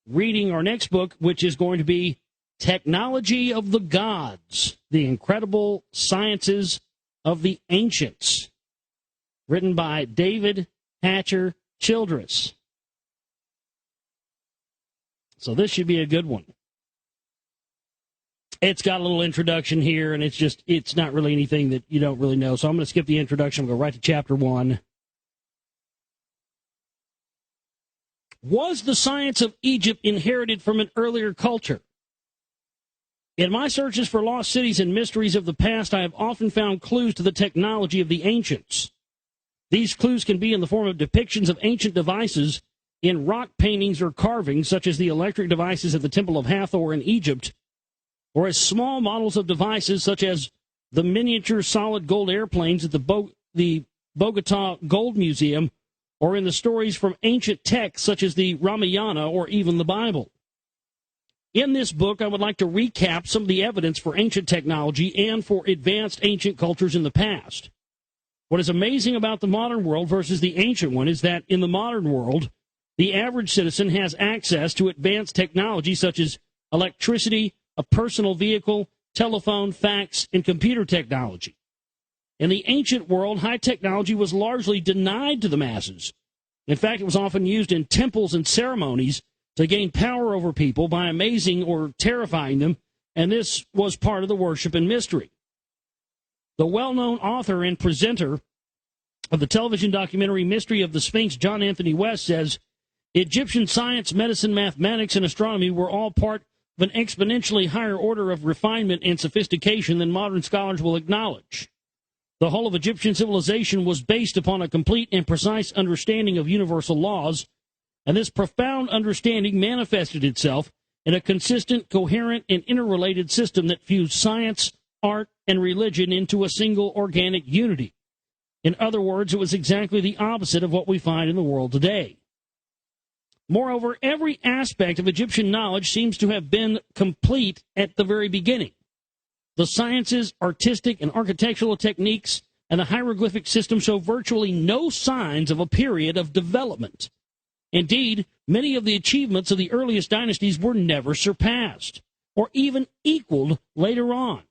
reading our next book, which is going to be Technology of the Gods, The Incredible Sciences of the Ancients, written by David Hatcher Childress. So this should be a good one. It's got a little introduction here, and it's not really anything that you don't really know. So I'm going to skip the introduction. We'll go right to chapter 1. Was the science of Egypt inherited from an earlier culture? In my searches for lost cities and mysteries of the past, I have often found clues to the technology of the ancients. These clues can be in the form of depictions of ancient devices in rock paintings or carvings, such as the electric devices at the Temple of Hathor in Egypt, or as small models of devices such as the miniature solid gold airplanes at the Bogota Gold Museum, or in the stories from ancient texts such as the Ramayana or even the Bible. In this book, I would like to recap some of the evidence for ancient technology and for advanced ancient cultures in the past. What is amazing about the modern world versus the ancient one is that in the modern world, the average citizen has access to advanced technology such as electricity, a personal vehicle, telephone, fax, and computer technology. In the ancient world, high technology was largely denied to the masses. In fact, it was often used in temples and ceremonies to gain power over people by amazing or terrifying them, and this was part of the worship and mystery. The well-known author and presenter of the television documentary Mystery of the Sphinx, John Anthony West, says, Egyptian science, medicine, mathematics, and astronomy were all part of an exponentially higher order of refinement and sophistication than modern scholars will acknowledge. The whole of Egyptian civilization was based upon a complete and precise understanding of universal laws, and this profound understanding manifested itself in a consistent, coherent, and interrelated system that fused science, art, and religion into a single organic unity. In other words, it was exactly the opposite of what we find in the world today. Moreover, every aspect of Egyptian knowledge seems to have been complete at the very beginning. The sciences, artistic and architectural techniques, and the hieroglyphic system show virtually no signs of a period of development. Indeed, many of the achievements of the earliest dynasties were never surpassed, or even equaled later on.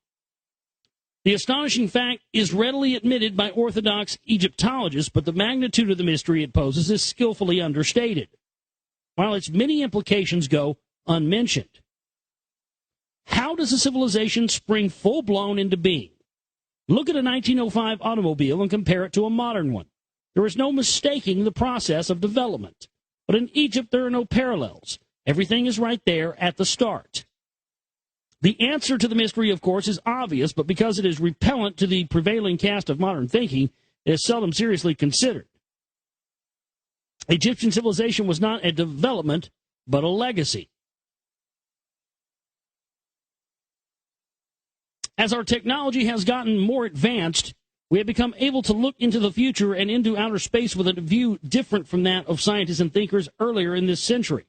The astonishing fact is readily admitted by orthodox Egyptologists, but the magnitude of the mystery it poses is skillfully understated, while its many implications go unmentioned. How does a civilization spring full-blown into being? Look at a 1905 automobile and compare it to a modern one. There is no mistaking the process of development. But in Egypt, there are no parallels. Everything is right there at the start. The answer to the mystery, of course, is obvious, but because it is repellent to the prevailing cast of modern thinking, it is seldom seriously considered. Egyptian civilization was not a development, but a legacy. As our technology has gotten more advanced, we have become able to look into the future and into outer space with a view different from that of scientists and thinkers earlier in this century,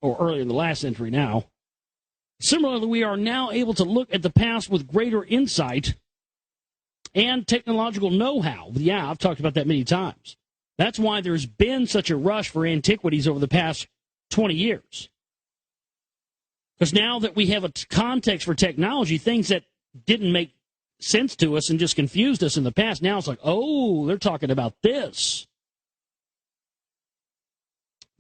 or earlier in the last century now. Similarly, we are now able to look at the past with greater insight and technological know-how. Yeah, I've talked about that many times. That's why there's been such a rush for antiquities over the past 20 years. Because now that we have a context for technology, things that didn't make sense to us and just confused us in the past, now it's like, oh, they're talking about this.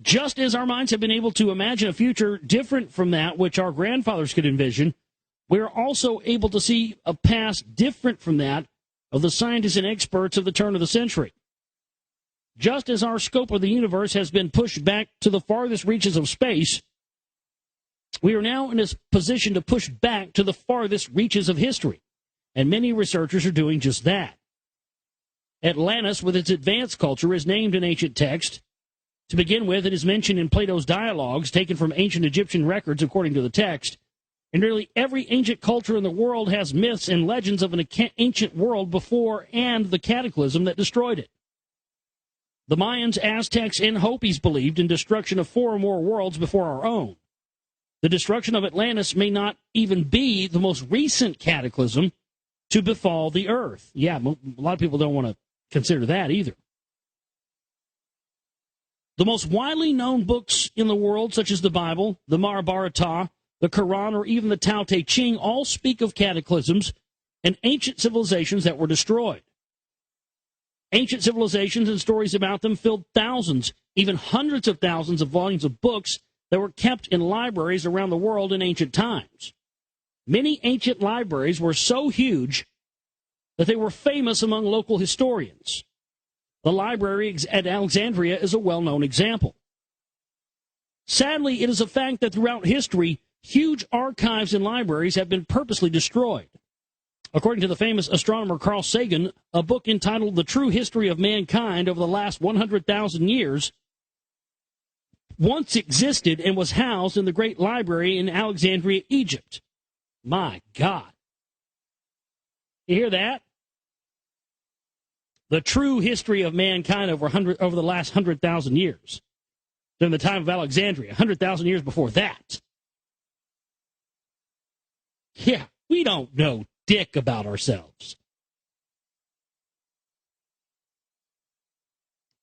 Just as our minds have been able to imagine a future different from that which our grandfathers could envision, we are also able to see a past different from that of the scientists and experts of the turn of the century. Just as our scope of the universe has been pushed back to the farthest reaches of space, we are now in a position to push back to the farthest reaches of history, and many researchers are doing just that. Atlantis, with its advanced culture, is named in ancient text. To begin with, it is mentioned in Plato's dialogues, taken from ancient Egyptian records according to the text. And nearly every ancient culture in the world has myths and legends of an ancient world before and the cataclysm that destroyed it. The Mayans, Aztecs, and Hopis believed in destruction of 4 or more worlds before our own. The destruction of Atlantis may not even be the most recent cataclysm to befall the earth. Yeah, a lot of people don't want to consider that either. The most widely known books in the world, such as the Bible, the Mahabharata, the Quran, or even the Tao Te Ching, all speak of cataclysms and ancient civilizations that were destroyed. Ancient civilizations and stories about them filled thousands, even hundreds of thousands of volumes of books that were kept in libraries around the world in ancient times. Many ancient libraries were so huge that they were famous among local historians. The library at Alexandria is a well-known example. Sadly, it is a fact that throughout history, huge archives and libraries have been purposely destroyed. According to the famous astronomer Carl Sagan, a book entitled The True History of Mankind Over the Last 100,000 Years once existed and was housed in the Great Library in Alexandria, Egypt. My God. You hear that? The true history of mankind over the last 100,000 years. During the time of Alexandria, 100,000 years before that. Yeah, we don't know dick about ourselves.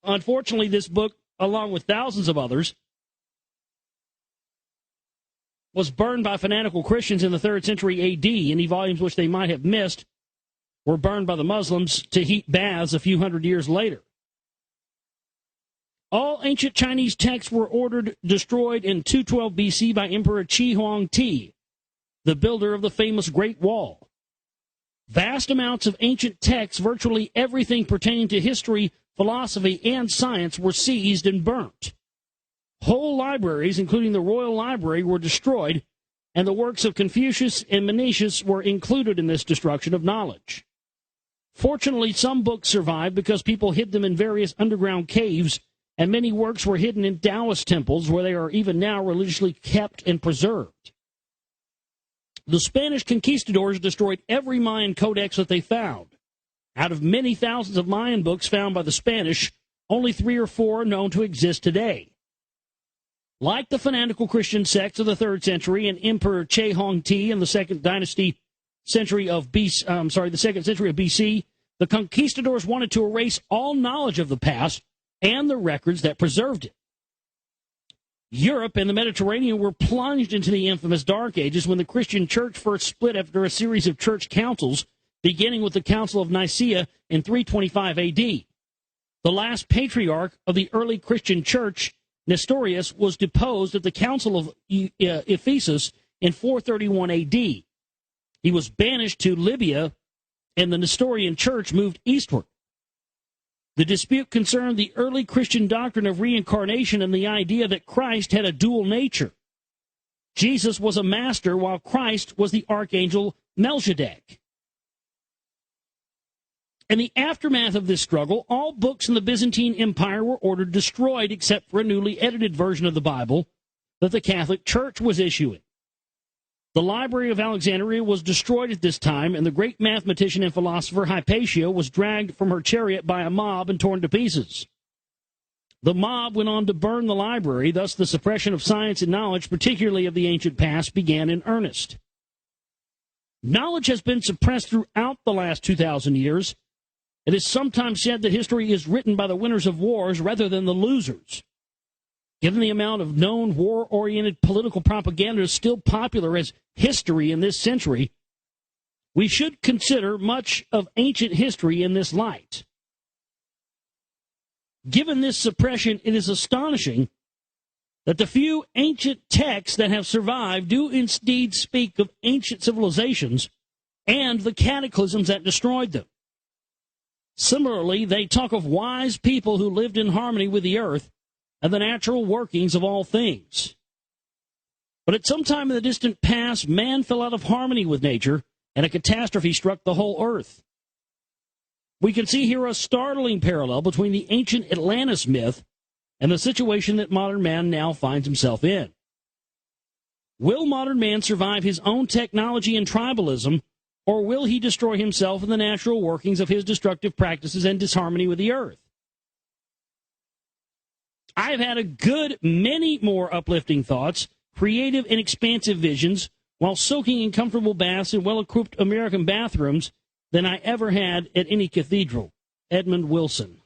Unfortunately, this book, along with thousands of others, was burned by fanatical Christians in the 3rd century A.D. Any volumes which they might have missed were burned by the Muslims to heat baths a few hundred years later. All ancient Chinese texts were ordered destroyed in 212 BC by Emperor Qi Huangdi, the builder of the famous Great Wall. Vast amounts of ancient texts, virtually everything pertaining to history, philosophy, and science, were seized and burnt. Whole libraries, including the Royal Library, were destroyed, and the works of Confucius and Mencius were included in this destruction of knowledge. Fortunately, some books survived because people hid them in various underground caves, and many works were hidden in Taoist temples where they are even now religiously kept and preserved. The Spanish conquistadors destroyed every Mayan codex that they found. Out of many thousands of Mayan books found by the Spanish, only 3 or 4 are known to exist today. Like the fanatical Christian sects of the 3rd century and Emperor Qi Huangdi in the 2nd century of BC, the conquistadors wanted to erase all knowledge of the past and the records that preserved it. Europe and the Mediterranean were plunged into the infamous Dark Ages when the Christian church first split after a series of church councils, beginning with the Council of Nicaea in 325 A.D. The last patriarch of the early Christian church, Nestorius, was deposed at the Council of Ephesus in 431 A.D. He was banished to Libya, and the Nestorian church moved eastward. The dispute concerned the early Christian doctrine of reincarnation and the idea that Christ had a dual nature. Jesus was a master, while Christ was the archangel Melchizedek. In the aftermath of this struggle, all books in the Byzantine Empire were ordered destroyed except for a newly edited version of the Bible that the Catholic Church was issuing. The Library of Alexandria was destroyed at this time, and the great mathematician and philosopher Hypatia was dragged from her chariot by a mob and torn to pieces. The mob went on to burn the library, thus the suppression of science and knowledge, particularly of the ancient past, began in earnest. Knowledge has been suppressed throughout the last 2,000 years. It is sometimes said that history is written by the winners of wars rather than the losers. Given the amount of known war-oriented political propaganda still popular as history in this century, we should consider much of ancient history in this light. Given this suppression, it is astonishing that the few ancient texts that have survived do indeed speak of ancient civilizations and the cataclysms that destroyed them. Similarly, they talk of wise people who lived in harmony with the earth and the natural workings of all things. But at some time in the distant past, man fell out of harmony with nature, and a catastrophe struck the whole earth. We can see here a startling parallel between the ancient Atlantis myth and the situation that modern man now finds himself in. Will modern man survive his own technology and tribalism, or will he destroy himself in the natural workings of his destructive practices and disharmony with the earth? I've had a good many more uplifting thoughts, creative and expansive visions, while soaking in comfortable baths in well-equipped American bathrooms than I ever had at any cathedral. Edmund Wilson.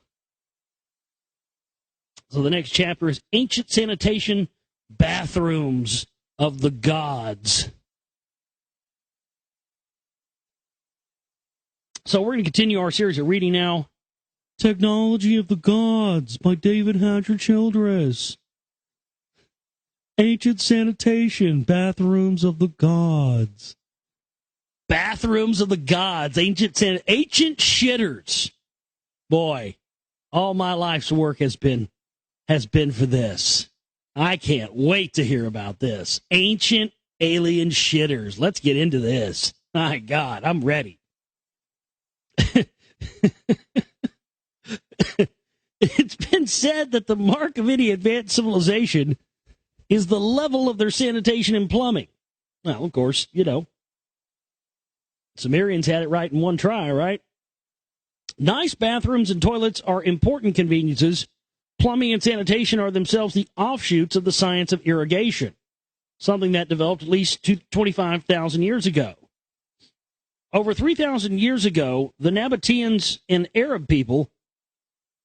So the next chapter is Ancient Sanitation Bathrooms of the Gods. So we're going to continue our series of reading now. Technology of the Gods by David Hatcher Childress. Ancient Sanitation Bathrooms of the Gods. Bathrooms of the Gods. Ancient shitters. Boy, all my life's work has been for this. I can't wait to hear about this. Ancient alien shitters. Let's get into this. My God, I'm ready. It's been said that the mark of any advanced civilization is the level of their sanitation and plumbing. Well, of course, you know, Sumerians had it right in one try, right? Nice bathrooms and toilets are important conveniences. Plumbing and sanitation are themselves the offshoots of the science of irrigation, something that developed at least 25,000 years ago. Over 3,000 years ago, the Nabateans and Arab people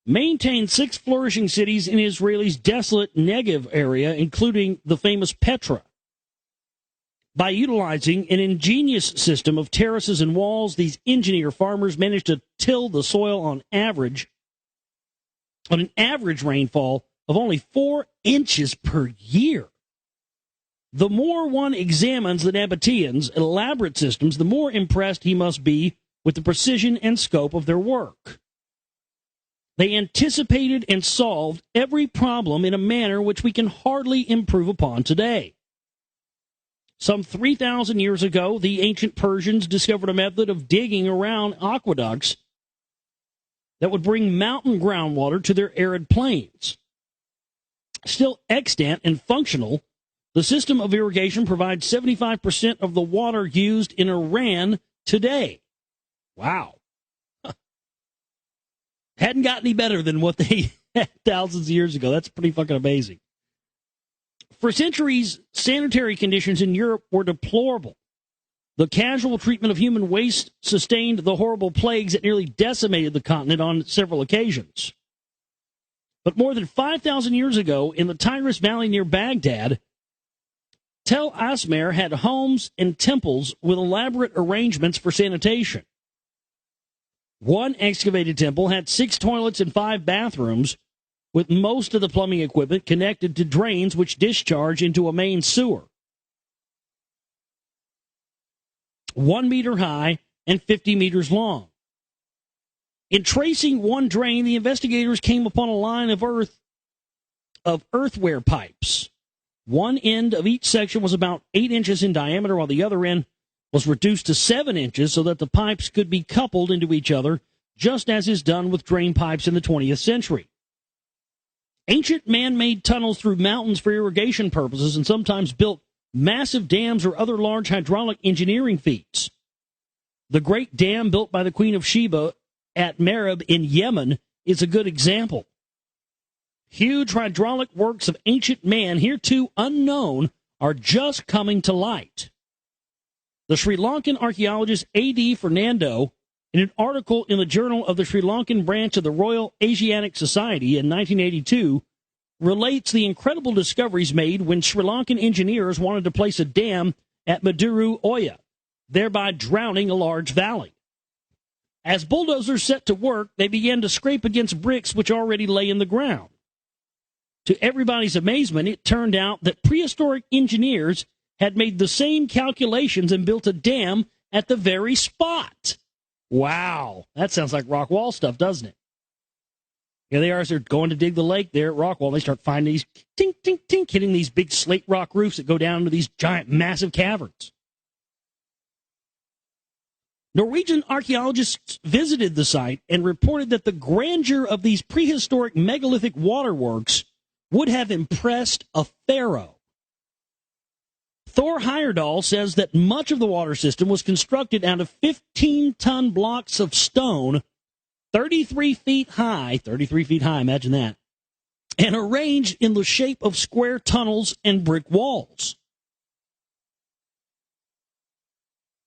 maintained 6 flourishing cities in Israel's desolate Negev area, including the famous Petra. By utilizing an ingenious system of terraces and walls, these engineer farmers managed to till the soil on an average rainfall of only 4 inches per year. The more one examines the Nabateans' elaborate systems, the more impressed he must be with the precision and scope of their work. They anticipated and solved every problem in a manner which we can hardly improve upon today. Some 3,000 years ago, the ancient Persians discovered a method of digging around aqueducts that would bring mountain groundwater to their arid plains. Still extant and functional, the system of irrigation provides 75% of the water used in Iran today. Wow. Hadn't got any better than what they had thousands of years ago. That's pretty fucking amazing. For centuries, sanitary conditions in Europe were deplorable. The casual treatment of human waste sustained the horrible plagues that nearly decimated the continent on several occasions. But more than 5,000 years ago, in the Tigris Valley near Baghdad, Tel Asmer had homes and temples with elaborate arrangements for sanitation. One excavated temple had 6 toilets and 5 bathrooms, with most of the plumbing equipment connected to drains which discharge into a main sewer. 1 meter high and 50 meters long. In tracing one drain, the investigators came upon a line of earthware pipes. One end of each section was about 8 inches in diameter, while the other end was reduced to 7 inches so that the pipes could be coupled into each other, just as is done with drain pipes in the 20th century. Ancient man-made tunnels through mountains for irrigation purposes and sometimes built massive dams or other large hydraulic engineering feats. The great dam built by the Queen of Sheba at Marib in Yemen is a good example. Huge hydraulic works of ancient man, hereto unknown, are just coming to light. The Sri Lankan archaeologist A.D. Fernando, in an article in the Journal of the Sri Lankan branch of the Royal Asiatic Society in 1982, relates the incredible discoveries made when Sri Lankan engineers wanted to place a dam at Maduru Oya, thereby drowning a large valley. As bulldozers set to work, they began to scrape against bricks which already lay in the ground. To everybody's amazement, it turned out that prehistoric engineers had made the same calculations and built a dam at the very spot. Wow, that sounds like rock wall stuff, doesn't it? Here they are as they're going to dig the lake there at Rockwall. They start finding these tink, tink, tink, hitting these big slate rock roofs that go down into these giant, massive caverns. Norwegian archaeologists visited the site and reported that the grandeur of these prehistoric megalithic waterworks would have impressed a pharaoh. Thor Heyerdahl says that much of the water system was constructed out of 15-ton blocks of stone, 33 feet high, imagine that, and arranged in the shape of square tunnels and brick walls.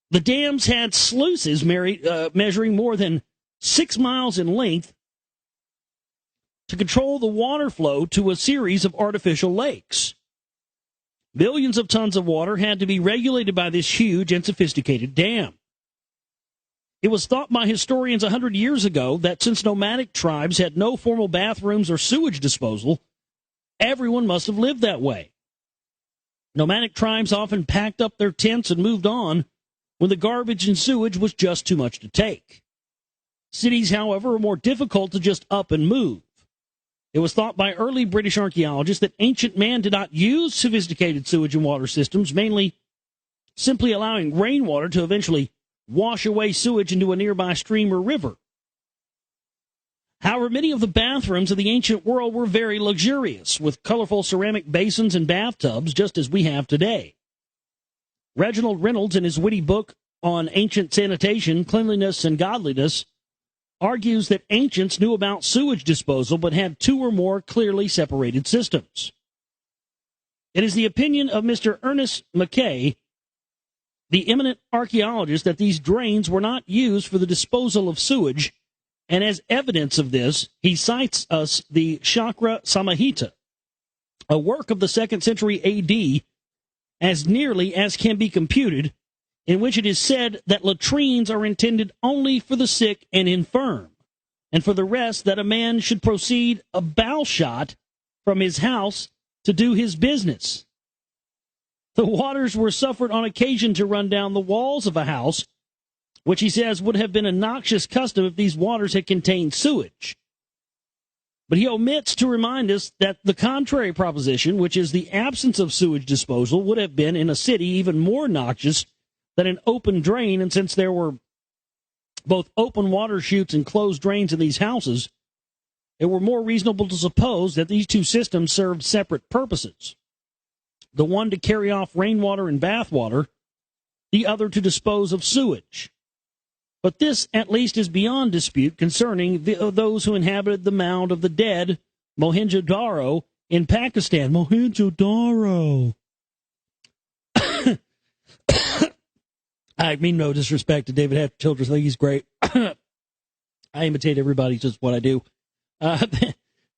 The dams had sluices measuring more than 6 miles in length to control the water flow to a series of artificial lakes. Billions of tons of water had to be regulated by this huge and sophisticated dam. It was thought by historians 100 years ago that since nomadic tribes had no formal bathrooms or sewage disposal, everyone must have lived that way. Nomadic tribes often packed up their tents and moved on when the garbage and sewage was just too much to take. Cities, however, were more difficult to just up and move. It was thought by early British archaeologists that ancient man did not use sophisticated sewage and water systems, mainly simply allowing rainwater to eventually wash away sewage into a nearby stream or river. However, many of the bathrooms of the ancient world were very luxurious, with colorful ceramic basins and bathtubs, just as we have today. Reginald Reynolds, in his witty book on ancient sanitation, cleanliness, and godliness, argues that ancients knew about sewage disposal but had two or more clearly separated systems. It is the opinion of Mr. Ernest Mackay, the eminent archaeologist, that these drains were not used for the disposal of sewage, and as evidence of this, he cites us the Chakra Samahita, a work of the 2nd century A.D., as nearly as can be computed, in which it is said that latrines are intended only for the sick and infirm, and for the rest that a man should proceed a bow shot from his house to do his business. The waters were suffered on occasion to run down the walls of a house, which he says would have been a noxious custom if these waters had contained sewage. But he omits to remind us that the contrary proposition, which is the absence of sewage disposal, would have been in a city even more noxious than an open drain, and since there were both open water chutes and closed drains in these houses, it were more reasonable to suppose that these two systems served separate purposes. The one to carry off rainwater and bathwater, the other to dispose of sewage. But this, at least, is beyond dispute concerning those who inhabited the Mound of the Dead, Mohenjo-Daro, in Pakistan. Mohenjo-Daro. I mean no disrespect to David Childress. I think he's great. I imitate everybody, just what I do.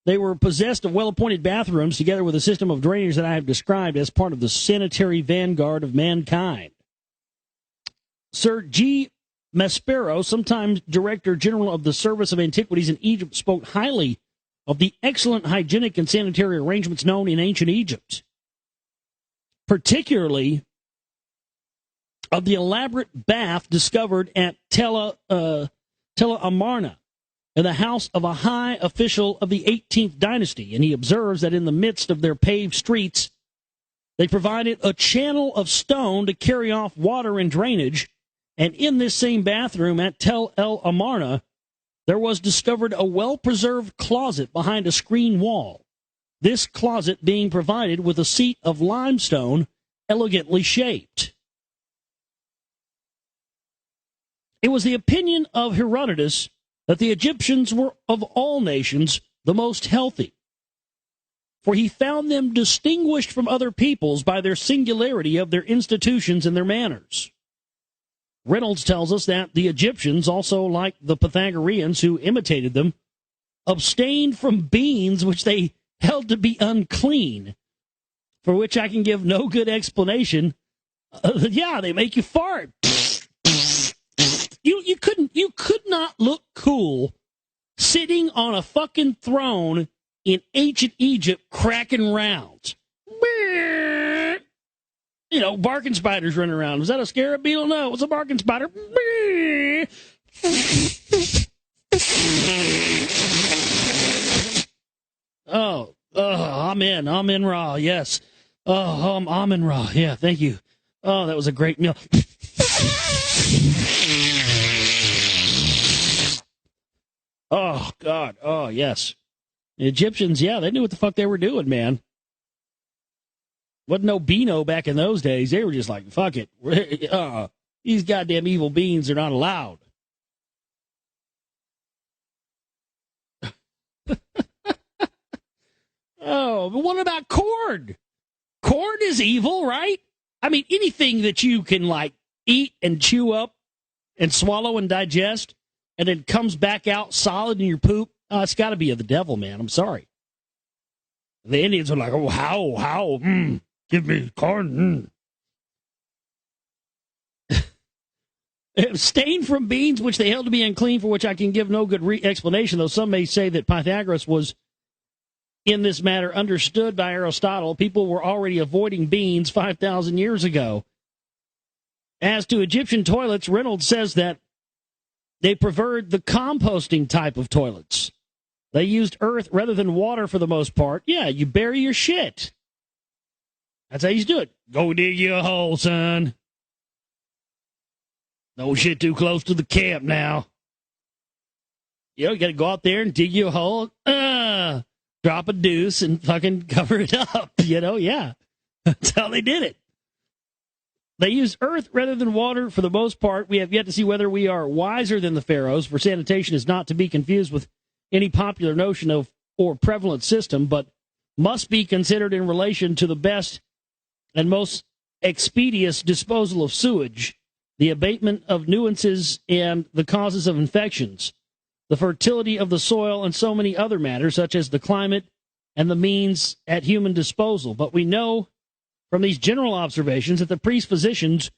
They were possessed of well-appointed bathrooms together with a system of drainage that I have described as part of the sanitary vanguard of mankind. Sir G. Maspero, sometime Director General of the Service of Antiquities in Egypt, spoke highly of the excellent hygienic and sanitary arrangements known in ancient Egypt, particularly of the elaborate bath discovered at Tell Amarna, in the house of a high official of the 18th dynasty, and he observes that in the midst of their paved streets, they provided a channel of stone to carry off water and drainage, and in this same bathroom at Tel El Amarna, there was discovered a well-preserved closet behind a screen wall, this closet being provided with a seat of limestone elegantly shaped. It was the opinion of Herodotus that the Egyptians were, of all nations, the most healthy, for he found them distinguished from other peoples by their singularity of their institutions and their manners. Reynolds tells us that the Egyptians, also like the Pythagoreans who imitated them, abstained from beans which they held to be unclean, for which I can give no good explanation. Yeah, they make you fart. You could not look cool sitting on a fucking throne in ancient Egypt cracking rounds. You know, barking spiders running around. Was that a scarab beetle? No, it was a barking spider. Amen Ra, yes. Amen Ra, yeah, thank you. Oh, that was a great meal. Oh, God. Oh, yes. The Egyptians, yeah, they knew what the fuck they were doing, man. Wasn't no Beano back in those days. They were just like, fuck it. These goddamn evil beings are not allowed. Oh, but what about corn? Corn is evil, right? I mean, anything that you can, like, eat and chew up and swallow and digest and then comes back out solid in your poop, It's got to be of the devil, man. I'm sorry. The Indians are like, oh, how, give me corn. Abstain from beans, which they held to be unclean, for which I can give no good explanation, though some may say that Pythagoras was, in this matter, understood by Aristotle. People were already avoiding beans 5,000 years ago. As to Egyptian toilets, Reynolds says that they preferred the composting type of toilets. They used earth rather than water for the most part. Yeah, you bury your shit. That's how you do it. Go dig you a hole, son. No shit too close to the camp now. You got to go out there and dig you a hole. Drop a deuce and fucking cover it up. Yeah. That's how they did it. They use earth rather than water for the most part. We have yet to see whether we are wiser than the pharaohs, for sanitation is not to be confused with any popular notion of or prevalent system, but must be considered in relation to the best and most expeditious disposal of sewage, the abatement of nuisances and the causes of infections, the fertility of the soil, and so many other matters, such as the climate and the means at human disposal. But we know from these general observations that the priest physicians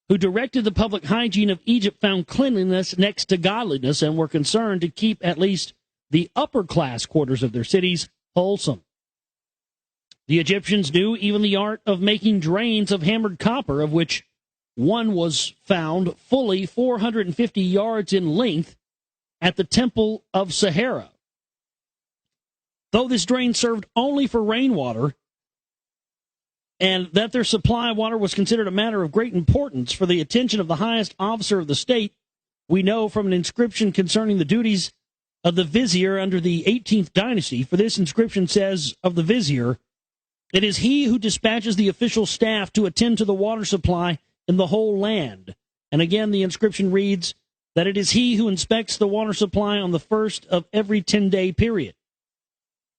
who directed the public hygiene of Egypt found cleanliness next to godliness and were concerned to keep at least the upper class quarters of their cities wholesome. The Egyptians knew even the art of making drains of hammered copper, of which one was found fully 450 yards in length at the Temple of Sahara. Though this drain served only for rainwater, and that their supply of water was considered a matter of great importance for the attention of the highest officer of the state, we know from an inscription concerning the duties of the vizier under the 18th dynasty. For this inscription says of the vizier, it is he who dispatches the official staff to attend to the water supply in the whole land. And again, the inscription reads that it is he who inspects the water supply on the first of every 10-day period.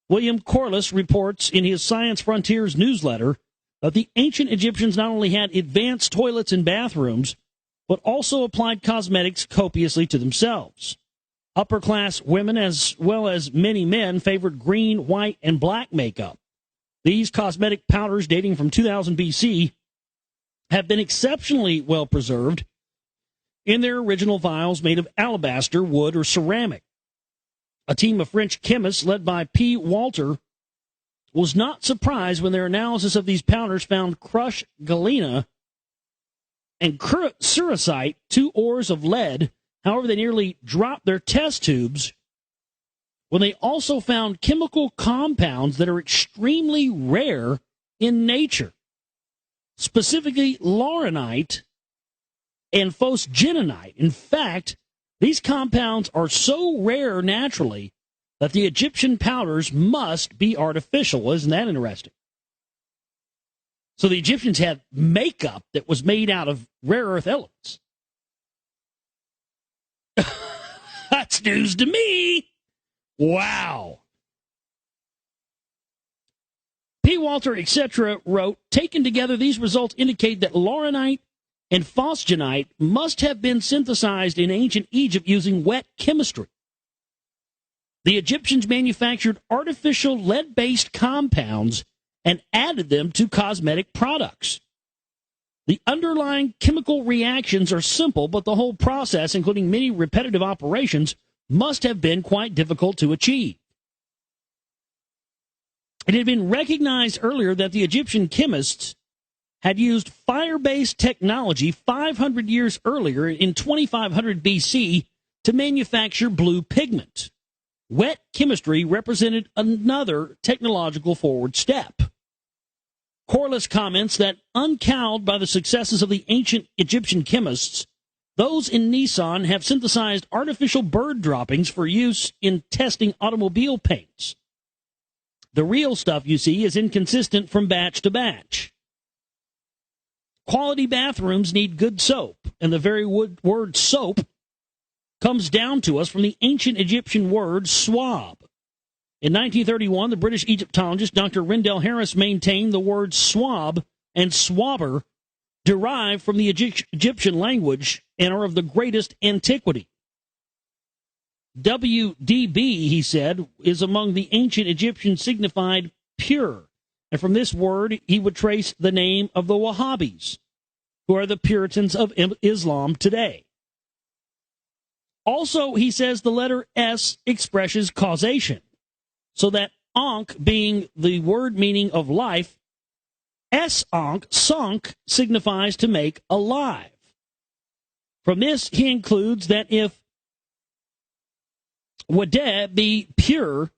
William Corliss reports in his Science Frontiers newsletter that the ancient Egyptians not only had advanced toilets and bathrooms, but also applied cosmetics copiously to themselves. Upper-class women, as well as many men, favored green, white, and black makeup. These cosmetic powders, dating from 2000 BC, have been exceptionally well preserved in their original vials made of alabaster, wood, or ceramic. A team of French chemists led by P. Walter was not surprised when their analysis of these powders found crushed galena and cericite, 2 ores of lead. However, they nearly dropped their test tubes when they also found chemical compounds that are extremely rare in nature, specifically laurinite and phosgenonite. In fact, these compounds are so rare naturally that the Egyptian powders must be artificial. Isn't that interesting? So the Egyptians had makeup that was made out of rare earth elements. That's news to me. Wow. P. Walter, etc., wrote, taken together, these results indicate that laurinite and phosgenite must have been synthesized in ancient Egypt using wet chemistry. The Egyptians manufactured artificial lead-based compounds and added them to cosmetic products. The underlying chemical reactions are simple, but the whole process, including many repetitive operations, must have been quite difficult to achieve. It had been recognized earlier that the Egyptian chemists had used fire-based technology 500 years earlier in 2500 BC to manufacture blue pigment. Wet chemistry represented another technological forward step. Corliss comments that, uncowed by the successes of the ancient Egyptian chemists, those in Nissan have synthesized artificial bird droppings for use in testing automobile paints. The real stuff, you see, is inconsistent from batch to batch. Quality bathrooms need good soap, and the very word soap comes down to us from the ancient Egyptian word swab. In 1931, the British Egyptologist Dr. Rendell Harris maintained the words swab and swabber derived from the Egyptian language and are of the greatest antiquity. WDB, he said, is among the ancient Egyptians signified pure. And from this word, he would trace the name of the Wahhabis, who are the Puritans of Islam today. Also, he says the letter S expresses causation, so that Ankh being the word meaning of life, S-Ankh, sunk, signifies to make alive. From this, he includes that if Wadeh be pure,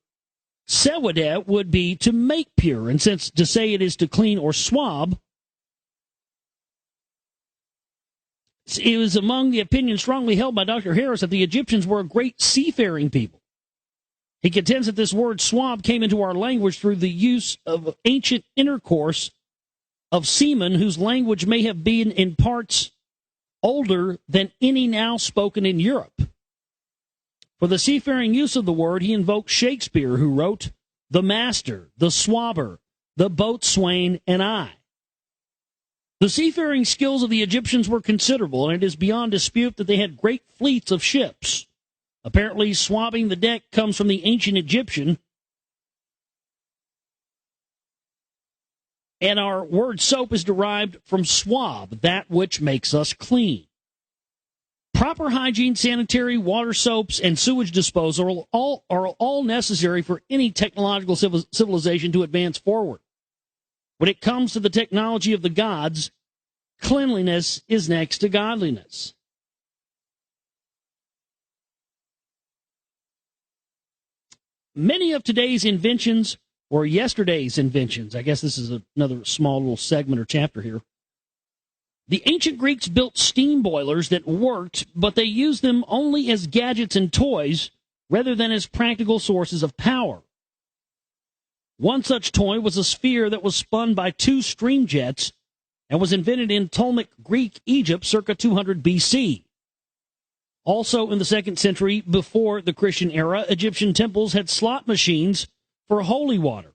Sewadeh would be to make pure. And since to say it is to clean or swab, it was among the opinions strongly held by Dr. Harris that the Egyptians were a great seafaring people. He contends that this word swab came into our language through the use of ancient intercourse of seamen whose language may have been in parts older than any now spoken in Europe. For the seafaring use of the word, he invoked Shakespeare, who wrote, "The master, the swabber, the boatswain, and I." The seafaring skills of the Egyptians were considerable, and it is beyond dispute that they had great fleets of ships. Apparently, swabbing the deck comes from the ancient Egyptian, and our word soap is derived from swab, that which makes us clean. Proper hygiene, sanitary, water soaps, and sewage disposal are all necessary for any technological civilization to advance forward. When it comes to the technology of the gods, cleanliness is next to godliness. Many of today's inventions were yesterday's inventions. I guess this is another small little segment or chapter here. The ancient Greeks built steam boilers that worked, but they used them only as gadgets and toys rather than as practical sources of power. One such toy was a sphere that was spun by two steam jets and was invented in Ptolemaic Greek Egypt circa 200 BC. Also in the 2nd century before the Christian era, Egyptian temples had slot machines for holy water.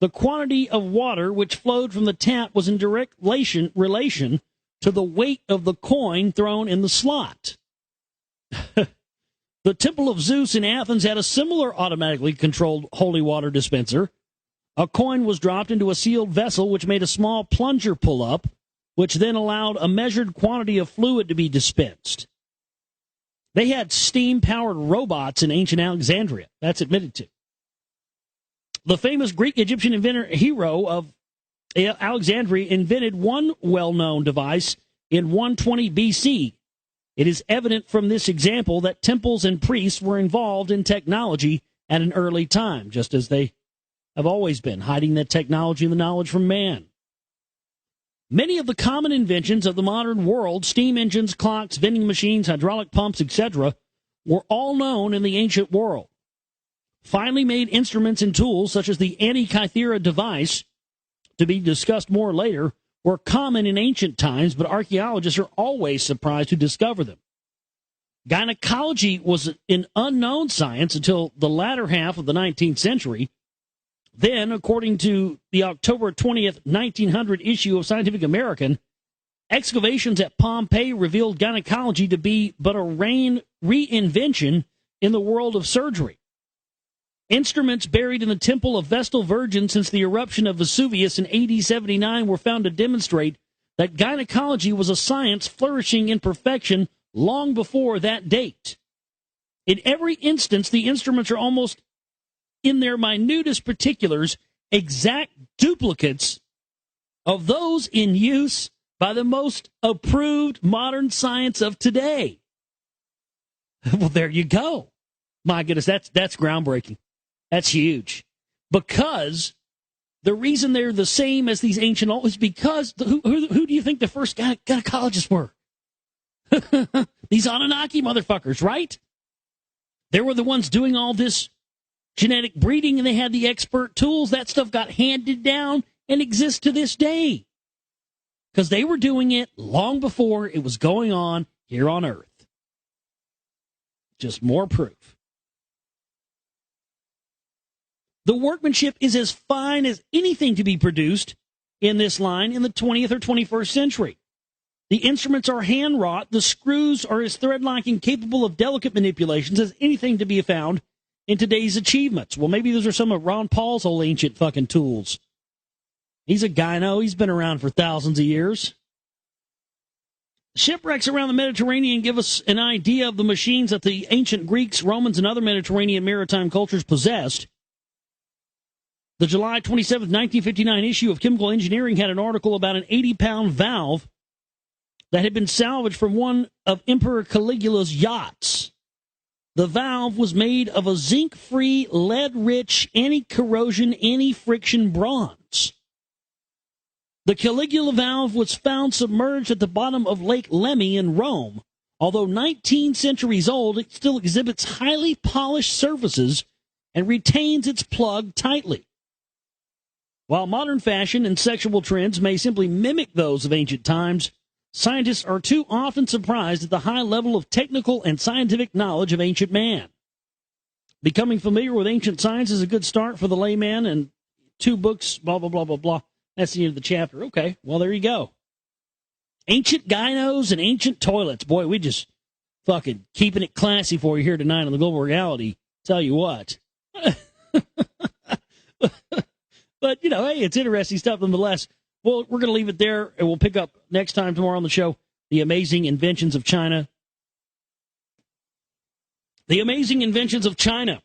The quantity of water which flowed from the tap was in direct relation to the weight of the coin thrown in the slot. The Temple of Zeus in Athens had a similar automatically controlled holy water dispenser. A coin was dropped into a sealed vessel which made a small plunger pull up, which then allowed a measured quantity of fluid to be dispensed. They had steam-powered robots in ancient Alexandria. That's admitted to. The famous Greek-Egyptian inventor Hero of Alexandria invented one well-known device in 120 BC. It is evident from this example that temples and priests were involved in technology at an early time, just as they have always been, hiding that technology and the knowledge from man. Many of the common inventions of the modern world, steam engines, clocks, vending machines, hydraulic pumps, etc., were all known in the ancient world. Finely made instruments and tools, such as the Antikythera device, to be discussed more later, were common in ancient times, but archaeologists are always surprised to discover them. Gynecology was an unknown science until the latter half of the 19th century. Then, according to the October 20th, 1900 issue of Scientific American, excavations at Pompeii revealed gynecology to be but a reinvention in the world of surgery. Instruments buried in the Temple of Vestal Virgin since the eruption of Vesuvius in AD 79 were found to demonstrate that gynecology was a science flourishing in perfection long before that date. In every instance, the instruments are almost, in their minutest particulars, exact duplicates of those in use by the most approved modern science of today. Well, there you go. My goodness, that's groundbreaking. That's huge. Because the reason they're the same as these ancient old is because who do you think the first gynecologists were? These Anunnaki motherfuckers, right? They were the ones doing all this genetic breeding, and they had the expert tools. That stuff got handed down and exists to this day. Because they were doing it long before it was going on here on Earth. Just more proof. The workmanship is as fine as anything to be produced in this line in the 20th or 21st century. The instruments are hand-wrought. The screws are as thread-like and capable of delicate manipulations as anything to be found in today's achievements. Well, maybe those are some of Ron Paul's old ancient fucking tools. He's a gyno. He's been around for thousands of years. Shipwrecks around the Mediterranean give us an idea of the machines that the ancient Greeks, Romans, and other Mediterranean maritime cultures possessed. The July 27, 1959 issue of Chemical Engineering had an article about an 80-pound valve that had been salvaged from one of Emperor Caligula's yachts. The valve was made of a zinc-free, lead-rich, anti-corrosion, anti-friction bronze. The Caligula valve was found submerged at the bottom of Lake Lemmy in Rome. Although 19 centuries old, it still exhibits highly polished surfaces and retains its plug tightly. While modern fashion and sexual trends may simply mimic those of ancient times, scientists are too often surprised at the high level of technical and scientific knowledge of ancient man. Becoming familiar with ancient science is a good start for the layman, and 2 books, blah, blah, blah, blah, blah. That's the end of the chapter. Okay, well, there you go. Ancient gynos and ancient toilets. Boy, we just fucking keeping it classy for you here tonight on the Global Reality. Tell you what. But, you know, hey, it's interesting stuff nonetheless. Well, we're going to leave it there, and we'll pick up next time tomorrow on the show, The Amazing Inventions of China. The Amazing Inventions of China.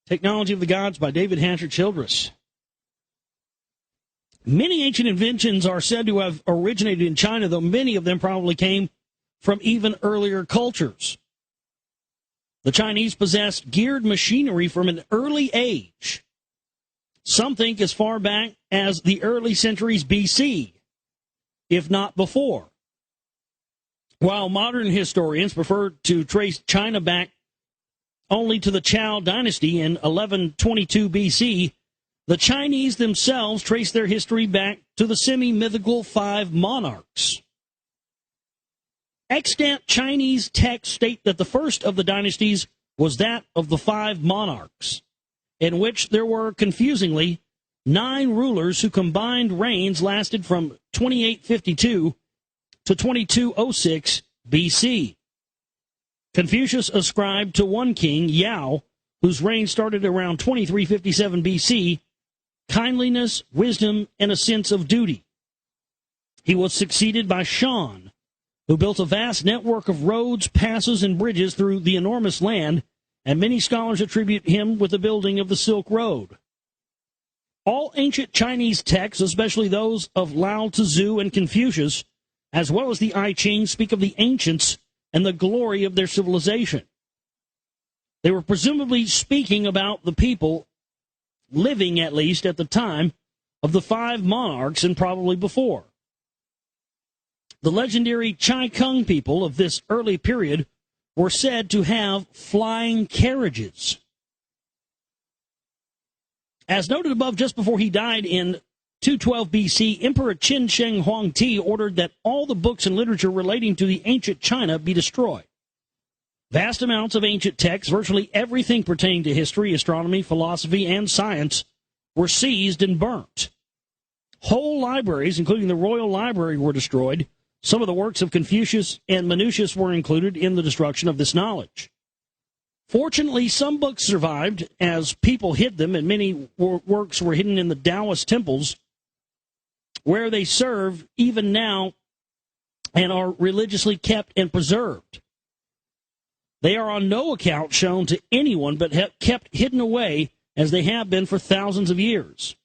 Technology of the Gods by David Hatcher Childress. Many ancient inventions are said to have originated in China, though many of them probably came from even earlier cultures. The Chinese possessed geared machinery from an early age. Some think as far back as the early centuries BC, if not before. While modern historians prefer to trace China back only to the Zhou dynasty in 1122 BC, the Chinese themselves trace their history back to the semi-mythical 5 monarchs. Extant Chinese texts state that the first of the dynasties was that of the 5 monarchs, in which there were, confusingly, 9 rulers whose combined reigns lasted from 2852 to 2206 BC. Confucius ascribed to one king, Yao, whose reign started around 2357 BC, kindliness, wisdom, and a sense of duty. He was succeeded by Shan, who built a vast network of roads, passes, and bridges through the enormous land, and many scholars attribute him with the building of the Silk Road. All ancient Chinese texts, especially those of Lao Tzu and Confucius, as well as the I Ching, speak of the ancients and the glory of their civilization. They were presumably speaking about the people living, at least at the time, of the 5 monarchs and probably before. The legendary Chai Kung people of this early period were said to have flying carriages. As noted above, just before he died in 212 BC, Emperor Qin Shi Huangdi ordered that all the books and literature relating to the ancient China be destroyed. Vast amounts of ancient texts, virtually everything pertaining to history, astronomy, philosophy, and science, were seized and burnt. Whole libraries, including the Royal Library, were destroyed. Some of the works of Confucius and Menuetius were included in the destruction of this knowledge. Fortunately, some books survived, as people hid them, and many works were hidden in the Taoist temples, where they serve even now and are religiously kept and preserved. They are on no account shown to anyone, but kept hidden away as they have been for thousands of years.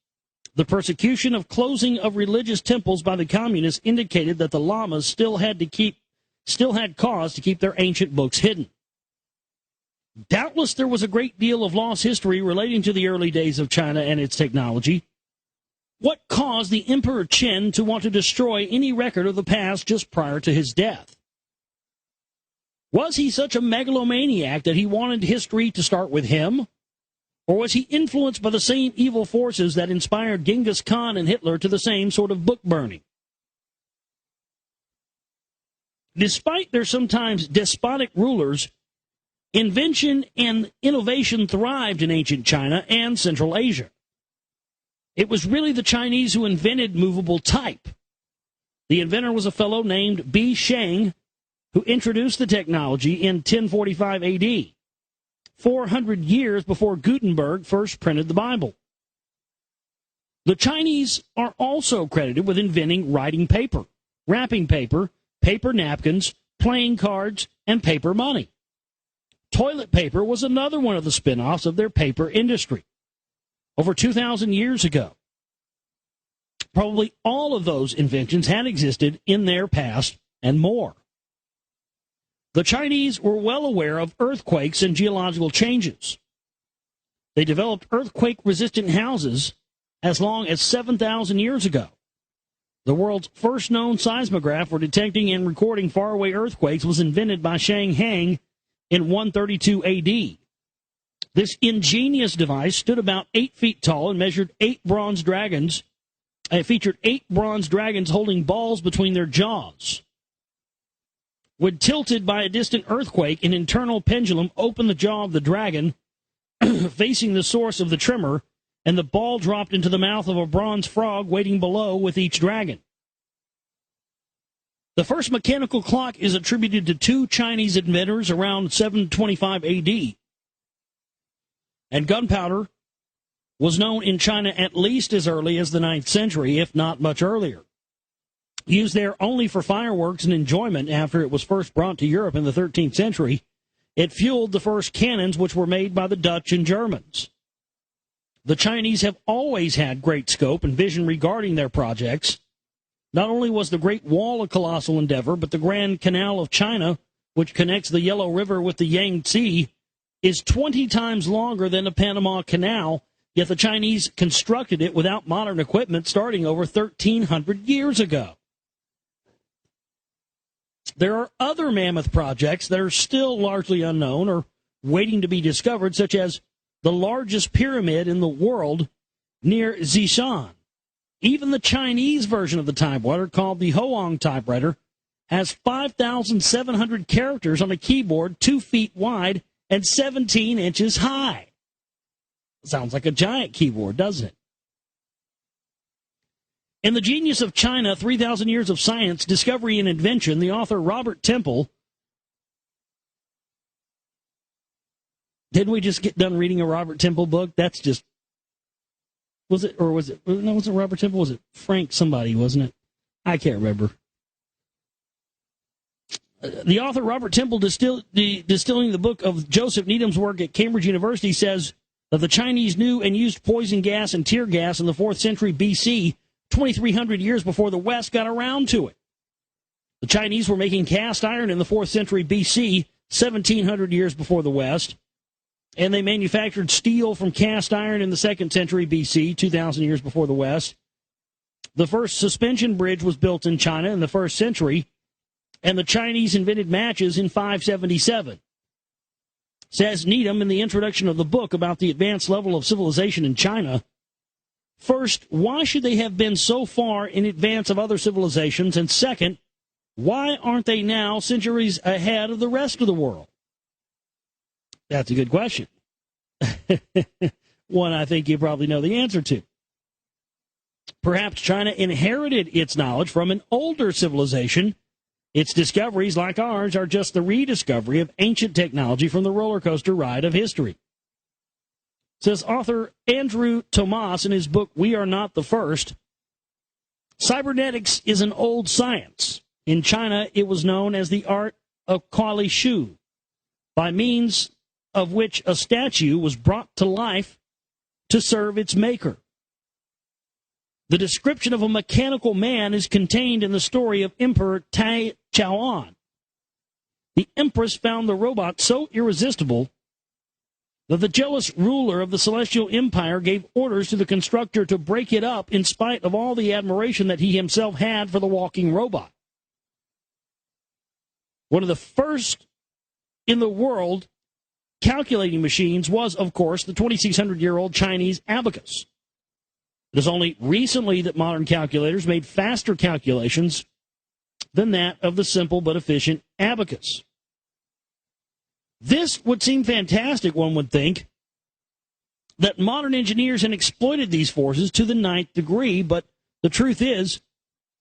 The persecution of closing of religious temples by the communists indicated that the lamas still had cause to keep their ancient books hidden. Doubtless there was a great deal of lost history relating to the early days of China and its technology. What caused the Emperor Qin to want to destroy any record of the past just prior to his death? Was he such a megalomaniac that he wanted history to start with him? Or was he influenced by the same evil forces that inspired Genghis Khan and Hitler to the same sort of book burning? Despite their sometimes despotic rulers, invention and innovation thrived in ancient China and Central Asia. It was really the Chinese who invented movable type. The inventor was a fellow named B. Sheng, who introduced the technology in 1045 AD, 400 years before Gutenberg first printed the Bible. The Chinese are also credited with inventing writing paper, wrapping paper, paper napkins, playing cards, and paper money. Toilet paper was another one of the spin-offs of their paper industry. Over 2,000 years ago, probably all of those inventions had existed in their past and more. The Chinese were well aware of earthquakes and geological changes. They developed earthquake-resistant houses as long as 7,000 years ago. The world's first known seismograph for detecting and recording faraway earthquakes was invented by Shang Hang in 132 AD. This ingenious device stood about 8 feet tall and measured 8 bronze dragons. It featured 8 bronze dragons holding balls between their jaws. When tilted by a distant earthquake, an internal pendulum opened the jaw of the dragon, facing the source of the tremor, and the ball dropped into the mouth of a bronze frog waiting below with each dragon. The first mechanical clock is attributed to 2 Chinese inventors around 725 AD. And gunpowder was known in China at least as early as the 9th century, if not much earlier. Used there only for fireworks and enjoyment after it was first brought to Europe in the 13th century, it fueled the first cannons, which were made by the Dutch and Germans. The Chinese have always had great scope and vision regarding their projects. Not only was the Great Wall a colossal endeavor, but the Grand Canal of China, which connects the Yellow River with the Yangtze, is 20 times longer than the Panama Canal, yet the Chinese constructed it without modern equipment starting over 1,300 years ago. There are other mammoth projects that are still largely unknown or waiting to be discovered, such as the largest pyramid in the world near Zishan. Even the Chinese version of the typewriter, called the Hoang typewriter, has 5,700 characters on a keyboard 2 feet wide and 17 inches high. Sounds like a giant keyboard, doesn't it? In The Genius of China, 3,000 Years of Science, Discovery and Invention, the author Robert Temple... Didn't we just get done reading a Robert Temple book? That's just... No, was it Robert Temple? Was it Frank somebody, wasn't it? I can't remember. The author Robert Temple, distilling the book of Joseph Needham's work at Cambridge University, says that the Chinese knew and used poison gas and tear gas in the 4th century BC, 2,300 years before the West got around to it. The Chinese were making cast iron in the 4th century BC, 1,700 years before the West, and they manufactured steel from cast iron in the 2nd century BC, 2,000 years before the West. The first suspension bridge was built in China in the 1st century, and the Chinese invented matches in 577. Says Needham in the introduction of the book about the advanced level of civilization in China. First, why should they have been so far in advance of other civilizations? And second, why aren't they now centuries ahead of the rest of the world? That's a good question. One I think you probably know the answer to. Perhaps China inherited its knowledge from an older civilization. Its discoveries, like ours, are just the rediscovery of ancient technology from the roller coaster ride of history. Says author Andrew Tomas in his book, We Are Not the First, cybernetics is an old science. In China, it was known as the art of Kuali Shu, by means of which a statue was brought to life to serve its maker. The description of a mechanical man is contained in the story of Emperor Tai Chao-an. The empress found the robot so irresistible that the jealous ruler of the celestial empire gave orders to the constructor to break it up in spite of all the admiration that he himself had for the walking robot. One of the first in the world calculating machines was, of course, the 2,600-year-old Chinese abacus. It is only recently that modern calculators made faster calculations than that of the simple but efficient abacus. This would seem fantastic, one would think, that modern engineers had exploited these forces to the 9th degree, but the truth is,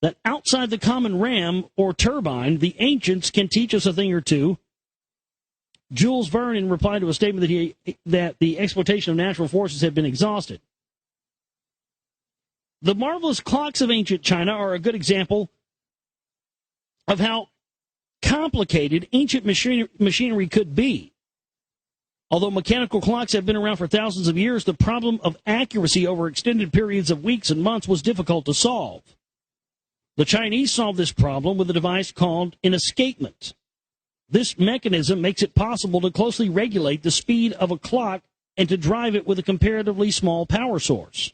that outside the common ram or turbine, the ancients can teach us a thing or two. Jules Verne, in reply to a statement that the exploitation of natural forces had been exhausted. The marvelous clocks of ancient China are a good example of how complicated ancient machinery could be. Although mechanical clocks have been around for thousands of years, the problem of accuracy over extended periods of weeks and months was difficult to solve. The Chinese solved this problem with a device called an escapement. This mechanism makes it possible to closely regulate the speed of a clock and to drive it with a comparatively small power source.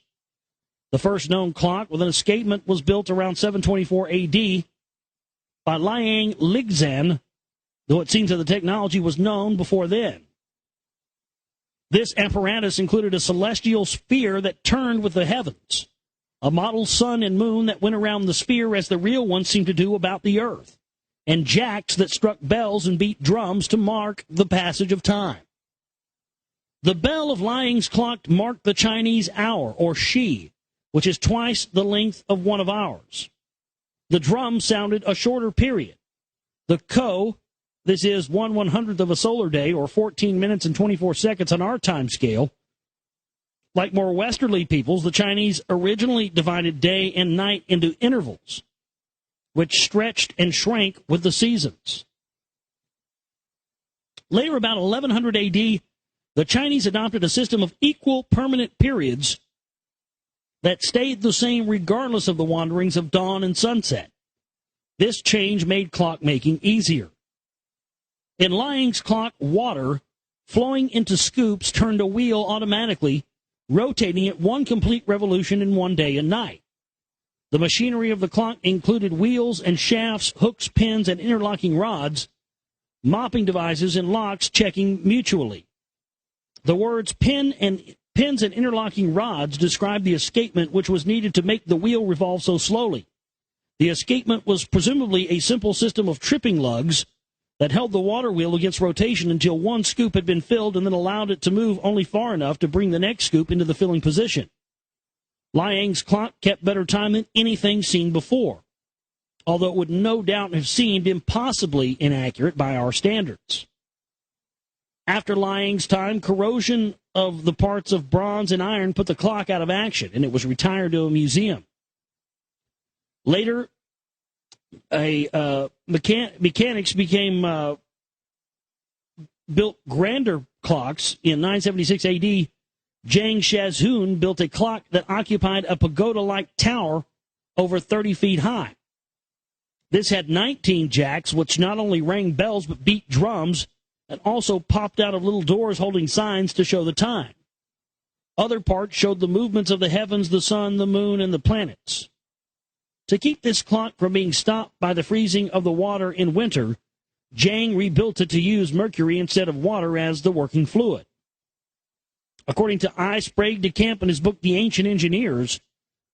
The first known clock with an escapement was built around 724 AD by Liang Lixan, though it seems that the technology was known before then. This apparatus included a celestial sphere that turned with the heavens, a model sun and moon that went around the sphere as the real one seemed to do about the earth, and jacks that struck bells and beat drums to mark the passage of time. The bell of Liang's clock marked the Chinese hour, or shi, which is twice the length of one of ours. The drum sounded a shorter period. The ko, this is 1/100th of a solar day, or 14 minutes and 24 seconds on our time scale. Like more westerly peoples, the Chinese originally divided day and night into intervals, which stretched and shrank with the seasons. Later, about 1100 AD, the Chinese adopted a system of equal permanent periods that stayed the same regardless of the wanderings of dawn and sunset. This change made clockmaking easier. In Liang's clock, water flowing into scoops turned a wheel automatically, rotating it one complete revolution in one day and night. The machinery of the clock included wheels and shafts, hooks, pins, and interlocking rods, mopping devices, and locks checking mutually. The words pins and interlocking rods describe the escapement which was needed to make the wheel revolve so slowly. The escapement was presumably a simple system of tripping lugs that held the water wheel against rotation until one scoop had been filled and then allowed it to move only far enough to bring the next scoop into the filling position. Liang's clock kept better time than anything seen before, although it would no doubt have seemed impossibly inaccurate by our standards. After Liang's time, corrosion of the parts of bronze and iron put the clock out of action, and it was retired to a museum. Later, mechanics built grander clocks. In 976 AD, Zhang Shazhun built a clock that occupied a pagoda-like tower over 30 feet high. This had 19 jacks, which not only rang bells but beat drums, and also popped out of little doors holding signs to show the time. Other parts showed the movements of the heavens, the sun, the moon, and the planets. To keep this clock from being stopped by the freezing of the water in winter, Zhang rebuilt it to use mercury instead of water as the working fluid. According to I. Sprague de Camp in his book The Ancient Engineers,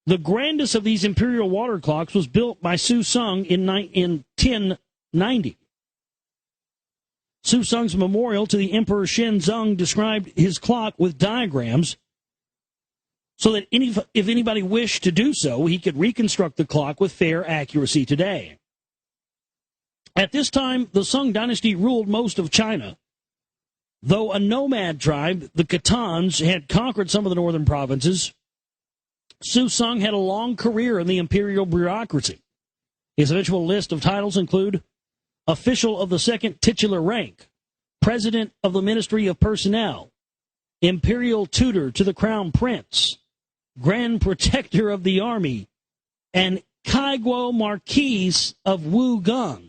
the grandest of these imperial water clocks was built by Su Sung in 1090. Su Sung's memorial to the Emperor Shenzong described his clock with diagrams so that if anybody wished to do so, he could reconstruct the clock with fair accuracy today. At this time, the Sung dynasty ruled most of China. Though a nomad tribe, the Khitans, had conquered some of the northern provinces, Su Sung had a long career in the imperial bureaucracy. His eventual list of titles include official of the second titular rank, president of the Ministry of Personnel, imperial tutor to the crown prince, grand protector of the army, and Kaiguo Marquis of Wugang.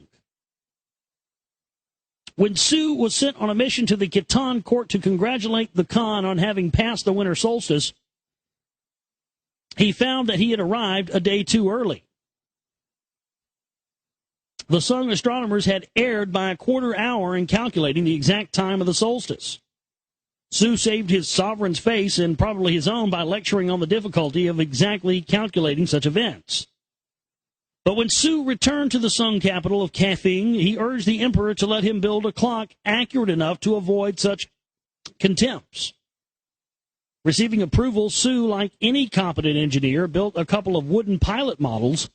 When Su was sent on a mission to the Khitan court to congratulate the Khan on having passed the winter solstice, he found that he had arrived a day too early. The Sung astronomers had erred by a quarter hour in calculating the exact time of the solstice. Su saved his sovereign's face and probably his own by lecturing on the difficulty of exactly calculating such events. But when Su returned to the Sung capital of Kafing, he urged the emperor to let him build a clock accurate enough to avoid such contempts. Receiving approval, Su, like any competent engineer, built a couple of wooden pilot models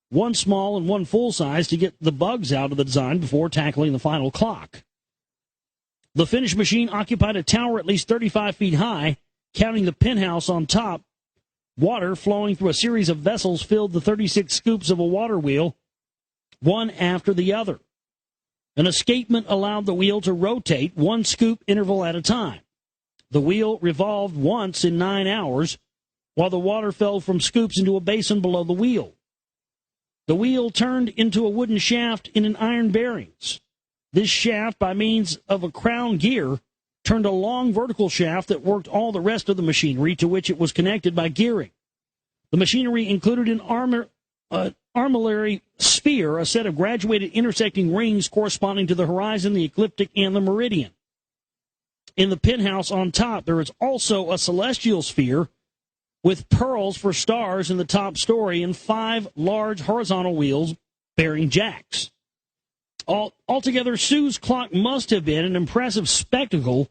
one small and one full size, to get the bugs out of the design before tackling the final clock. The finished machine occupied a tower at least 35 feet high, counting the penthouse on top. Water flowing through a series of vessels filled the 36 scoops of a water wheel, one after the other. An escapement allowed the wheel to rotate one scoop interval at a time. The wheel revolved once in 9 hours, while the water fell from scoops into a basin below the wheel. The wheel turned into a wooden shaft in an iron bearings. This shaft, by means of a crown gear, turned a long vertical shaft that worked all the rest of the machinery, to which it was connected by gearing. The machinery included an armillary sphere, a set of graduated intersecting rings corresponding to the horizon, the ecliptic, and the meridian. In the penthouse on top, there is also a celestial sphere with pearls for stars in the top story and 5 large horizontal wheels bearing jacks. Altogether, Sue's clock must have been an impressive spectacle,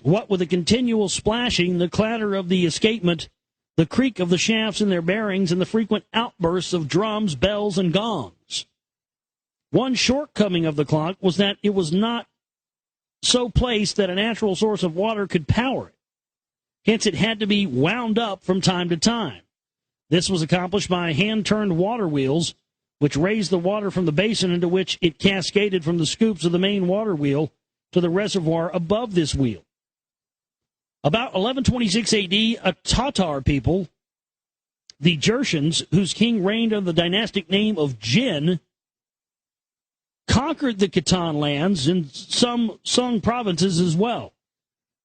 what with the continual splashing, the clatter of the escapement, the creak of the shafts in their bearings, and the frequent outbursts of drums, bells, and gongs. One shortcoming of the clock was that it was not so placed that a natural source of water could power it. Hence, it had to be wound up from time to time. This was accomplished by hand-turned water wheels, which raised the water from the basin into which it cascaded from the scoops of the main water wheel to the reservoir above this wheel. About 1126 A.D., a Tatar people, the Jershans, whose king reigned under the dynastic name of Jin, conquered the Khitan lands and some Sung provinces as well.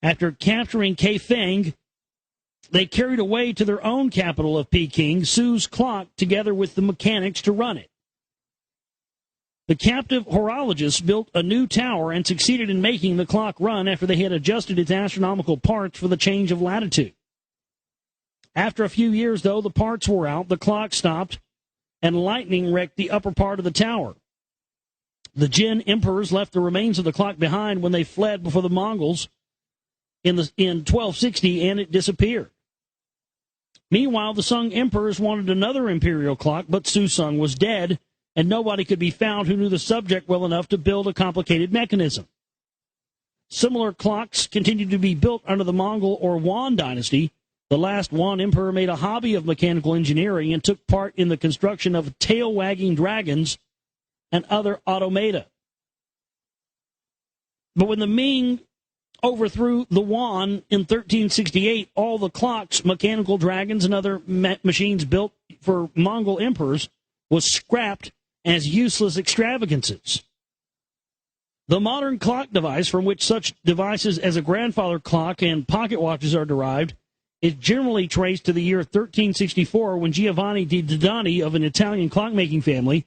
After capturing Kaifeng, they carried away to their own capital of Peking Sue's clock, together with the mechanics to run it. The captive horologists built a new tower and succeeded in making the clock run after they had adjusted its astronomical parts for the change of latitude. After a few years, though, the parts wore out, the clock stopped, and lightning wrecked the upper part of the tower. The Jin emperors left the remains of the clock behind when they fled before the Mongols in 1260, and it disappeared. Meanwhile, the Sung emperors wanted another imperial clock, but Susung was dead, and nobody could be found who knew the subject well enough to build a complicated mechanism. Similar clocks continued to be built under the Mongol or Yuan dynasty. The last Yuan emperor made a hobby of mechanical engineering and took part in the construction of tail-wagging dragons and other automata. But when the Ming overthrew the Yuan in 1368, all the clocks, mechanical dragons, and other machines built for Mongol emperors was scrapped as useless extravagances. The modern clock device, from which such devices as a grandfather clock and pocket watches are derived, is generally traced to the year 1364, when Giovanni di Didani of an Italian clockmaking family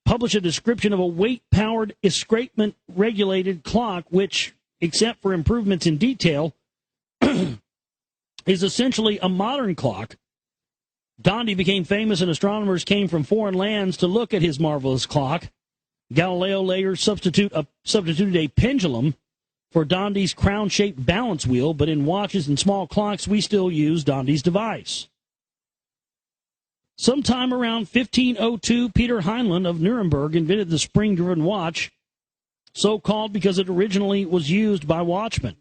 published a description of a weight-powered escapement-regulated clock which, except for improvements in detail, is essentially a modern clock. Dondi became famous and astronomers came from foreign lands to look at his marvelous clock. Galileo later substituted a pendulum for Dondi's crown-shaped balance wheel, but in watches and small clocks we still use Dondi's device. Sometime around 1502, Peter Heinlein of Nuremberg invented the spring-driven watch, so called because it originally was used by watchmen.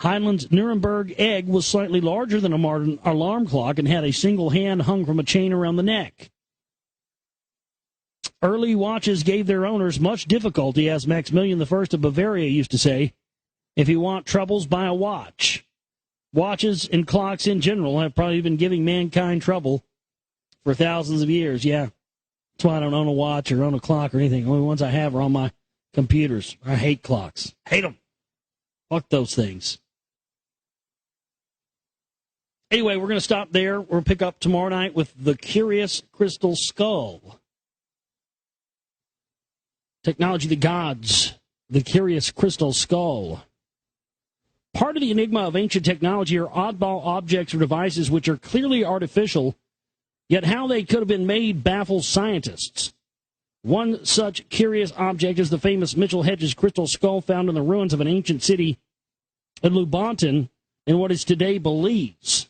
Heinlein's Nuremberg egg was slightly larger than a modern alarm clock and had a single hand hung from a chain around the neck. Early watches gave their owners much difficulty, as Maximilian I of Bavaria used to say, "If you want troubles, buy a watch." Watches and clocks in general have probably been giving mankind trouble for thousands of years, yeah. That's why I don't own a watch or own a clock or anything. The only ones I have are on my computers. I hate clocks. Hate them. Fuck those things. Anyway, we're going to stop there. We'll pick up tomorrow night with the Curious Crystal Skull. Technology of the Gods, the Curious Crystal Skull. Part of the enigma of ancient technology are oddball objects or devices which are clearly artificial, yet how they could have been made baffles scientists. One such curious object is the famous Mitchell Hedges crystal skull found in the ruins of an ancient city in Lubanton in what is today Belize.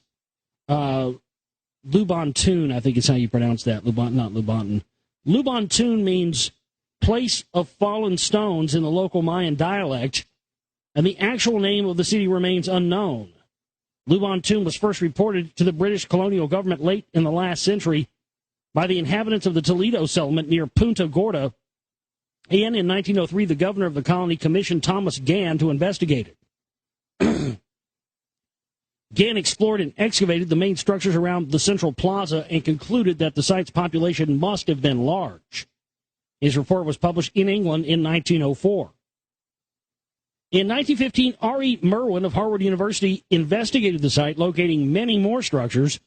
Lubontoon, I think is how you pronounce that. Not Lubonton. Lubontoon means place of fallen stones in the local Mayan dialect, and the actual name of the city remains unknown. Lubontoon was first reported to the British colonial government late in the last century by the inhabitants of the Toledo settlement near Punta Gorda, and in 1903 the governor of the colony commissioned Thomas Gann to investigate it. Gann explored and excavated the main structures around the central plaza and concluded that the site's population must have been large. His report was published in England in 1904. In 1915, R.E. Merwin of Harvard University investigated the site, locating many more structures,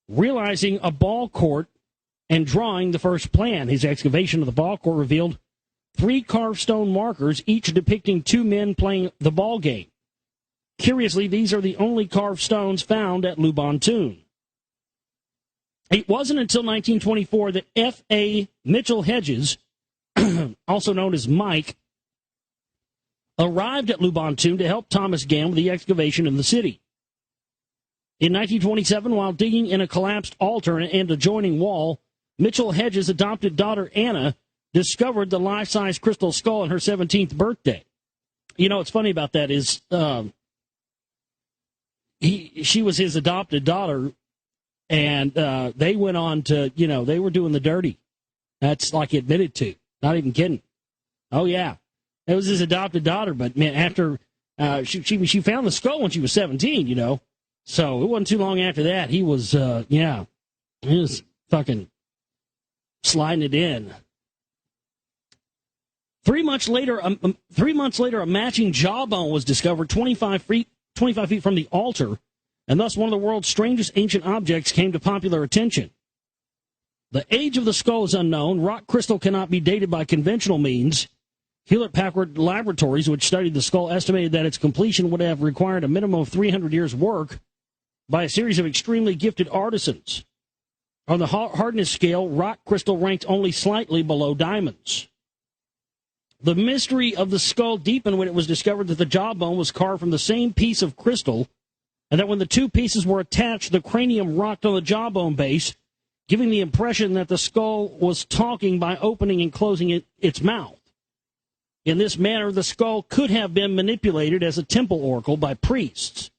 realizing a ball court and drawing the first plan. His excavation of the ball court revealed 3 carved stone markers, each depicting 2 men playing the ball game. Curiously, these are the only carved stones found at Lubontoon. It wasn't until 1924 that F.A. Mitchell Hedges, also known as Mike, arrived at Lubontoon to help Thomas Gann with the excavation in the city. In 1927, while digging in a collapsed altar and adjoining wall, Mitchell Hedges' adopted daughter Anna discovered the life-size crystal skull on her 17th birthday. You know what's funny about that is she was his adopted daughter, and they went on to, they were doing the dirty. That's like he admitted to. Not even kidding. Oh, yeah. It was his adopted daughter, but, man, after she found the skull when she was 17, So it wasn't too long after that. He was, he was fucking sliding it in. 3 months later, a matching jawbone was discovered 25 feet from the altar, and thus one of the world's strangest ancient objects came to popular attention. The age of the skull is unknown. Rock crystal cannot be dated by conventional means. Hewlett-Packard Laboratories, which studied the skull, estimated that its completion would have required a minimum of 300 years' work by a series of extremely gifted artisans. On the hardness scale, rock crystal ranked only slightly below diamonds. The mystery of the skull deepened when it was discovered that the jawbone was carved from the same piece of crystal, and that when the 2 pieces were attached, the cranium rocked on the jawbone base, giving the impression that the skull was talking by opening and closing its mouth. In this manner, the skull could have been manipulated as a temple oracle by priests.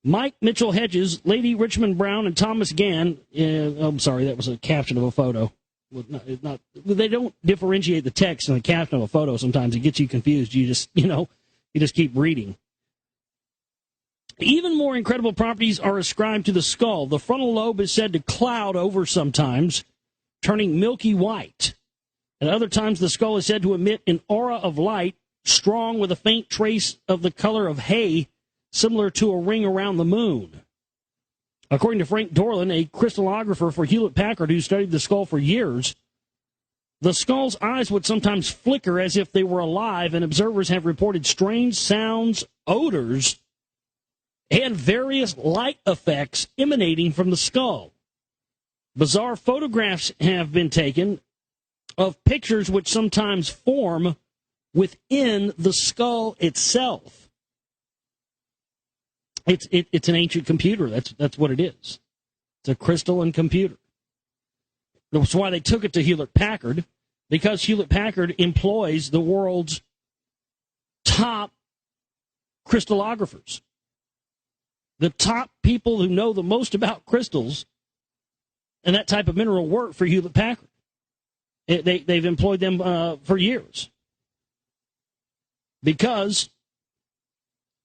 Mike Mitchell Hedges, Lady Richmond Brown, and Thomas Gann, I'm sorry, that was a caption of a photo. They don't differentiate the text in the caption of a photo sometimes. It gets you confused. You just, you just keep reading. Even more incredible properties are ascribed to the skull. The frontal lobe is said to cloud over sometimes, turning milky white. At other times, the skull is said to emit an aura of light, strong with a faint trace of the color of hay, similar to a ring around the moon. According to Frank Dorland, a crystallographer for Hewlett-Packard who studied the skull for years, the skull's eyes would sometimes flicker as if they were alive, and observers have reported strange sounds, odors, and various light effects emanating from the skull. Bizarre photographs have been taken of pictures which sometimes form within the skull itself. It's an ancient computer. That's what it is. It's a crystalline computer. That's why they took it to Hewlett-Packard, because Hewlett-Packard employs the world's top crystallographers. The top people who know the most about crystals and that type of mineral work for Hewlett-Packard. They've employed them for years. Because,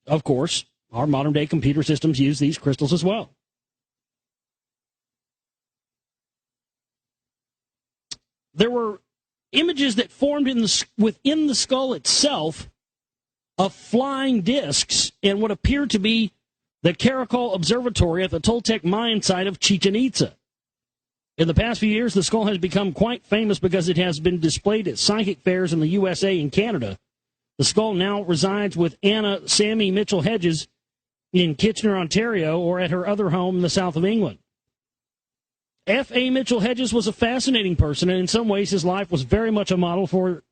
of course, our modern-day computer systems use these crystals as well. There were images that formed within the skull itself of flying discs in what appeared to be the Caracol Observatory at the Toltec Mayan site of Chichen Itza. In the past few years, the skull has become quite famous because it has been displayed at psychic fairs in the USA and Canada. The skull now resides with Anna Sammy Mitchell Hedges in Kitchener, Ontario, or at her other home in the south of England. F.A. Mitchell Hedges was a fascinating person, and in some ways his life was very much a model for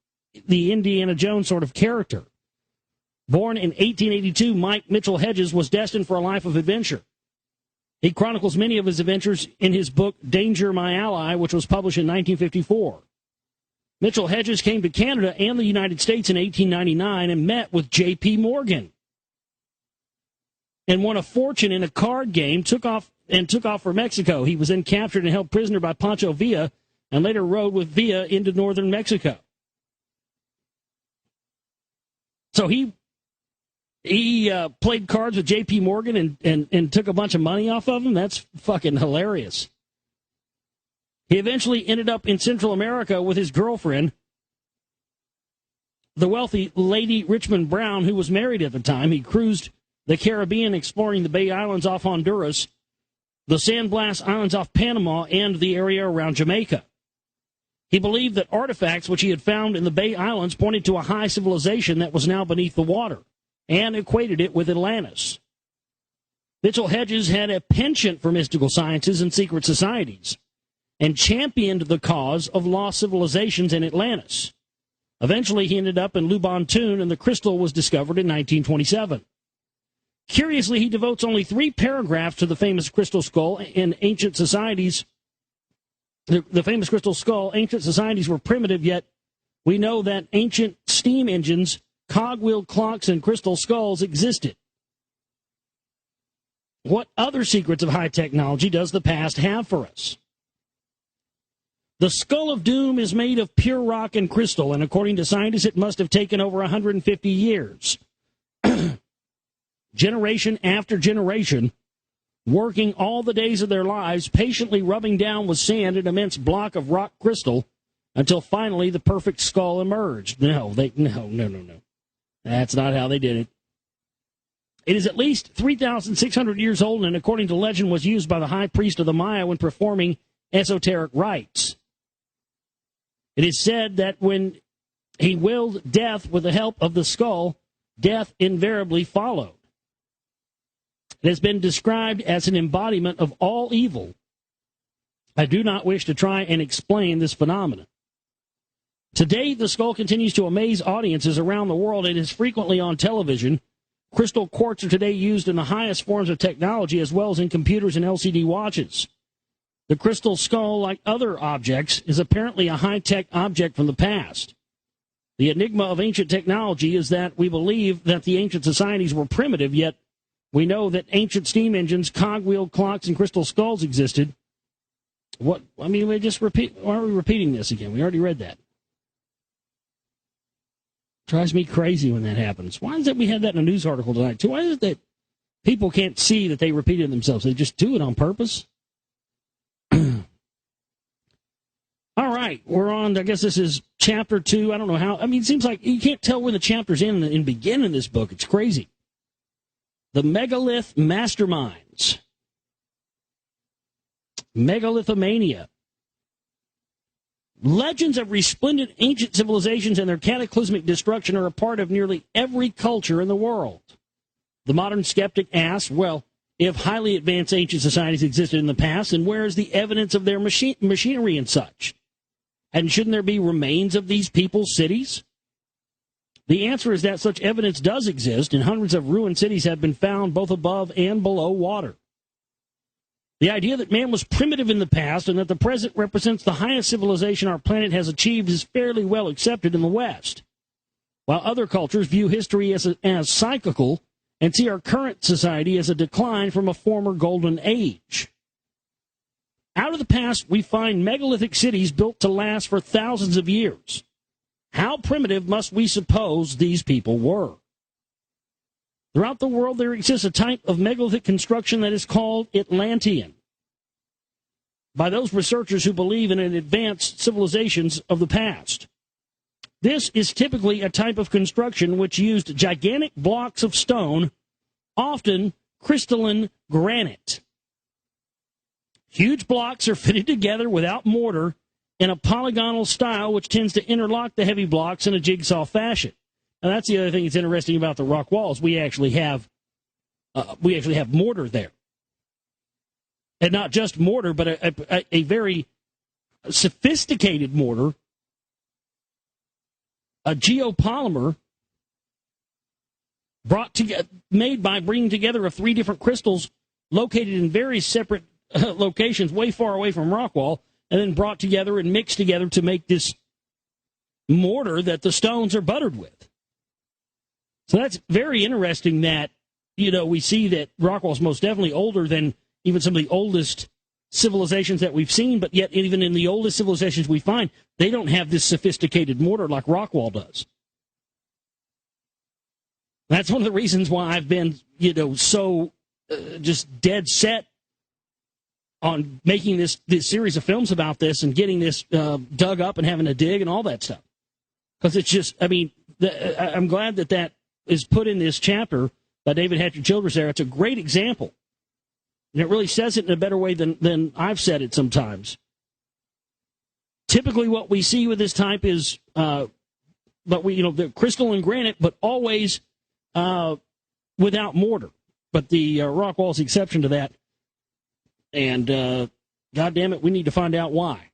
the Indiana Jones sort of character. Born in 1882, Mike Mitchell Hedges was destined for a life of adventure. He chronicles many of his adventures in his book, Danger, My Ally, which was published in 1954. Mitchell Hedges came to Canada and the United States in 1899 and met with J.P. Morgan and won a fortune in a card game, took off for Mexico. He was then captured and held prisoner by Pancho Villa and later rode with Villa into northern Mexico. So he played cards with J.P. Morgan and took a bunch of money off of him? That's fucking hilarious. He eventually ended up in Central America with his girlfriend, the wealthy Lady Richmond Brown, who was married at the time. He cruised the Caribbean, exploring the Bay Islands off Honduras, the San Blas Islands off Panama, and the area around Jamaica. He believed that artifacts which he had found in the Bay Islands pointed to a high civilization that was now beneath the water, and equated it with Atlantis. Mitchell Hedges had a penchant for mystical sciences and secret societies, and championed the cause of lost civilizations in Atlantis. Eventually, he ended up in Lubantun, and the crystal was discovered in 1927. Curiously, he devotes only 3 paragraphs to the famous crystal skull in ancient societies. The famous crystal skull, ancient societies were primitive, yet we know that ancient steam engines, cogwheel clocks, and crystal skulls existed. What other secrets of high technology does the past have for us? The skull of doom is made of pure rock and crystal, and according to scientists, it must have taken over 150 years. Generation after generation, working all the days of their lives, patiently rubbing down with sand an immense block of rock crystal until finally the perfect skull emerged. No. That's not how they did it. It is at least 3,600 years old, and according to legend, was used by the high priest of the Maya when performing esoteric rites. It is said that when he willed death with the help of the skull, death invariably followed. It has been described as an embodiment of all evil. I do not wish to try and explain this phenomenon. Today, the skull continues to amaze audiences around the world and is frequently on television. Crystal quartz are today used in the highest forms of technology as well as in computers and LCD watches. The crystal skull, like other objects, is apparently a high-tech object from the past. The enigma of ancient technology is that we believe that the ancient societies were primitive, yet we know that ancient steam engines, cogwheel clocks, and crystal skulls existed. Why are we repeating this again? We already read that. Drives me crazy when that happens. Why is it we had that in a news article tonight, too? Why is it that people can't see that they repeated themselves? They just do it on purpose? All right, we're on, I guess this is chapter 2. I don't know how. I mean, it seems like you can't tell when the chapter's in and begin in this book. It's crazy. The Megalith Masterminds. Megalithomania. Legends of resplendent ancient civilizations and their cataclysmic destruction are a part of nearly every culture in the world. The modern skeptic asks, well, if highly advanced ancient societies existed in the past, then where is the evidence of their machinery and such? And shouldn't there be remains of these people's cities? The answer is that such evidence does exist, and hundreds of ruined cities have been found both above and below water. The idea that man was primitive in the past and that the present represents the highest civilization our planet has achieved is fairly well accepted in the West, while other cultures view history as cyclical and see our current society as a decline from a former golden age. Out of the past, we find megalithic cities built to last for thousands of years. How primitive must we suppose these people were? Throughout the world, there exists a type of megalithic construction that is called Atlantean, by those researchers who believe in an advanced civilizations of the past. This is typically a type of construction which used gigantic blocks of stone, often crystalline granite. Huge blocks are fitted together without mortar in a polygonal style which tends to interlock the heavy blocks in a jigsaw fashion. Now, that's the other thing that's interesting about the rock walls. We actually have mortar there. And not just mortar, but a very sophisticated mortar, a geopolymer made by bringing together of 3 different crystals located in very separate locations way far away from Rockwall, and then brought together and mixed together to make this mortar that the stones are buttered with. So that's very interesting that, we see that Rockwall's most definitely older than even some of the oldest civilizations that we've seen, but yet even in the oldest civilizations we find, they don't have this sophisticated mortar like Rockwall does. That's one of the reasons why I've been, so just dead set on making this series of films about this and getting this dug up and having to dig and all that stuff. Because it's just, I'm glad that is put in this chapter by David Hatcher Childress there. It's a great example. And it really says it in a better way than I've said it sometimes. Typically what we see with this type is, the crystal and granite, but always without mortar. But the Rockwall's the exception to that. And, God damn it, we need to find out why.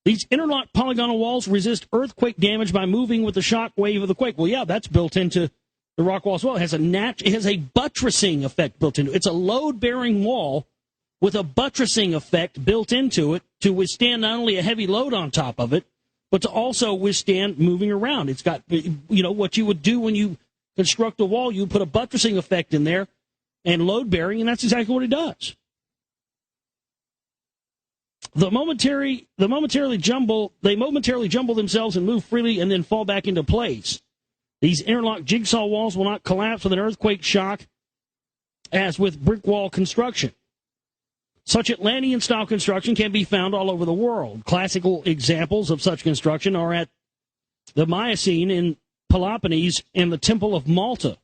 These interlocked polygonal walls resist earthquake damage by moving with the shock wave of the quake. Well, yeah, that's built into the rock wall as well. It has a buttressing effect built into it. It's a load-bearing wall with a buttressing effect built into it to withstand not only a heavy load on top of it, but to also withstand moving around. It's got, what you would do when you construct a wall, you put a buttressing effect in there and load-bearing, and that's exactly what it does. They momentarily jumble themselves and move freely and then fall back into place. These interlocked jigsaw walls will not collapse with an earthquake shock as with brick wall construction. Such Atlantean-style construction can be found all over the world. Classical examples of such construction are at the Miocene in Peloponnese and the Temple of Malta,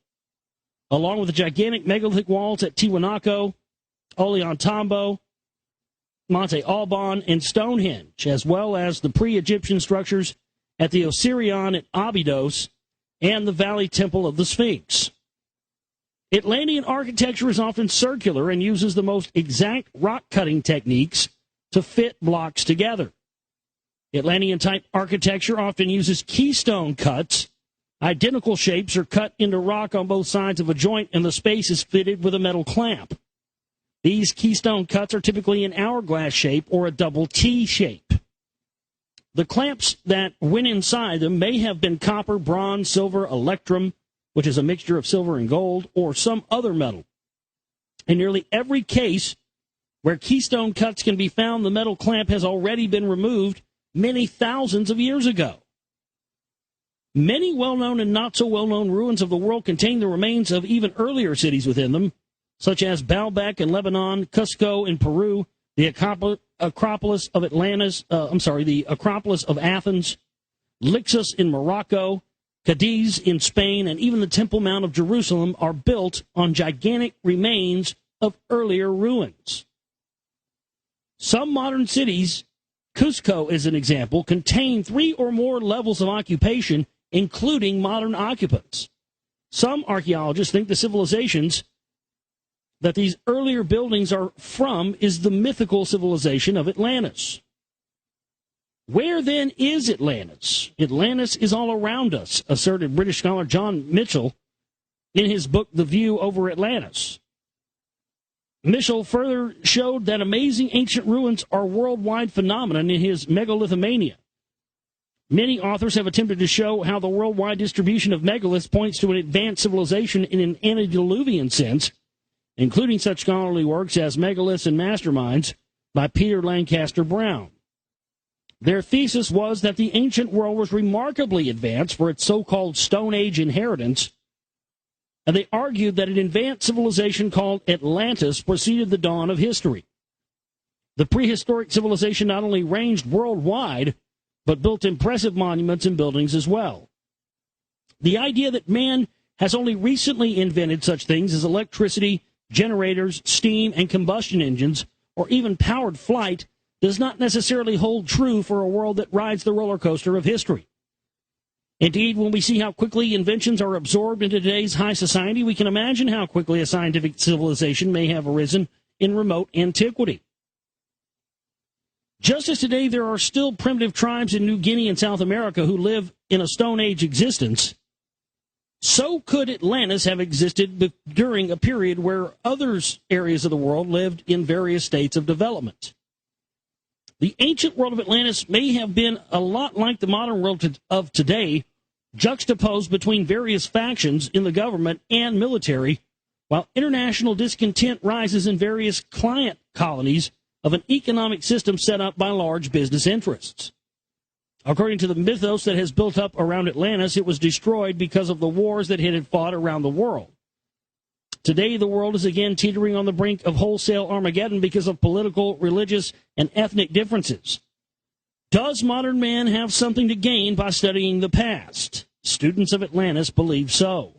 along with the gigantic megalithic walls at Tiwanaku, Ollantaytambo, Monte Alban, and Stonehenge, as well as the pre-Egyptian structures at the Osirion at Abydos and the Valley Temple of the Sphinx. Atlantean architecture is often circular and uses the most exact rock-cutting techniques to fit blocks together. Atlantean-type architecture often uses keystone cuts. Identical shapes are cut into rock on both sides of a joint, and the space is fitted with a metal clamp. These keystone cuts are typically an hourglass shape or a double T shape. The clamps that went inside them may have been copper, bronze, silver, electrum, which is a mixture of silver and gold, or some other metal. In nearly every case where keystone cuts can be found, the metal clamp has already been removed many thousands of years ago. Many well-known and not-so-well-known ruins of the world contain the remains of even earlier cities within them, such as Baalbek in Lebanon, Cusco in Peru, the Acropolis of Athens, Lixus in Morocco, Cadiz in Spain, and even the Temple Mount of Jerusalem are built on gigantic remains of earlier ruins. Some modern cities, Cusco is an example, contain 3 or more levels of occupation, including modern occupants. Some archaeologists think the civilizations that these earlier buildings are from is the mythical civilization of Atlantis. Where then is Atlantis? Atlantis is all around us, asserted British scholar John Mitchell in his book, The View Over Atlantis. Mitchell further showed that amazing ancient ruins are a worldwide phenomenon in his Megalithomania. Many authors have attempted to show how the worldwide distribution of megaliths points to an advanced civilization in an antediluvian sense, including such scholarly works as Megaliths and Masterminds by Peter Lancaster Brown. Their thesis was that the ancient world was remarkably advanced for its so-called Stone Age inheritance, and they argued that an advanced civilization called Atlantis preceded the dawn of history. The prehistoric civilization not only ranged worldwide, but built impressive monuments and buildings as well. The idea that man has only recently invented such things as electricity, generators, steam, and combustion engines, or even powered flight, does not necessarily hold true for a world that rides the roller coaster of history. Indeed, when we see how quickly inventions are absorbed into today's high society, we can imagine how quickly a scientific civilization may have arisen in remote antiquity. Just as today there are still primitive tribes in New Guinea and South America who live in a Stone Age existence, So could Atlantis have existed during a period where other areas of the world lived in various states of development. The ancient world of Atlantis may have been a lot like the modern world of today, juxtaposed between various factions in the government and military, while international discontent rises in various client colonies of an economic system set up by large business interests. According to the mythos that has built up around Atlantis, it was destroyed because of the wars that it had fought around the world. Today, the world is again teetering on the brink of wholesale Armageddon because of political, religious, and ethnic differences. Does modern man have something to gain by studying the past? Students of Atlantis believe so.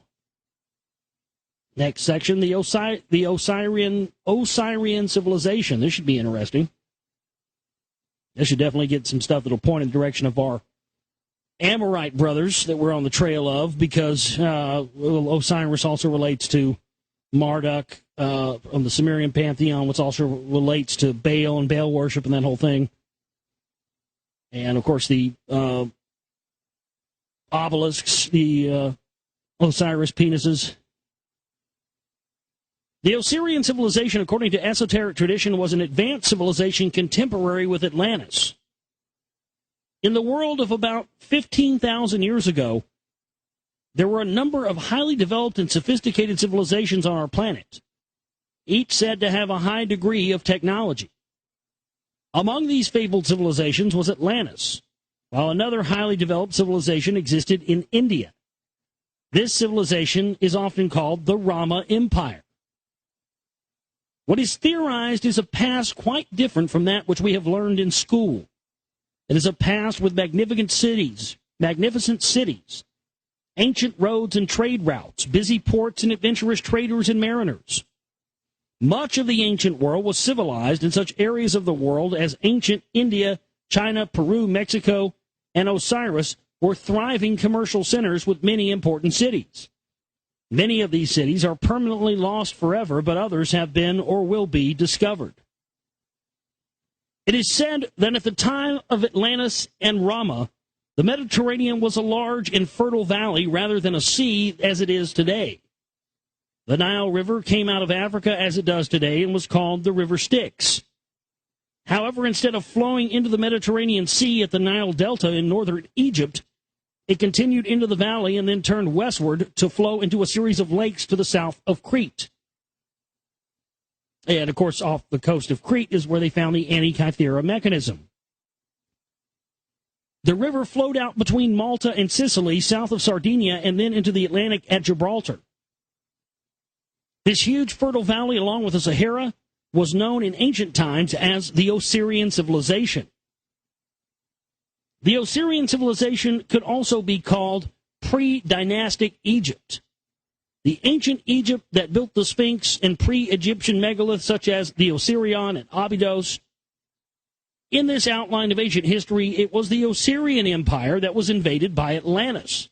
Next section, the Osirian civilization. This should be interesting. This should definitely get some stuff that will point in the direction of our Amorite brothers that we're on the trail of, because Osiris also relates to Marduk from the Sumerian pantheon, which also relates to Baal and Baal worship and that whole thing. And, of course, the obelisks, the Osiris penises. The Osirian civilization, according to esoteric tradition, was an advanced civilization contemporary with Atlantis. In the world of about 15,000 years ago, there were a number of highly developed and sophisticated civilizations on our planet, each said to have a high degree of technology. Among these fabled civilizations was Atlantis, while another highly developed civilization existed in India. This civilization is often called the Rama Empire. What is theorized is a past quite different from that which we have learned in school. It is a past with magnificent cities, ancient roads and trade routes, busy ports and adventurous traders and mariners. Much of the ancient world was civilized in such areas of the world as ancient India, China, Peru, Mexico, and Osiris were thriving commercial centers with many important cities. Many of these cities are permanently lost forever, but others have been or will be discovered. It is said that at the time of Atlantis and Rama, the Mediterranean was a large and fertile valley rather than a sea as it is today. The Nile River came out of Africa as it does today and was called the River Styx. However, instead of flowing into the Mediterranean Sea at the Nile Delta in northern Egypt, it continued into the valley and then turned westward to flow into a series of lakes to the south of Crete. And, of course, off the coast of Crete is where they found the Antikythera mechanism. The river flowed out between Malta and Sicily, south of Sardinia, and then into the Atlantic at Gibraltar. This huge fertile valley, along with the Sahara, was known in ancient times as the Osirian civilization. The Osirian civilization could also be called pre-dynastic Egypt. The ancient Egypt that built the Sphinx and pre-Egyptian megaliths such as the Osirion and Abydos. In this outline of ancient history, it was the Osirian Empire that was invaded by Atlantis,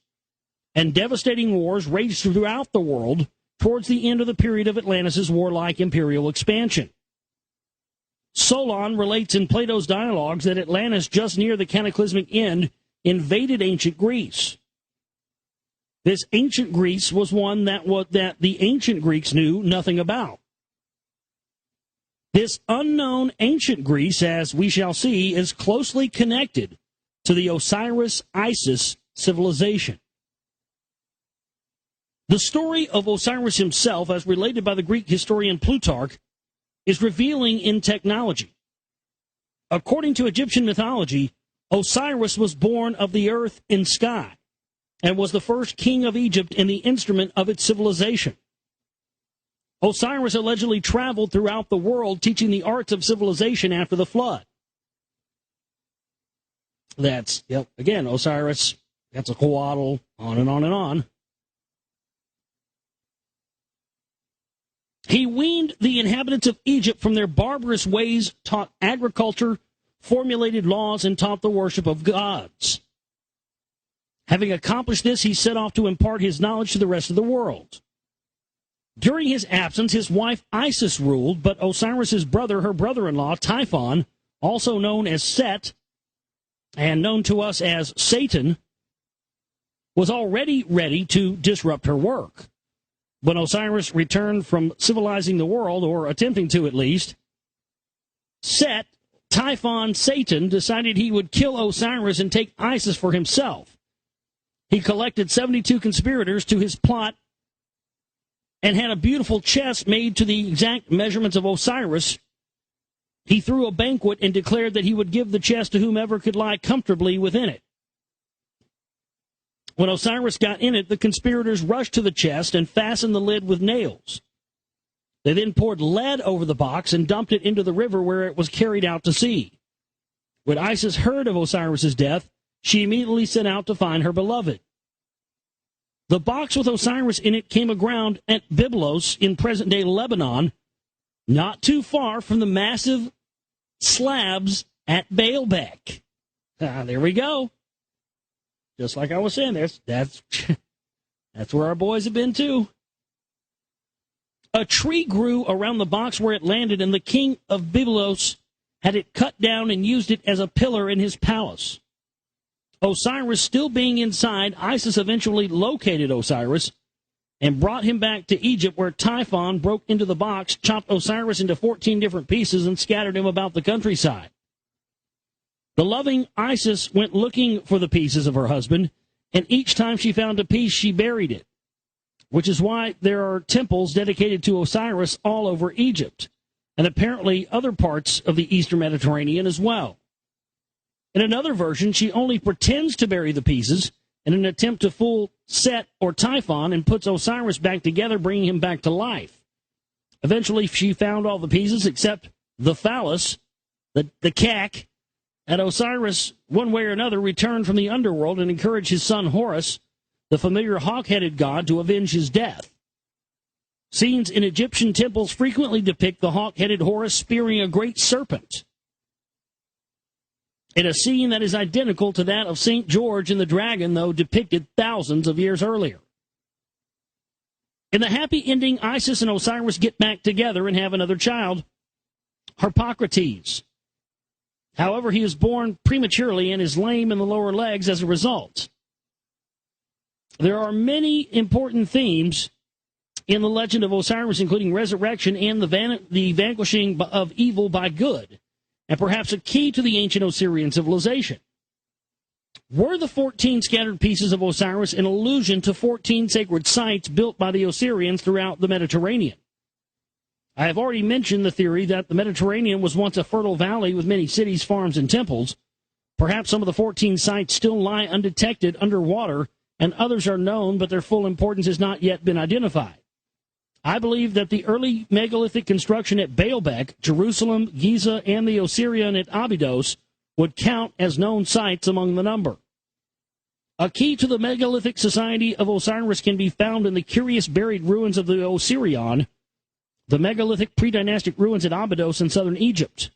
and devastating wars raged throughout the world towards the end of the period of Atlantis' warlike imperial expansion. Solon relates in Plato's dialogues that Atlantis, just near the cataclysmic end, invaded ancient Greece. This ancient Greece was one that the ancient Greeks knew nothing about. This unknown ancient Greece, as we shall see, is closely connected to the Osiris-Isis civilization. The story of Osiris himself, as related by the Greek historian Plutarch, is revealing in technology. According to Egyptian mythology, Osiris was born of the earth and sky, and was the first king of Egypt and the instrument of its civilization. Osiris allegedly traveled throughout the world teaching the arts of civilization after the flood. That's, again, Osiris, that's a Quetzalcoatl, on and on and on. He weaned the inhabitants of Egypt from their barbarous ways, taught agriculture, formulated laws, and taught the worship of gods. Having accomplished this, he set off to impart his knowledge to the rest of the world. During his absence, his wife Isis ruled, but Osiris's brother, her brother-in-law, Typhon, also known as Set, and known to us as Satan, was already ready to disrupt her work. When Osiris returned from civilizing the world, or attempting to at least, Set, Typhon Satan, decided he would kill Osiris and take Isis for himself. He collected 72 conspirators to his plot and had a beautiful chest made to the exact measurements of Osiris. He threw a banquet and declared that he would give the chest to whomever could lie comfortably within it. When Osiris got in it, the conspirators rushed to the chest and fastened the lid with nails. They then poured lead over the box and dumped it into the river where it was carried out to sea. When Isis heard of Osiris's death, she immediately set out to find her beloved. The box with Osiris in it came aground at Byblos in present-day Lebanon, not too far from the massive slabs at Baalbek. There we go. Just like I was saying, that's where our boys have been too. A tree grew around the box where it landed, and the king of Byblos had it cut down and used it as a pillar in his palace. Osiris still being inside, Isis eventually located Osiris and brought him back to Egypt, where Typhon broke into the box, chopped Osiris into 14 different pieces, and scattered him about the countryside. The loving Isis went looking for the pieces of her husband, and each time she found a piece, she buried it, which is why there are temples dedicated to Osiris all over Egypt, and apparently other parts of the Eastern Mediterranean as well. In another version, she only pretends to bury the pieces in an attempt to fool Set or Typhon and puts Osiris back together, bringing him back to life. Eventually, she found all the pieces except the phallus, the cack, and Osiris, one way or another, returned from the underworld and encouraged his son Horus, the familiar hawk-headed god, to avenge his death. Scenes in Egyptian temples frequently depict the hawk-headed Horus spearing a great serpent, in a scene that is identical to that of St. George and the Dragon, though depicted thousands of years earlier. In the happy ending, Isis and Osiris get back together and have another child, Harpocrates. However, he is born prematurely and is lame in the lower legs as a result. There are many important themes in the legend of Osiris, including resurrection and the vanquishing of evil by good, and perhaps a key to the ancient Osirian civilization. Were the 14 scattered pieces of Osiris an allusion to 14 sacred sites built by the Osirians throughout the Mediterranean? I have already mentioned the theory that the Mediterranean was once a fertile valley with many cities, farms, and temples. Perhaps some of the 14 sites still lie undetected underwater, and others are known, but their full importance has not yet been identified. I believe that the early megalithic construction at Baalbek, Jerusalem, Giza, and the Osirian at Abydos would count as known sites among the number. A key to the megalithic society of Osiris can be found in the curious buried ruins of the Osirion, the megalithic pre-dynastic ruins at Abydos in southern Egypt.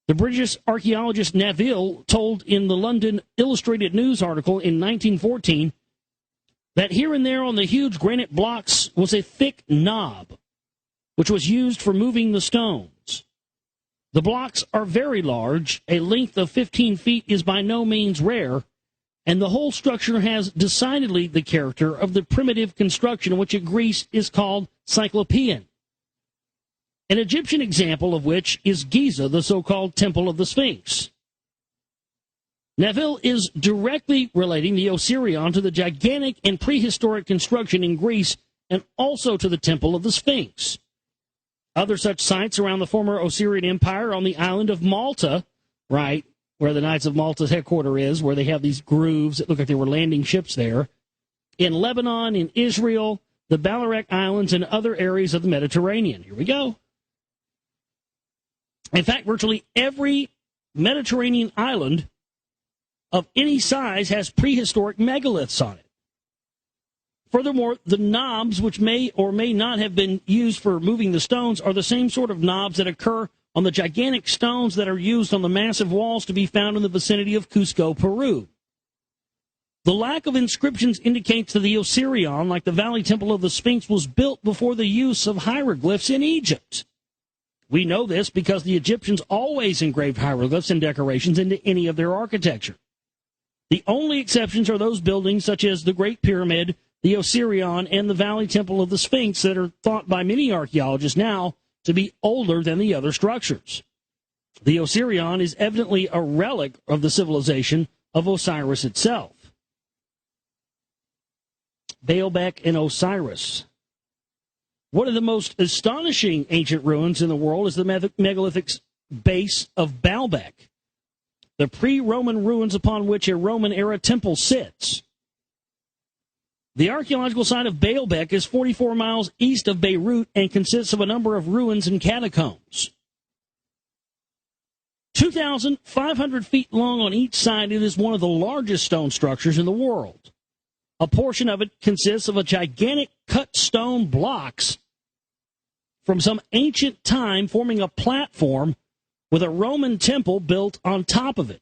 The British archaeologist Neville told in the London Illustrated News article in 1914 that here and there on the huge granite blocks was a thick knob, which was used for moving the stones. The blocks are very large. A length of 15 feet is by no means rare, and the whole structure has decidedly the character of the primitive construction, which in Greece is called Cyclopean. An Egyptian example of which is Giza, the so-called Temple of the Sphinx. Neville is directly relating the Osirion to the gigantic and prehistoric construction in Greece and also to the Temple of the Sphinx. Other such sites around the former Osirian Empire on the island of Malta, right, where the Knights of Malta's headquarters is, where they have these grooves that look like they were landing ships there, in Lebanon, in Israel, the Balearic Islands, and other areas of the Mediterranean. Here we go. In fact, virtually every Mediterranean island of any size has prehistoric megaliths on it. Furthermore, the knobs, which may or may not have been used for moving the stones, are the same sort of knobs that occur on the gigantic stones that are used on the massive walls to be found in the vicinity of Cusco, Peru. The lack of inscriptions indicates that the Osirion, like the Valley Temple of the Sphinx, was built before the use of hieroglyphs in Egypt. We know this because the Egyptians always engraved hieroglyphs and decorations into any of their architecture. The only exceptions are those buildings such as the Great Pyramid, the Osirion, and the Valley Temple of the Sphinx that are thought by many archaeologists now to be older than the other structures. The Osirion is evidently a relic of the civilization of Osiris itself. Baalbek and Osiris. One of the most astonishing ancient ruins in the world is the megalithic base of Baalbek, the pre-Roman ruins upon which a Roman-era temple sits. The archaeological site of Baalbek is 44 miles east of Beirut and consists of a number of ruins and catacombs. 2,500 feet long on each side, it is one of the largest stone structures in the world. A portion of it consists of a gigantic cut stone blocks from some ancient time forming a platform with a Roman temple built on top of it.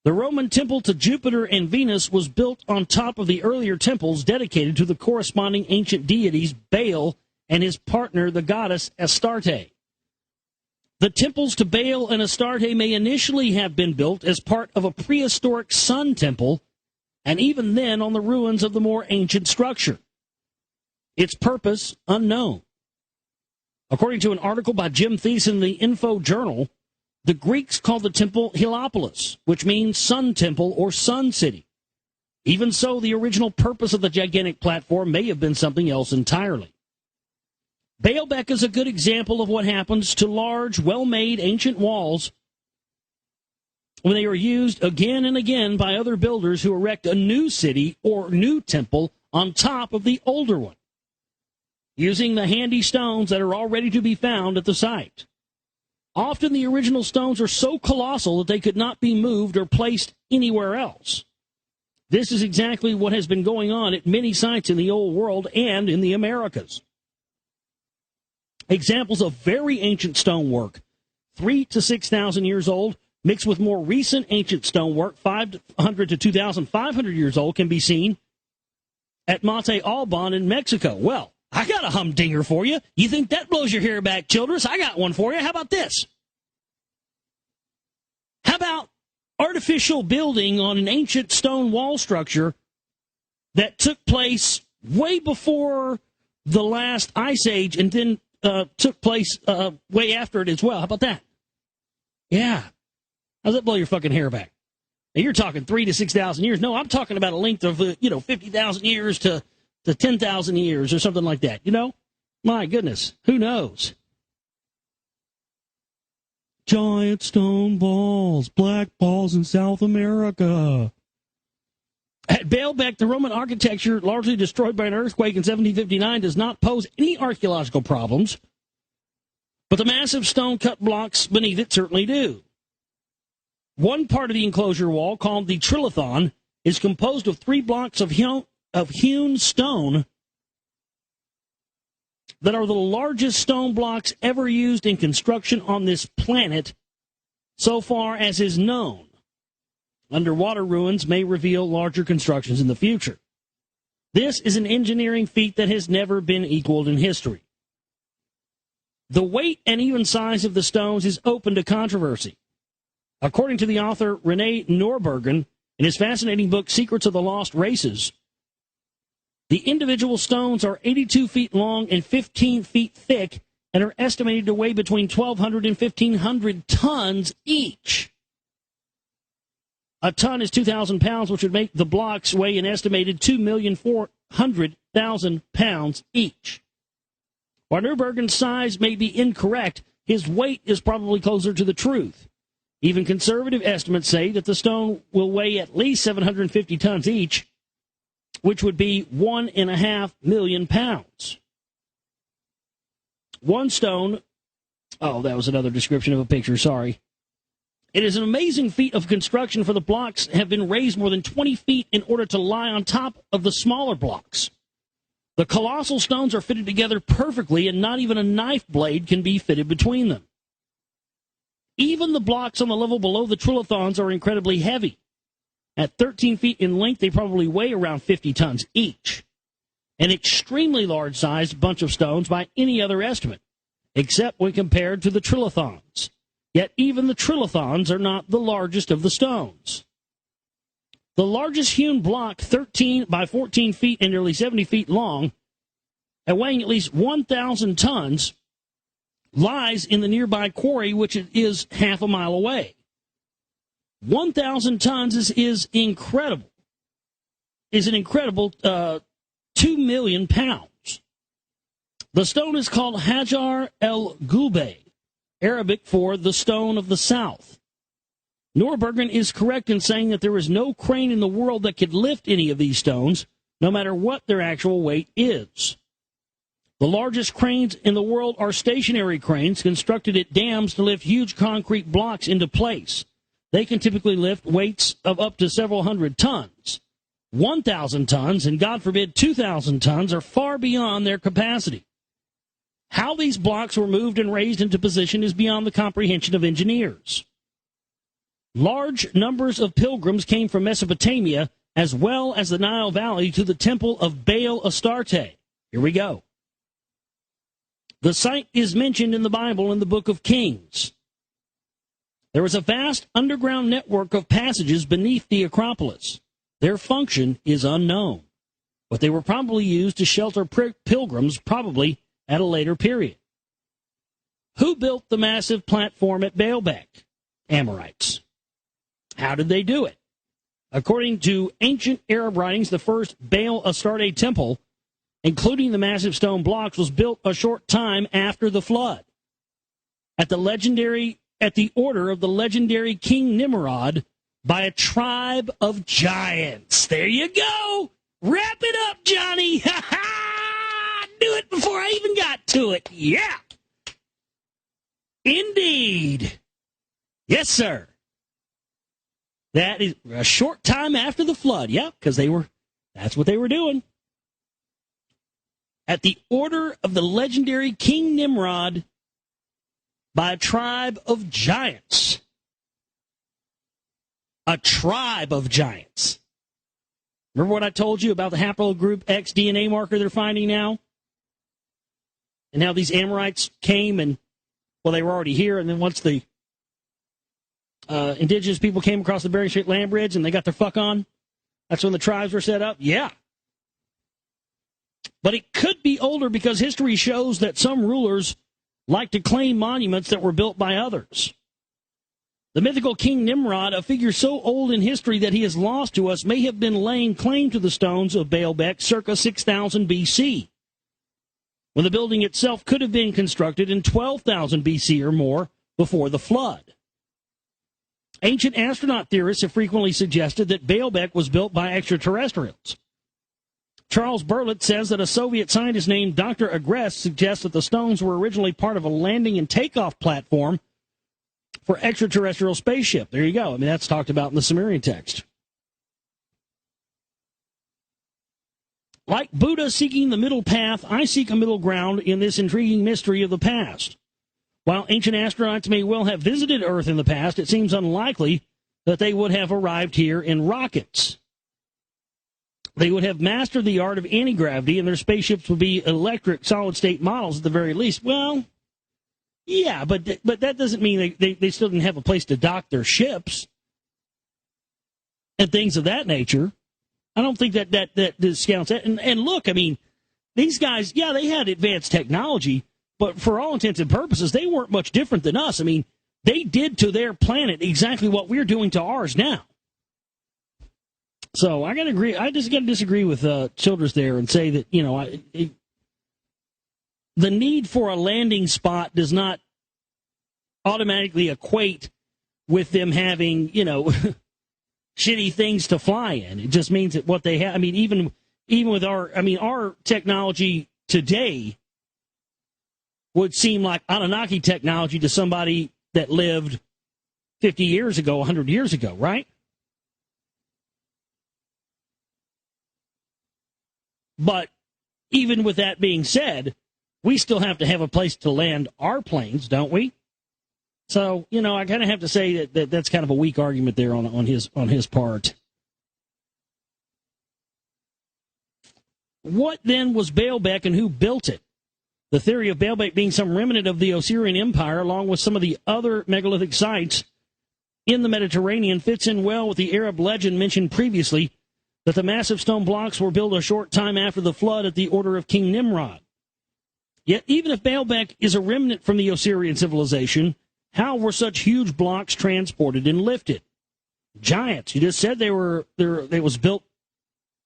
The Roman temple to Jupiter and Venus was built on top of the earlier temples dedicated to the corresponding ancient deities Baal and his partner, the goddess Astarte. The temples to Baal and Astarte may initially have been built as part of a prehistoric sun temple, and even then on the ruins of the more ancient structure. Its purpose, unknown. According to an article by Jim Thies in the Info Journal, the Greeks called the temple Heliopolis, which means sun temple or sun city. Even so, the original purpose of the gigantic platform may have been something else entirely. Baalbek is a good example of what happens to large, well-made ancient walls when they are used again and again by other builders who erect a new city or new temple on top of the older one, using the handy stones that are already to be found at the site. Often the original stones are so colossal that they could not be moved or placed anywhere else. This is exactly what has been going on at many sites in the Old World and in the Americas. Examples of very ancient stonework, 3,000 to 6,000 years old, mixed with more recent ancient stonework, 500 to 2,500 years old, can be seen at Monte Alban in Mexico. Well, I got a humdinger for you. You think that blows your hair back, Childress? I got one for you. How about this? How about artificial building on an ancient stone wall structure that took place way before the last ice age and then took place way after it as well? How about that? Yeah. How's that blow your fucking hair back? Now, you're talking 3,000 to 6,000 years. No, I'm talking about a length of 50,000 years to 10,000 years or something like that. My goodness, who knows? Giant stone balls, black balls in South America. At Baalbek, the Roman architecture, largely destroyed by an earthquake in 1759, does not pose any archaeological problems, but the massive stone cut blocks beneath it certainly do. One part of the enclosure wall, called the Trilithon, is composed of 3 blocks of hewn stone that are the largest stone blocks ever used in construction on this planet so far as is known. Underwater ruins may reveal larger constructions in the future. This is an engineering feat that has never been equaled in history. The weight and even size of the stones is open to controversy. According to the author René Norbergen, in his fascinating book Secrets of the Lost Races, the individual stones are 82 feet long and 15 feet thick and are estimated to weigh between 1,200 and 1,500 tons each. A ton is 2,000 pounds, which would make the blocks weigh an estimated 2,400,000 pounds each. While Norbergen's size may be incorrect, his weight is probably closer to the truth. Even conservative estimates say that the stone will weigh at least 750 tons each, which would be 1.5 million pounds. One stone, that was another description of a picture, sorry. It is an amazing feat of construction, for the blocks have been raised more than 20 feet in order to lie on top of the smaller blocks. The colossal stones are fitted together perfectly, and not even a knife blade can be fitted between them. Even the blocks on the level below the trilithons are incredibly heavy. At 13 feet in length, they probably weigh around 50 tons each. An extremely large-sized bunch of stones by any other estimate, except when compared to the trilithons. Yet even the trilithons are not the largest of the stones. The largest hewn block, 13 by 14 feet and nearly 70 feet long, and weighing at least 1,000 tons, lies in the nearby quarry, which is half a mile away. 1,000 tons is incredible. Is an incredible 2 million pounds. The stone is called Hajar el-Gulbe, Arabic for the stone of the south. Norbergen is correct in saying that there is no crane in the world that could lift any of these stones, no matter what their actual weight is. The largest cranes in the world are stationary cranes constructed at dams to lift huge concrete blocks into place. They can typically lift weights of up to several hundred tons. 1,000 tons, and God forbid 2,000 tons, are far beyond their capacity. How these blocks were moved and raised into position is beyond the comprehension of engineers. Large numbers of pilgrims came from Mesopotamia as well as the Nile Valley to the temple of Baal Astarte. Here we go. The site is mentioned in the Bible in the book of Kings. There was a vast underground network of passages beneath the Acropolis. Their function is unknown, but they were probably used to shelter pilgrims, probably at a later period. Who built the massive platform at Baalbek? Amorites. How did they do it? According to ancient Arab writings, the first Baal Astarte temple, including the massive stone blocks, was built a short time after the flood. At the order of the legendary King Nimrod, by a tribe of giants. There you go. Wrap it up, Johnny. Ha ha! Do it before I even got to it. Yeah. Indeed. Yes, sir. That is a short time after the flood. Yeah, because that's what they were doing. At the order of the legendary King Nimrod, by a tribe of giants. A tribe of giants. Remember what I told you about the haplogroup X DNA marker they're finding now? And how these Amorites came and, well, they were already here, and then once the indigenous people came across the Bering Strait land bridge and they got their fuck on, that's when the tribes were set up? Yeah. But it could be older because history shows that some rulers like to claim monuments that were built by others. The mythical King Nimrod, a figure so old in history that he is lost to us, may have been laying claim to the stones of Baalbek circa 6000 BC, when the building itself could have been constructed in 12,000 BC or more before the flood. Ancient astronaut theorists have frequently suggested that Baalbek was built by extraterrestrials. Charles Berlitz says that a Soviet scientist named Dr. Agrest suggests that the stones were originally part of a landing and takeoff platform for extraterrestrial spaceship. There you go. I mean, that's talked about in the Sumerian text. Like Buddha seeking the middle path, I seek a middle ground in this intriguing mystery of the past. While ancient astronauts may well have visited Earth in the past, it seems unlikely that they would have arrived here in rockets. They would have mastered the art of anti-gravity, and their spaceships would be electric solid-state models at the very least. Well, yeah, but that doesn't mean they still didn't have a place to dock their ships and things of that nature. I don't think that discounts that. And look, I mean, these guys, yeah, they had advanced technology, but for all intents and purposes, they weren't much different than us. I mean, they did to their planet exactly what we're doing to ours now. So I got to agree. I just got to disagree with Childress there and say that, you know, the need for a landing spot does not automatically equate with them having, you know, shitty things to fly in. It just means that what they have. I mean, even with our technology today would seem like Anunnaki technology to somebody that lived 50 years ago, 100 years ago, right? But even with that being said, we still have to have a place to land our planes, don't we? So, you know, I kind of have to say that that's kind of a weak argument there on his part. What then was Baalbek and who built it? The theory of Baalbek being some remnant of the Osirian Empire, along with some of the other megalithic sites in the Mediterranean fits in well with the Arab legend mentioned previously that the massive stone blocks were built a short time after the flood at the order of King Nimrod. Yet even if Baalbek is a remnant from the Osirian civilization, how were such huge blocks transported and lifted? Giants. You just said they was built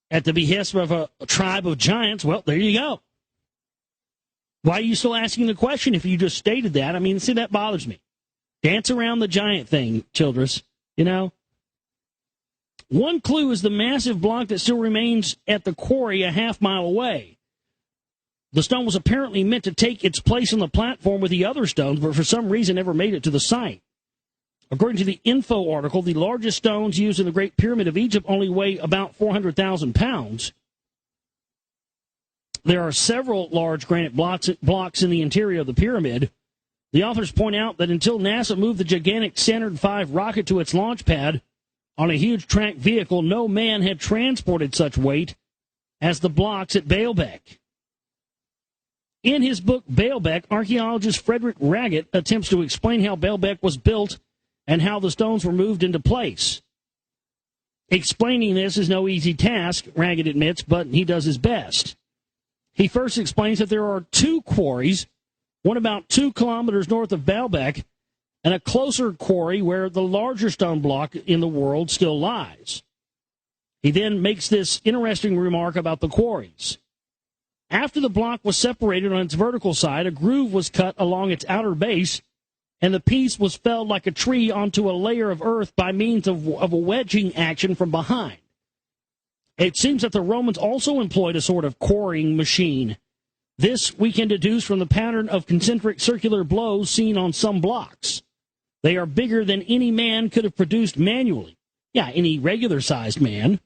at the behest of a tribe of giants. Well, there you go. Why are you still asking the question if you just stated that? I mean, see, that bothers me. Dance around the giant thing, Childress, you know? One clue is the massive block that still remains at the quarry a half-mile away. The stone was apparently meant to take its place on the platform with the other stones, but for some reason never made it to the site. According to the info article, the largest stones used in the Great Pyramid of Egypt only weigh about 400,000 pounds. There are several large granite blocks in the interior of the pyramid. The authors point out that until NASA moved the gigantic Saturn V rocket to its launch pad on a huge tracked vehicle, no man had transported such weight as the blocks at Baalbek. In his book, Baalbek, archaeologist Frederick Raggett attempts to explain how Baalbek was built and how the stones were moved into place. Explaining this is no easy task, Raggett admits, but he does his best. He first explains that there are two quarries, one about 2 kilometers north of Baalbek, and a closer quarry where the larger stone block in the world still lies. He then makes this interesting remark about the quarries. After the block was separated on its vertical side, a groove was cut along its outer base, and the piece was felled like a tree onto a layer of earth by means of a wedging action from behind. It seems that the Romans also employed a sort of quarrying machine. This we can deduce from the pattern of concentric circular blows seen on some blocks. They are bigger than any man could have produced manually. Yeah, any regular-sized man.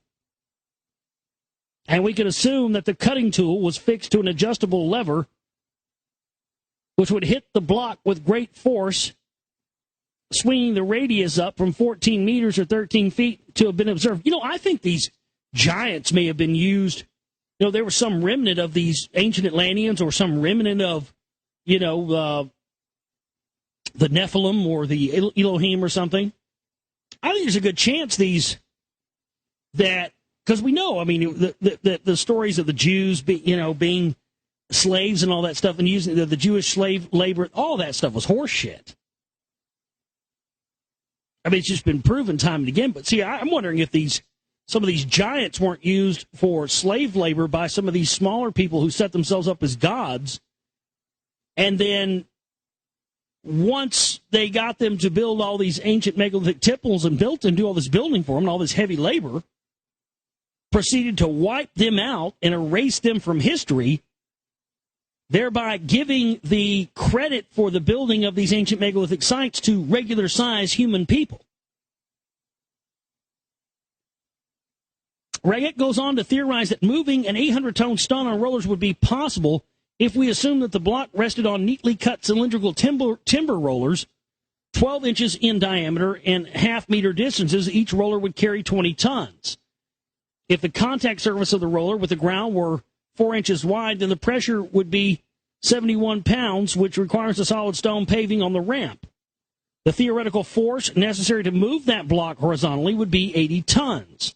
And we can assume that the cutting tool was fixed to an adjustable lever, which would hit the block with great force, swinging the radius up from 14 meters or 13 feet to have been observed. You know, I think these giants may have been used. You know, there was some remnant of these ancient Atlanteans or some remnant of, you know, the Nephilim or the Elohim or something. I think there's a good chance because we know, I mean, the stories of the Jews, being slaves and all that stuff, and using the Jewish slave labor, all that stuff was horse shit. I mean, it's just been proven time and again. But see, I'm wondering if some of these giants weren't used for slave labor by some of these smaller people who set themselves up as gods, and then once they got them to build all these ancient megalithic temples and built and do all this building for them and all this heavy labor, proceeded to wipe them out and erase them from history, thereby giving the credit for the building of these ancient megalithic sites to regular-sized human people. Raggett goes on to theorize that moving an 800-ton stone on rollers would be possible if we assume that the block rested on neatly cut cylindrical timber rollers, 12 inches in diameter and half-meter distances. Each roller would carry 20 tons. If the contact surface of the roller with the ground were 4 inches wide, then the pressure would be 71 pounds, which requires a solid stone paving on the ramp. The theoretical force necessary to move that block horizontally would be 80 tons.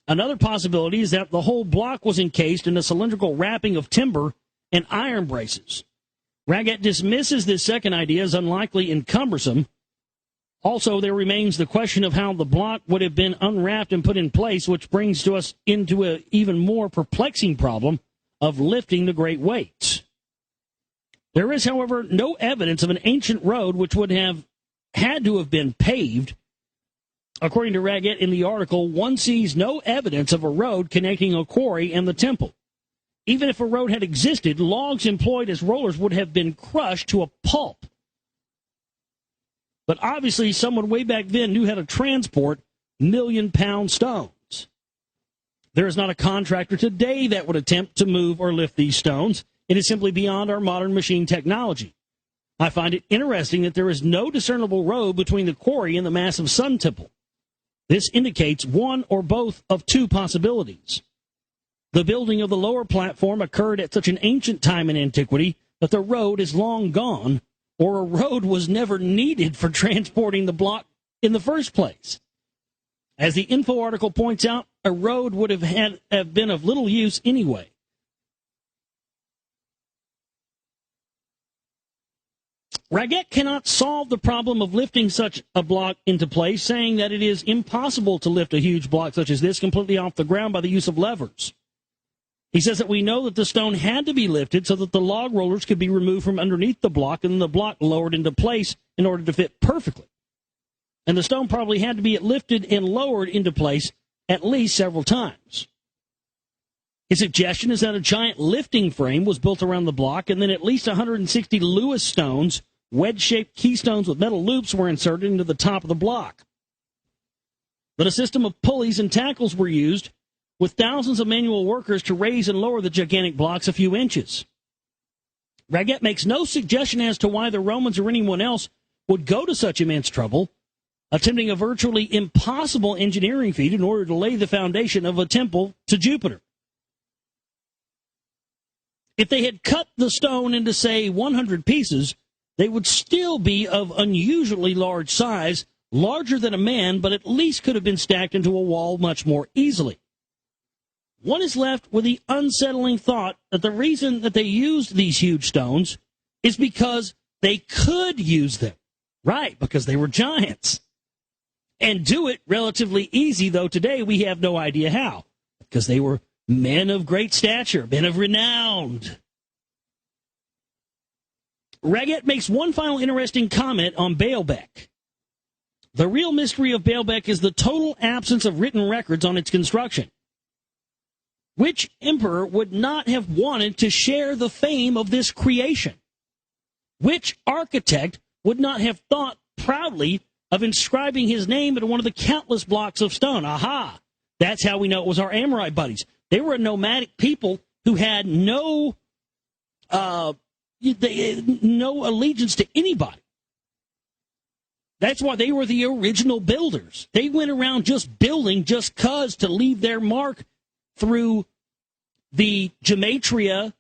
Another possibility is that the whole block was encased in a cylindrical wrapping of timber and iron braces. Raggett dismisses this second idea as unlikely and cumbersome. Also, there remains the question of how the block would have been unwrapped and put in place, which brings us into an even more perplexing problem of lifting the great weights. There is, however, no evidence of an ancient road which would have had to have been paved. According to Raggett in the article, one sees no evidence of a road connecting a quarry and the temple. Even if a road had existed, logs employed as rollers would have been crushed to a pulp. But obviously, someone way back then knew how to transport million-pound stones. There is not a contractor today that would attempt to move or lift these stones. It is simply beyond our modern machine technology. I find it interesting that there is no discernible road between the quarry and the massive Sun Temple. This indicates one or both of two possibilities. The building of the lower platform occurred at such an ancient time in antiquity that the road is long gone, or a road was never needed for transporting the block in the first place. As the info article points out, a road would have been of little use anyway. Raggett cannot solve the problem of lifting such a block into place, saying that it is impossible to lift a huge block such as this completely off the ground by the use of levers. He says that we know that the stone had to be lifted so that the log rollers could be removed from underneath the block and the block lowered into place in order to fit perfectly. And the stone probably had to be lifted and lowered into place at least several times. His suggestion is that a giant lifting frame was built around the block and then at least 160 Lewis stones, wedge-shaped keystones with metal loops, were inserted into the top of the block. But a system of pulleys and tackles were used with thousands of manual workers to raise and lower the gigantic blocks a few inches. Raggett makes no suggestion as to why the Romans or anyone else would go to such immense trouble, attempting a virtually impossible engineering feat in order to lay the foundation of a temple to Jupiter. If they had cut the stone into, say, 100 pieces, they would still be of unusually large size, larger than a man, but at least could have been stacked into a wall much more easily. One is left with the unsettling thought that the reason that they used these huge stones is because they could use them. Right, because they were giants. And do it relatively easy, though today we have no idea how. Because they were men of great stature, men of renown. Raggett makes one final interesting comment on Baalbek. The real mystery of Baalbek is the total absence of written records on its construction. Which emperor would not have wanted to share the fame of this creation? Which architect would not have thought proudly of inscribing his name into one of the countless blocks of stone? Aha! That's how we know it was our Amorite buddies. They were a nomadic people who had no allegiance to anybody. That's why they were the original builders. They went around just building just 'cause to leave their mark through the gematria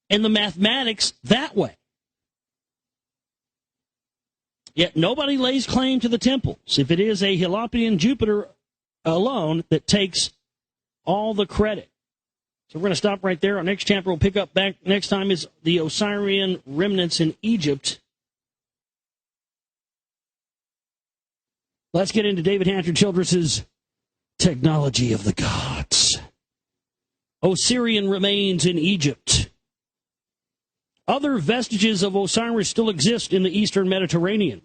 and the mathematics that way. Yet nobody lays claim to the temples if it is a Helopian Jupiter alone that takes all the credit. So we're going to stop right there. Our next chapter we'll pick up back next time is the Osirian remnants in Egypt. Let's get into David Hatcher Childress's Technology of the Gods. Osirian remains in Egypt. Other vestiges of Osiris still exist in the eastern Mediterranean.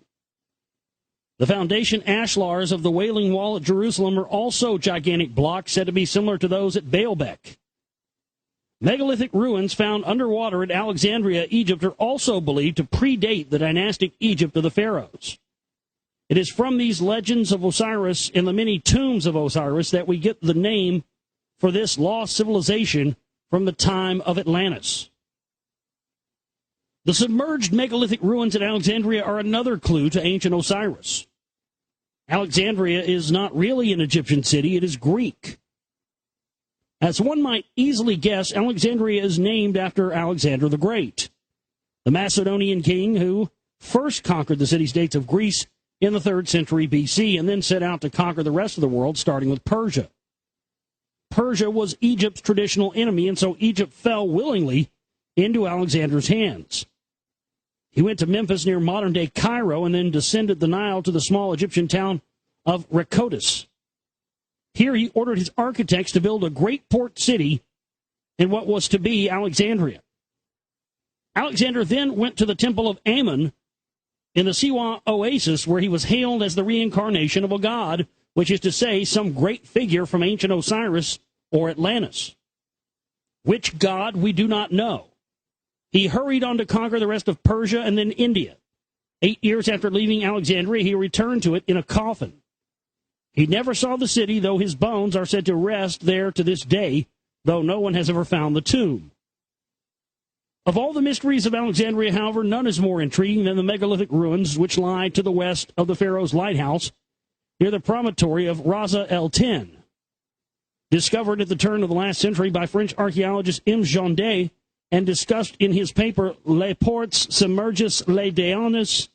The foundation ashlars of the Wailing Wall at Jerusalem are also gigantic blocks said to be similar to those at Baalbek. Megalithic ruins found underwater at Alexandria, Egypt, are also believed to predate the dynastic Egypt of the pharaohs. It is from these legends of Osiris and the many tombs of Osiris that we get the name for this lost civilization from the time of Atlantis. The submerged megalithic ruins at Alexandria are another clue to ancient Osiris. Alexandria is not really an Egyptian city, it is Greek. As one might easily guess, Alexandria is named after Alexander the Great, the Macedonian king who first conquered the city-states of Greece in the 3rd century BC and then set out to conquer the rest of the world, starting with Persia. Persia was Egypt's traditional enemy, and so Egypt fell willingly into Alexander's hands. He went to Memphis near modern-day Cairo and then descended the Nile to the small Egyptian town of Rhakotis. Here he ordered his architects to build a great port city in what was to be Alexandria. Alexander then went to the temple of Ammon in the Siwa oasis, where he was hailed as the reincarnation of a god, which is to say, some great figure from ancient Osiris or Atlantis. Which god, we do not know. He hurried on to conquer the rest of Persia and then India. 8 years after leaving Alexandria, he returned to it in a coffin. He never saw the city, though his bones are said to rest there to this day, though no one has ever found the tomb. Of all the mysteries of Alexandria, however, none is more intriguing than the megalithic ruins which lie to the west of the Pharaoh's lighthouse near the promontory of Ras el-Tin. Discovered at the turn of the last century by French archaeologist M. Jondet and discussed in his paper Les Portes Submerges les Déonis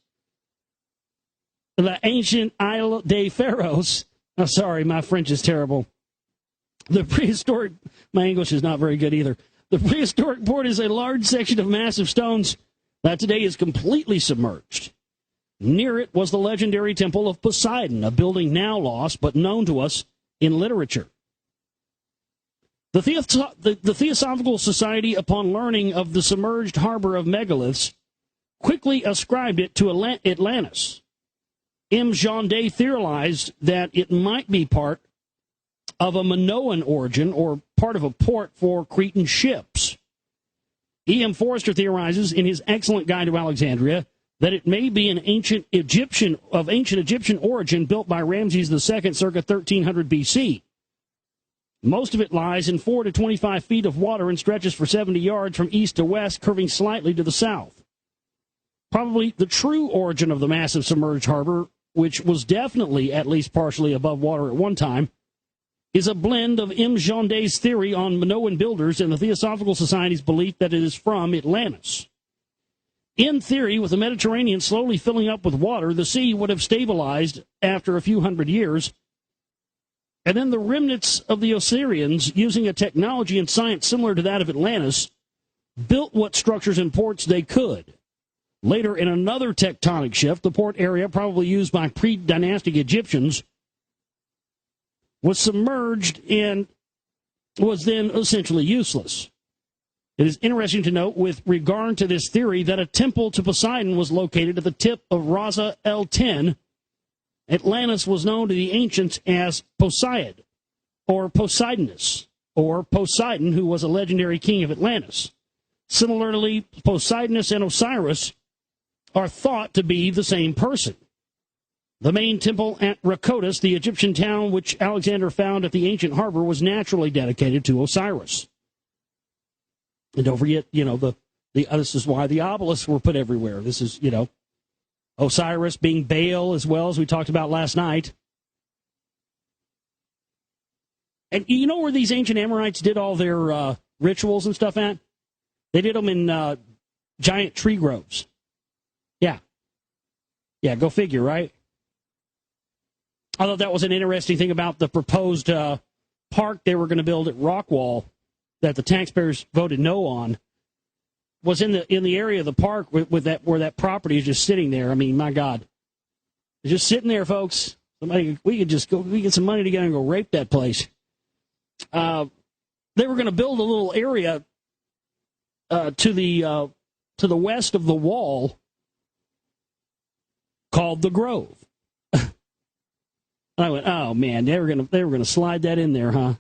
the ancient Isle des Pharaohs. Oh, sorry, my French is terrible. The prehistoric, my English is not very good either. The prehistoric port is a large section of massive stones that today is completely submerged. Near it was the legendary Temple of Poseidon, a building now lost but known to us in literature. The Theosophical Society, upon learning of the submerged harbor of megaliths, quickly ascribed it to Atlantis. M. Jonday theorized that it might be part of a Minoan origin or part of a port for Cretan ships. E. M. Forrester theorizes in his excellent Guide to Alexandria that it may be an ancient Egyptian origin built by Ramses II circa 1300 BC. Most of it lies in 4 to 25 feet of water and stretches for 70 yards from east to west, curving slightly to the south. Probably the true origin of the massive submerged harbor, which was definitely at least partially above water at one time, is a blend of M. Jonday's theory on Minoan builders and the Theosophical Society's belief that it is from Atlantis. In theory, with the Mediterranean slowly filling up with water, the sea would have stabilized after a few hundred years, and then the remnants of the Osirians, using a technology and science similar to that of Atlantis, built what structures and ports they could. Later, in another tectonic shift, the port area, probably used by pre-dynastic Egyptians, was submerged and was then essentially useless. It is interesting to note, with regard to this theory, that a temple to Poseidon was located at the tip of Rasa El-10. Atlantis was known to the ancients as Poseid, or Poseidonus, or Poseidon, who was a legendary king of Atlantis. Similarly, Poseidonus and Osiris are thought to be the same person. The main temple at Rakotis, the Egyptian town which Alexander found at the ancient harbor, was naturally dedicated to Osiris. And don't forget, this is why the obelisks were put everywhere. This is, Osiris being Baal as well, as we talked about last night. And you know where these ancient Amorites did all their rituals and stuff at? They did them in giant tree groves. Yeah. Yeah, go figure, right? I thought that was an interesting thing about the proposed park they were going to build at Rockwall that the taxpayers voted no on, was in the area of the park with that, where that property is just sitting there. I mean, my God, it's just sitting there, folks. We could just we get some money together and go rape that place. They were going to build a little area to the west of the wall called the Grove. I went, oh man, they were gonna slide that in there, huh?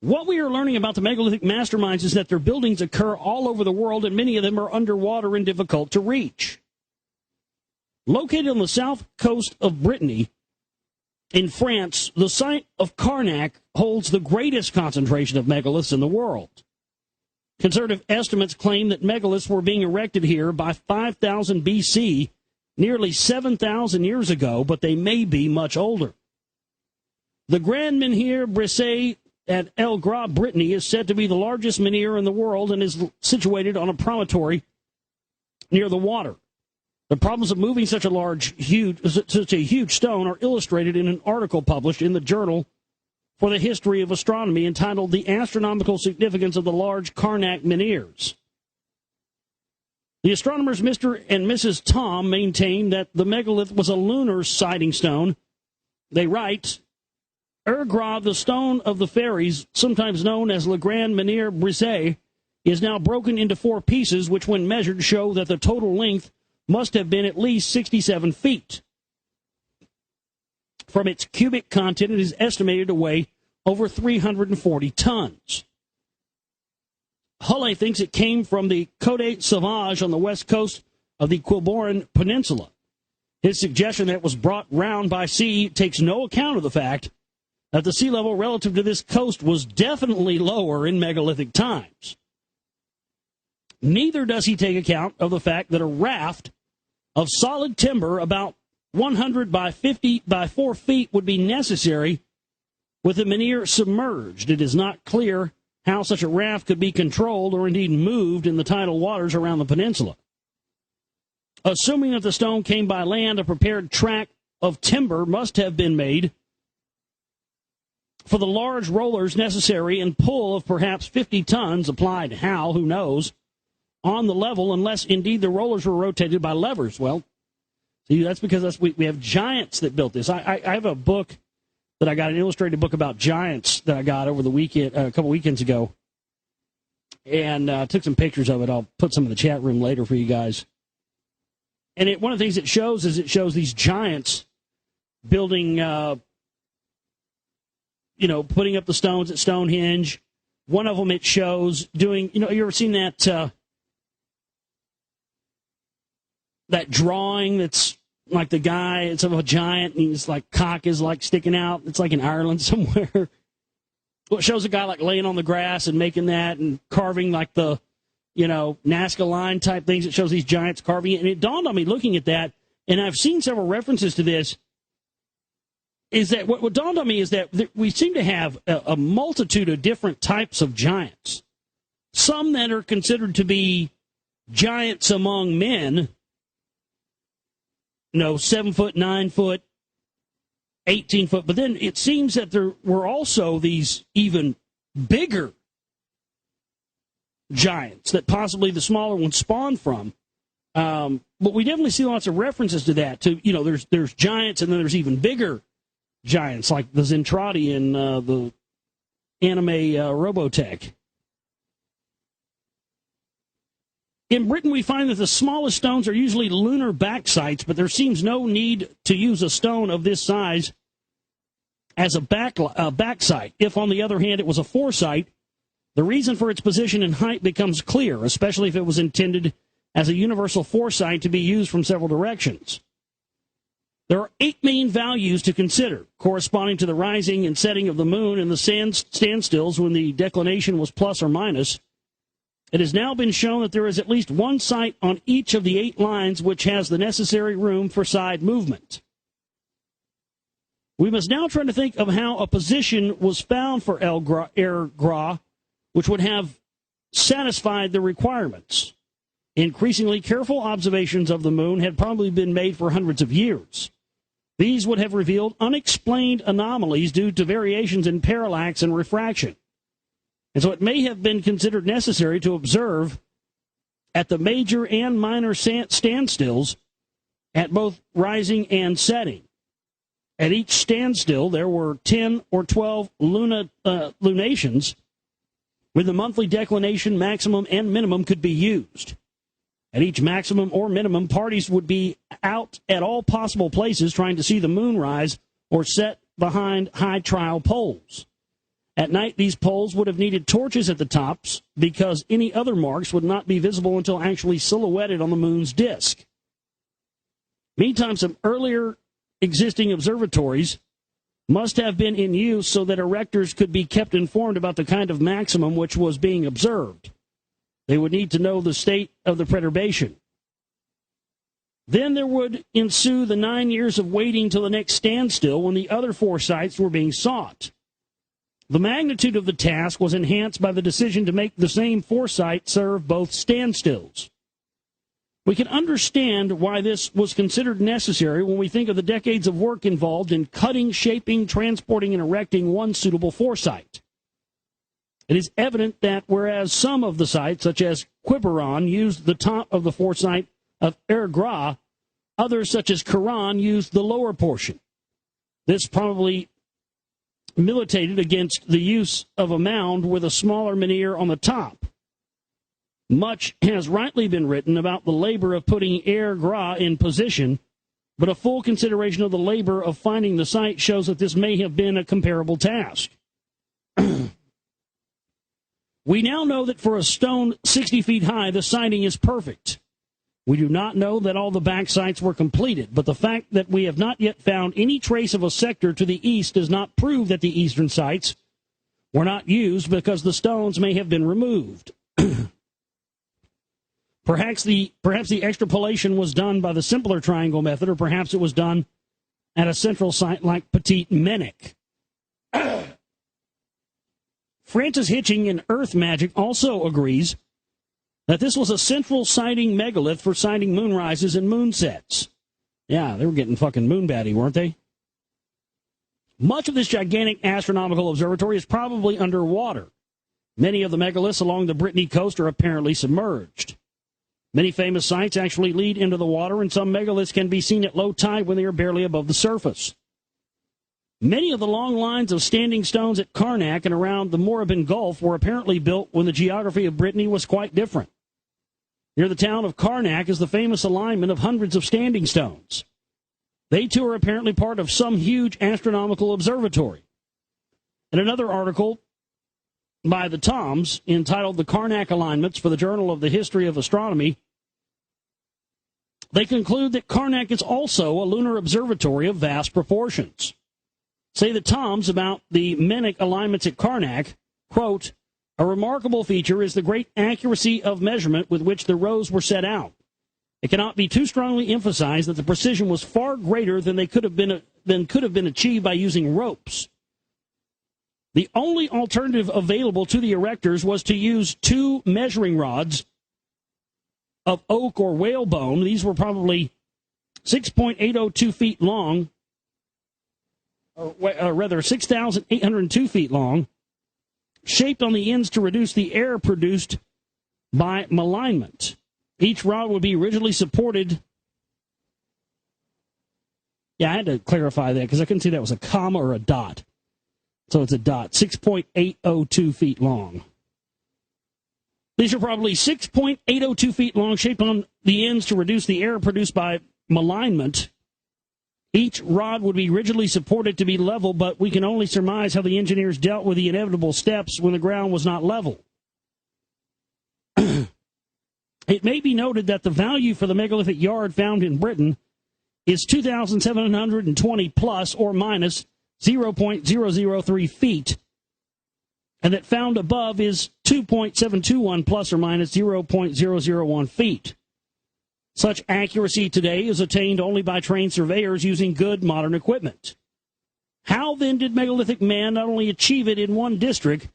What we are learning about the megalithic masterminds is that their buildings occur all over the world, and many of them are underwater and difficult to reach. Located on the south coast of Brittany, in France, the site of Karnak holds the greatest concentration of megaliths in the world. Conservative estimates claim that megaliths were being erected here by 5000 BC, nearly 7,000 years ago, but they may be much older. The Grand Menhir Brisset at El Gras, Brittany, is said to be the largest menhir in the world and is situated on a promontory near the water. The problems of moving such a huge stone are illustrated in an article published in the Journal for the History of Astronomy entitled "The Astronomical Significance of the Large Karnak Menhirs." The astronomers Mr. and Mrs. Tom maintain that the megalith was a lunar sighting stone. They write, "Ergra, the stone of the fairies, sometimes known as Le Grand Menhir Brisset, is now broken into 4 pieces, which when measured show that the total length must have been at least 67 feet. From its cubic content, it is estimated to weigh over 340 tons. Hulle thinks it came from the Côte Sauvage on the west coast of the Quiberon Peninsula. His suggestion that it was brought round by sea takes no account of the fact that the sea level relative to this coast was definitely lower in megalithic times. Neither does he take account of the fact that a raft of solid timber about 100 by 50 by 4 feet would be necessary with the menhir submerged. It is not clear how such a raft could be controlled or indeed moved in the tidal waters around the peninsula. Assuming that the stone came by land, a prepared track of timber must have been made for the large rollers necessary and pull of perhaps 50 tons applied, how, who knows, on the level, unless indeed the rollers were rotated by levers. Well, see, that's because we have giants that built this. I have a book that I got, an illustrated book about giants that I got over the weekend, a couple weekends ago, and took some pictures of it. I'll put some in the chat room later for you guys. And one of the things it shows these giants building, putting up the stones at Stonehenge. One of them it shows doing, you ever seen that that drawing that's like the guy, it's of a giant, and he's like, cock is like sticking out. It's like in Ireland somewhere. Well, it shows a guy like laying on the grass and making that and carving like the, Nazca line type things. It shows these giants carving it. And it dawned on me looking at that, and I've seen several references to this, is that what dawned on me is that we seem to have a multitude of different types of giants. Some that are considered to be giants among men, 7 foot, 9 foot, 18 foot. But then it seems that there were also these even bigger giants that possibly the smaller ones spawned from. But we definitely see lots of references to that. There's giants, and then there's even bigger giants like the Zentradi in the anime Robotech. In Britain, we find that the smallest stones are usually lunar back sites, but there seems no need to use a stone of this size as a back site. If, on the other hand, it was a foresight, the reason for its position and height becomes clear, especially if it was intended as a universal foresight to be used from several directions. There are 8 main values to consider, corresponding to the rising and setting of the moon and the standstills when the declination was plus or minus. It has now been shown that there is at least one site on each of the 8 lines which has the necessary room for side movement. We must now try to think of how a position was found for Er Gra, which would have satisfied the requirements. Increasingly careful observations of the moon had probably been made for hundreds of years. These would have revealed unexplained anomalies due to variations in parallax and refraction. And so it may have been considered necessary to observe at the major and minor standstills at both rising and setting. At each standstill, there were 10 or 12 lunations, with the monthly declination maximum and minimum could be used. At each maximum or minimum, parties would be out at all possible places trying to see the moon rise or set behind high trial poles. At night, these poles would have needed torches at the tops because any other marks would not be visible until actually silhouetted on the moon's disk. Meantime, some earlier existing observatories must have been in use so that erectors could be kept informed about the kind of maximum which was being observed. They would need to know the state of the perturbation. Then there would ensue the 9 years of waiting till the next standstill when the other 4 sites were being sought. The magnitude of the task was enhanced by the decision to make the same foresight serve both standstills. We can understand why this was considered necessary when we think of the decades of work involved in cutting, shaping, transporting, and erecting one suitable foresight. It is evident that whereas some of the sites, such as Quiberon, used the top of the foresight of Er Gra, others, such as Quran, used the lower portion. This probably militated against the use of a mound with a smaller menhir on the top. Much has rightly been written about the labor of putting Er Gra in position, but a full consideration of the labor of finding the site shows that this may have been a comparable task. We now know that for a stone 60 feet high, the siting is perfect. We do not know that all the back sites were completed, but the fact that we have not yet found any trace of a sector to the east does not prove that the eastern sites were not used because the stones may have been removed. Perhaps the extrapolation was done by the simpler triangle method, or perhaps it was done at a central site like Petit Menek. Francis Hitching in Earth Magic also agrees that this was a central sighting megalith for sighting moonrises and moonsets. Yeah, they were getting fucking moon batty, weren't they? Much of this gigantic astronomical observatory is probably underwater. Many of the megaliths along the Brittany coast are apparently submerged. Many famous sites actually lead into the water, and some megaliths can be seen at low tide when they are barely above the surface. Many of the long lines of standing stones at Karnak and around the Morabin Gulf were apparently built when the geography of Brittany was quite different. Near the town of Karnak is the famous alignment of hundreds of standing stones. They too are apparently part of some huge astronomical observatory. In another article by the Toms, entitled The Karnak Alignments for the Journal of the History of Astronomy, they conclude that Karnak is also a lunar observatory of vast proportions. Say the Toms about the Menic alignments at Karnak, quote, a remarkable feature is the great accuracy of measurement with which the rows were set out. It cannot be too strongly emphasized that the precision was far greater than could have been achieved by using ropes. The only alternative available to the erectors was to use two measuring rods of oak or whalebone. These were probably 6.802 feet long, or rather 6,802 feet long, shaped on the ends to reduce the air produced by malignment. Each rod would be rigidly supported. Yeah, I had to clarify that because I couldn't see that was a comma or a dot. So it's a dot, 6.802 feet long. These are probably 6.802 feet long, shaped on the ends to reduce the air produced by malignment. Each rod would be rigidly supported to be level, but we can only surmise how the engineers dealt with the inevitable steps when the ground was not level. It may be noted that the value for the megalithic yard found in Britain is 2,720 plus or minus 0.003 feet, and that found above is 2.721 plus or minus 0.001 feet. Such accuracy today is attained only by trained surveyors using good modern equipment. How then did megalithic man not only achieve it in one district,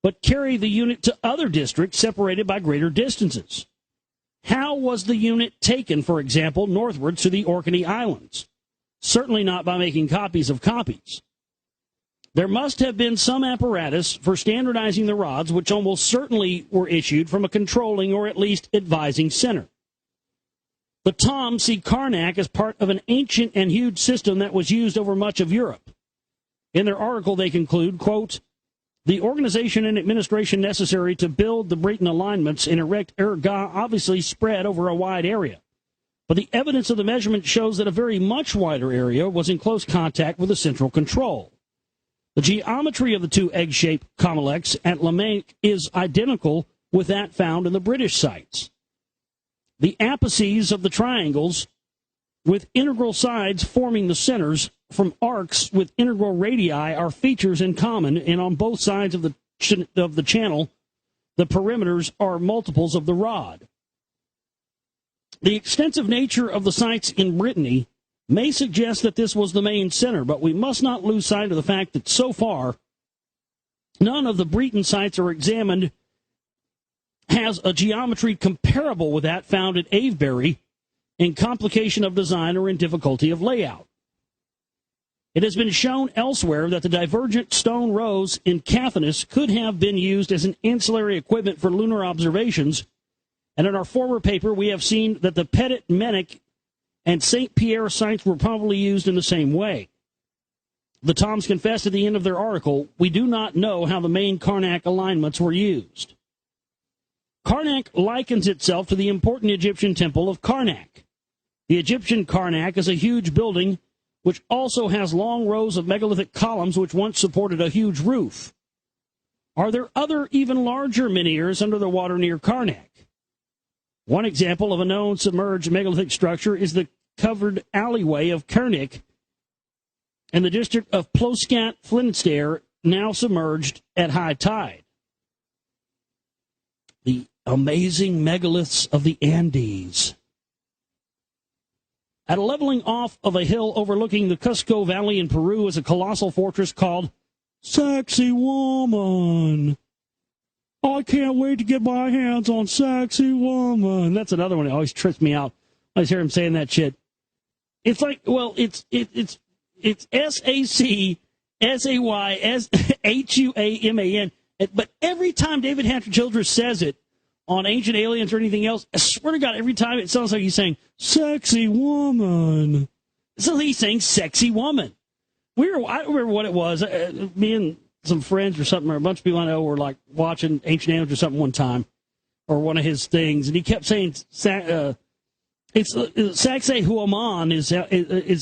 but carry the unit to other districts separated by greater distances? How was the unit taken, for example, northwards to the Orkney Islands? Certainly not by making copies of copies. There must have been some apparatus for standardizing the rods, which almost certainly were issued from a controlling or at least advising center. The Toms see Karnak as part of an ancient and huge system that was used over much of Europe. In their article, they conclude, quote, the organization and administration necessary to build the Breton alignments and erect erga obviously spread over a wide area. But the evidence of the measurement shows that a very much wider area was in close contact with the central control. The geometry of the two egg-shaped comelecs at Lamanque is identical with that found in the British sites. The apices of the triangles with integral sides forming the centers from arcs with integral radii are features in common, and on both sides of the channel, the perimeters are multiples of the rod. The extensive nature of the sites in Brittany may suggest that this was the main center, but we must not lose sight of the fact that so far, none of the Breton sites are examined has a geometry comparable with that found at Avebury in complication of design or in difficulty of layout. It has been shown elsewhere that the divergent stone rows in Cathanas could have been used as an ancillary equipment for lunar observations, and in our former paper we have seen that the Petit Menic and St. Pierre sites were probably used in the same way. The Toms confessed at the end of their article, we do not know how the main Karnak alignments were used. Karnak likens itself to the important Egyptian temple of Karnak. The Egyptian Karnak is a huge building which also has long rows of megalithic columns which once supported a huge roof. Are there other, even larger menhirs under the water near Karnak? One example of a known submerged megalithic structure is the covered alleyway of Kernik in the district of Ploskat Flinstair, now submerged at high tide. The amazing megaliths of the Andes. At a leveling off of a hill overlooking the Cusco Valley in Peru is a colossal fortress called Sexy Woman. I can't wait to get my hands on sexy woman. That's another one that always trips me out. I always hear him saying that shit. It's like, well, it's SACSAYSHUAMAN. But every time David Hatcher Childress says it on Ancient Aliens or anything else, I swear to God, every time it sounds like he's saying, sexy woman. So he's saying sexy woman. I don't remember what it was. Me and some friends or something, or a bunch of people I know were like watching Ancient Aliens or something one time, or one of his things, and he kept saying, it's Saxe Huaman, it's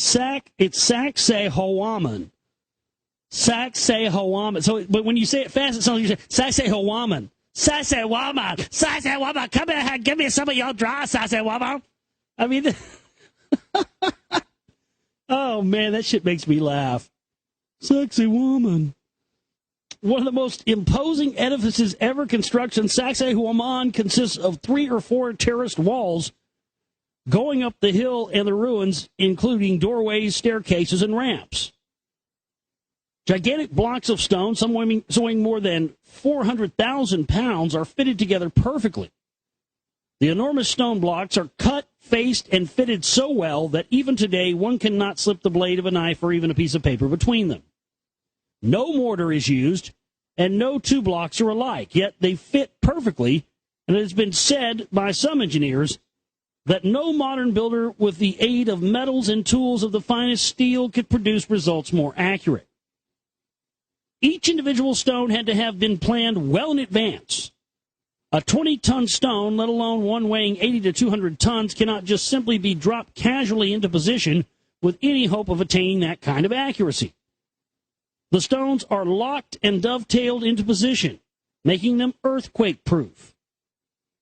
Saxe Huaman. Saxe Huaman. So, but when you say it fast, it sounds like you say, Saxe Huaman. Saxe Huaman. Saxe Huaman. Come here, give me some of your draw, Saxe Huaman. I mean, oh man, that shit makes me laugh. Sexy woman. One of the most imposing edifices ever constructed, Saxe Huaman, consists of 3 or 4 terraced walls going up the hill and the ruins, including doorways, staircases, and ramps. Gigantic blocks of stone, some weighing more than 400,000 pounds, are fitted together perfectly. The enormous stone blocks are cut, faced, and fitted so well that even today one cannot slip the blade of a knife or even a piece of paper between them. No mortar is used, and no 2 blocks are alike, yet they fit perfectly, and it has been said by some engineers that no modern builder with the aid of metals and tools of the finest steel could produce results more accurate. Each individual stone had to have been planned well in advance. A 20-ton stone, let alone one weighing 80 to 200 tons, cannot just simply be dropped casually into position with any hope of attaining that kind of accuracy. The stones are locked and dovetailed into position, making them earthquake-proof.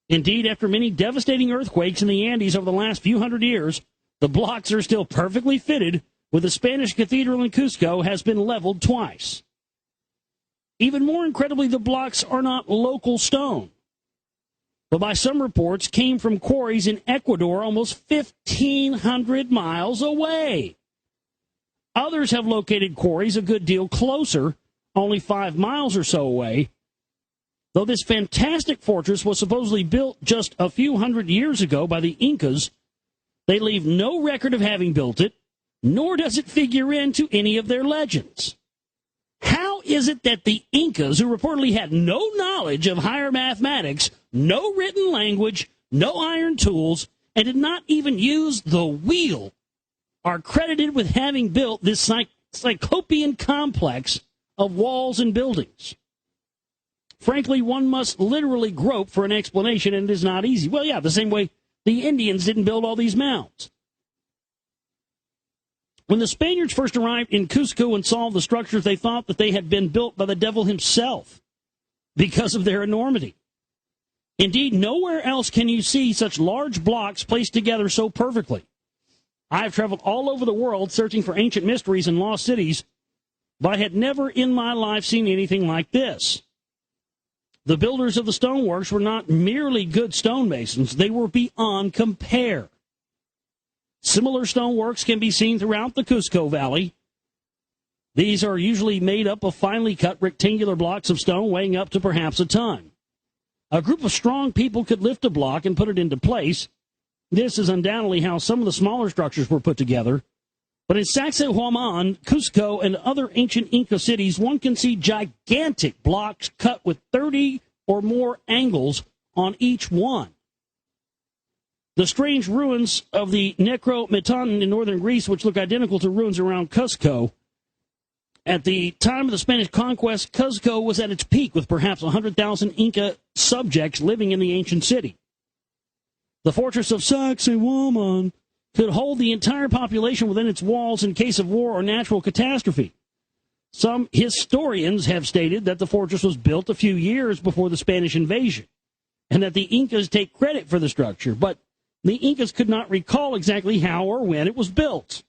Indeed, after many devastating earthquakes in the Andes over the last few hundred years, the blocks are still perfectly fitted, with the Spanish cathedral in Cusco has been leveled twice. Even more incredibly, the blocks are not local stone, but by some reports came from quarries in Ecuador almost 1,500 miles away. Others have located quarries a good deal closer, only 5 miles or so away. Though this fantastic fortress was supposedly built just a few hundred years ago by the Incas, they leave no record of having built it, nor does it figure into any of their legends. How is it that the Incas, who reportedly had no knowledge of higher mathematics, no written language, no iron tools, and did not even use the wheel, are credited with having built this cyclopean complex of walls and buildings? Frankly, one must literally grope for an explanation, and it is not easy. Well, yeah, the same way the Indians didn't build all these mounds. When the Spaniards first arrived in Cusco and saw the structures, they thought that they had been built by the devil himself because of their enormity. Indeed, nowhere else can you see such large blocks placed together so perfectly. I have traveled all over the world searching for ancient mysteries and lost cities, but I had never in my life seen anything like this. The builders of the stoneworks were not merely good stonemasons, they were beyond compare. Similar stoneworks can be seen throughout the Cusco Valley. These are usually made up of finely cut rectangular blocks of stone weighing up to perhaps a ton. A group of strong people could lift a block and put it into place. This is undoubtedly how some of the smaller structures were put together. But in Sacsayhuaman, Cusco, and other ancient Inca cities, one can see gigantic blocks cut with 30 or more angles on each one. The strange ruins of the Necromitana in northern Greece, which look identical to ruins around Cusco. At the time of the Spanish conquest, Cusco was at its peak with perhaps 100,000 Inca subjects living in the ancient city. The fortress of Sacsayhuaman could hold the entire population within its walls in case of war or natural catastrophe. Some historians have stated that the fortress was built a few years before the Spanish invasion, and that the Incas take credit for the structure, but the Incas could not recall exactly how or when it was built.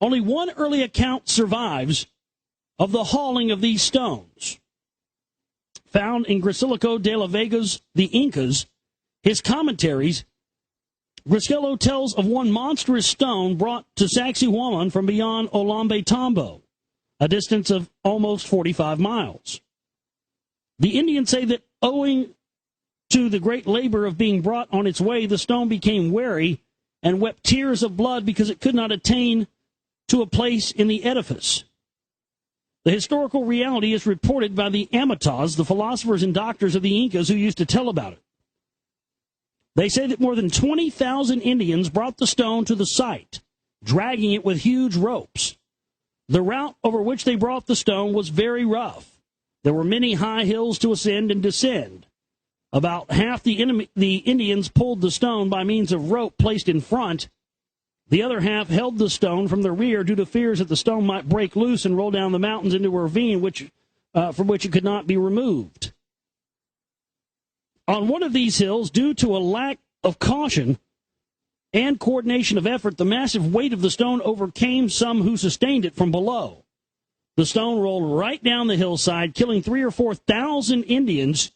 Only one early account survives of the hauling of these stones. Found in Gracilico de la Vega's The Incas, his commentaries, Gracilico tells of one monstrous stone brought to Sacsayhuaman from beyond Olambe Tambo, a distance of almost 45 miles. The Indians say that owing to the great labor of being brought on its way, the stone became weary and wept tears of blood because it could not attain to a place in the edifice. The historical reality is reported by the Amitas, the philosophers and doctors of the Incas who used to tell about it. They say that more than 20,000 Indians brought the stone to the site, dragging it with huge ropes. The route over which they brought the stone was very rough. There were many high hills to ascend and descend. About half the Indians pulled the stone by means of rope placed in front. The other half held the stone from the rear due to fears that the stone might break loose and roll down the mountains into a ravine from which it could not be removed. On one of these hills, due to a lack of caution and coordination of effort, the massive weight of the stone overcame some who sustained it from below. The stone rolled right down the hillside, killing 3,000 or 4,000 Indians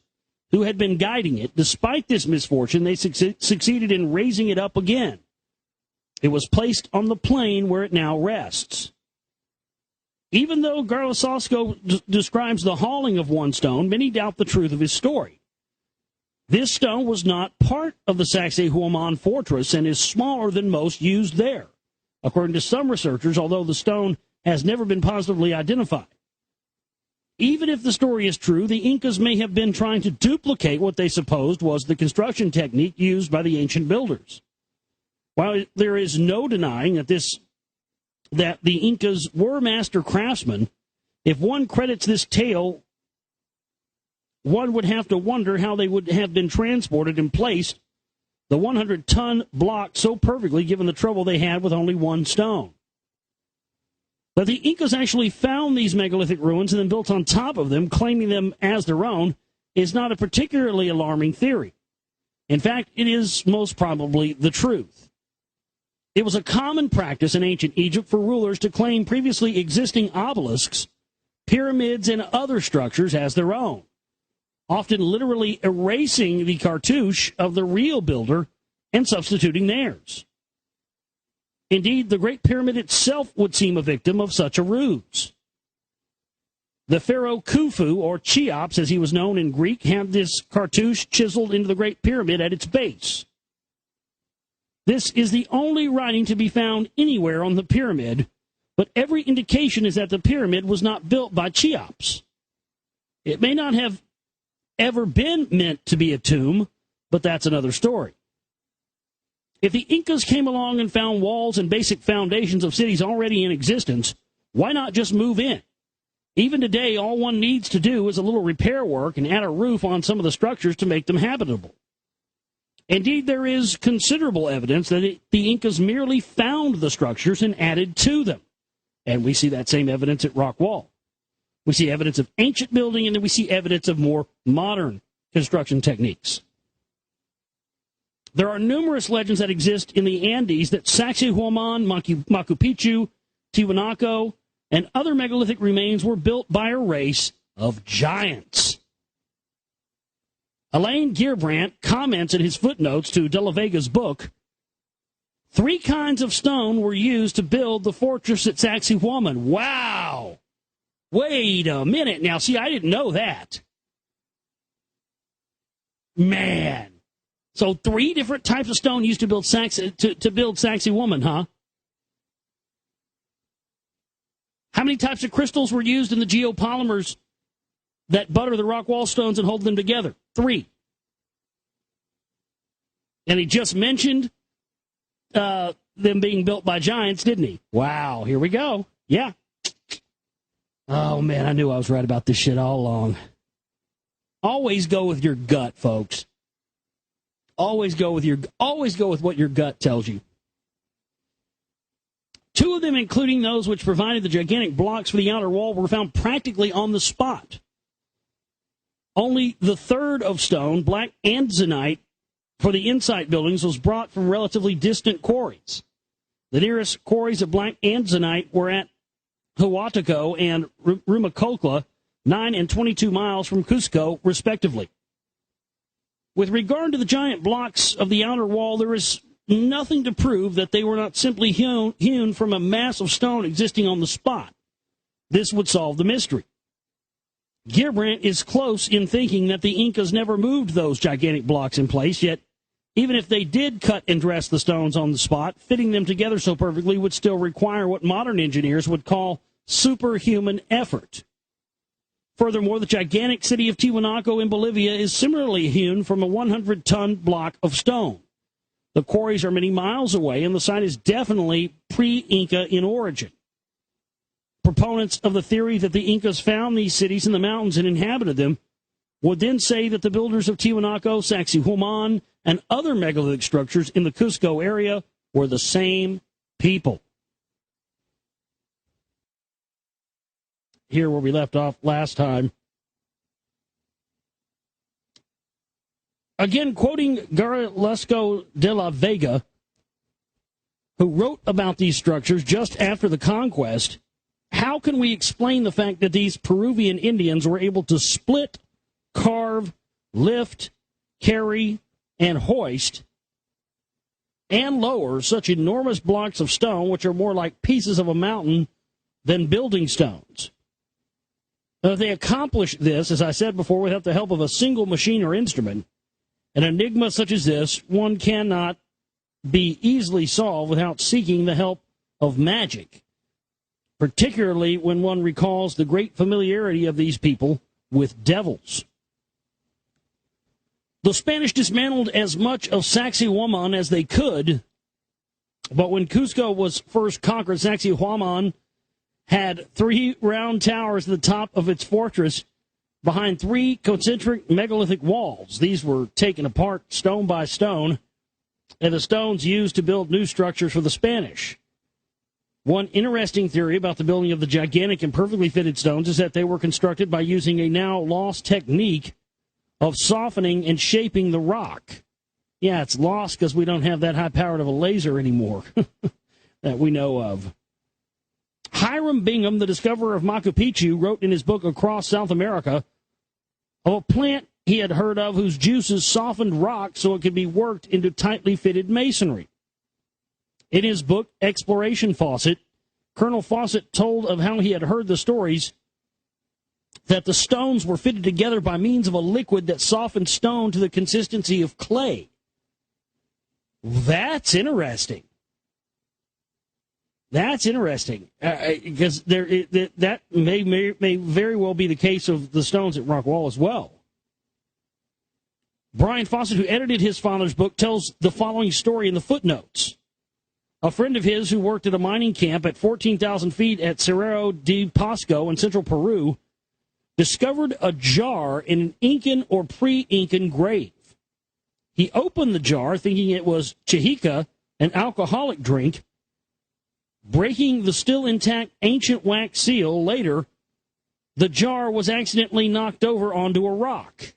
who had been guiding it. Despite this misfortune, they succeeded in raising it up again. It was placed on the plain where it now rests. Even though Garlasosco describes the hauling of one stone, many doubt the truth of his story. This stone was not part of the Sacsayhuaman fortress and is smaller than most used there, according to some researchers, although the stone has never been positively identified. Even if the story is true, the Incas may have been trying to duplicate what they supposed was the construction technique used by the ancient builders. While there is no denying that the Incas were master craftsmen, if one credits this tale, one would have to wonder how they would have been transported and placed the 100-ton block so perfectly given the trouble they had with only one stone. But the Incas actually found these megalithic ruins and then built on top of them, claiming them as their own, is not a particularly alarming theory. In fact, it is most probably the truth. It was a common practice in ancient Egypt for rulers to claim previously existing obelisks, pyramids, and other structures as their own, often literally erasing the cartouche of the real builder and substituting theirs. Indeed, the Great Pyramid itself would seem a victim of such a ruse. The pharaoh Khufu, or Cheops as he was known in Greek, had this cartouche chiseled into the Great Pyramid at its base. This is the only writing to be found anywhere on the pyramid, but every indication is that the pyramid was not built by Cheops. It may not have ever been meant to be a tomb, but that's another story. If the Incas came along and found walls and basic foundations of cities already in existence, why not just move in? Even today, all one needs to do is a little repair work and add a roof on some of the structures to make them habitable. Indeed, there is considerable evidence that the Incas merely found the structures and added to them. And we see that same evidence at Rock Wall. We see evidence of ancient building, and then we see evidence of more modern construction techniques. There are numerous legends that exist in the Andes that Sacsayhuaman, Machu Picchu, Tiwanaku, and other megalithic remains were built by a race of giants. Alain Geerbrandt comments in his footnotes to De La Vega's book, 3 kinds of stone were used to build the fortress at Sacsayhuaman. Wow! Wait a minute. Now, see, I didn't know that. Man. So 3 different types of stone used to build Sacsayhuaman, huh? How many types of crystals were used in the geopolymers that butter the rock wall stones and hold them together? 3. And he just mentioned them being built by giants, didn't he? Wow, here we go. Yeah. Oh, man, I knew I was right about this shit all along. Always go with your gut, folks. Always go with what your gut tells you. 2 of them, including those which provided the gigantic blocks for the outer wall, were found practically on the spot. Only the third of stone, black andesite, for the inside buildings was brought from relatively distant quarries. The nearest quarries of black andesite were at Huataco and Rumacocla, 9 and 22 miles from Cusco, respectively. With regard to the giant blocks of the outer wall, there is nothing to prove that they were not simply hewn from a mass of stone existing on the spot. This would solve the mystery. Gearbrandt is close in thinking that the Incas never moved those gigantic blocks in place, yet even if they did cut and dress the stones on the spot, fitting them together so perfectly would still require what modern engineers would call superhuman effort. Furthermore, the gigantic city of Tiwanaku in Bolivia is similarly hewn from a 100-ton block of stone. The quarries are many miles away, and the site is definitely pre-Inca in origin. Proponents of the theory that the Incas found these cities in the mountains and inhabited them would then say that the builders of Tiwanaku, Sacsayhuaman, and other megalithic structures in the Cusco area were the same people. Here where we left off last time. Again, quoting Garcilaso de la Vega, who wrote about these structures just after the conquest, how can we explain the fact that these Peruvian Indians were able to split, carve, lift, carry, and hoist and lower such enormous blocks of stone, which are more like pieces of a mountain than building stones? Now, if they accomplished this, as I said before, without the help of a single machine or instrument, an enigma such as this, one cannot be easily solved without seeking the help of magic, particularly when one recalls the great familiarity of these people with devils. The Spanish dismantled as much of Sacsayhuaman as they could, but when Cusco was first conquered, Sacsayhuaman had 3 round towers at the top of its fortress behind 3 concentric megalithic walls. These were taken apart stone by stone, and the stones used to build new structures for the Spanish. One interesting theory about the building of the gigantic and perfectly fitted stones is that they were constructed by using a now lost technique of softening and shaping the rock. Yeah, it's lost because we don't have that high-powered of a laser anymore that we know of. Hiram Bingham, the discoverer of Machu Picchu, wrote in his book Across South America of a plant he had heard of whose juices softened rock so it could be worked into tightly fitted masonry. In his book Exploration Fawcett, Colonel Fawcett told of how he had heard the stories that the stones were fitted together by means of a liquid that softened stone to the consistency of clay. That's interesting. That's interesting, because that may very well be the case of the stones at Rockwall as well. Brian Fawcett, who edited his father's book, tells the following story in the footnotes. A friend of his who worked at a mining camp at 14,000 feet at Cerro de Pasco in central Peru discovered a jar in an Incan or pre-Incan grave. He opened the jar thinking it was chihica, an alcoholic drink, breaking the still intact ancient wax seal. Later, the jar was accidentally knocked over onto a rock.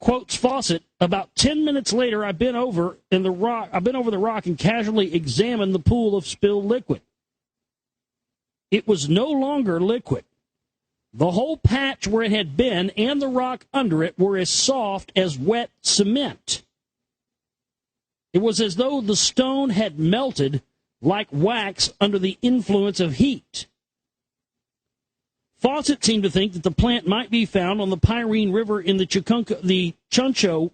Quotes Fawcett, about 10 minutes later, I've been over the rock and casually examined the pool of spilled liquid. It was no longer liquid. The whole patch where it had been and the rock under it were as soft as wet cement. It was as though the stone had melted like wax under the influence of heat. Fawcett seemed to think that the plant might be found on the Pirene River in the Chuncho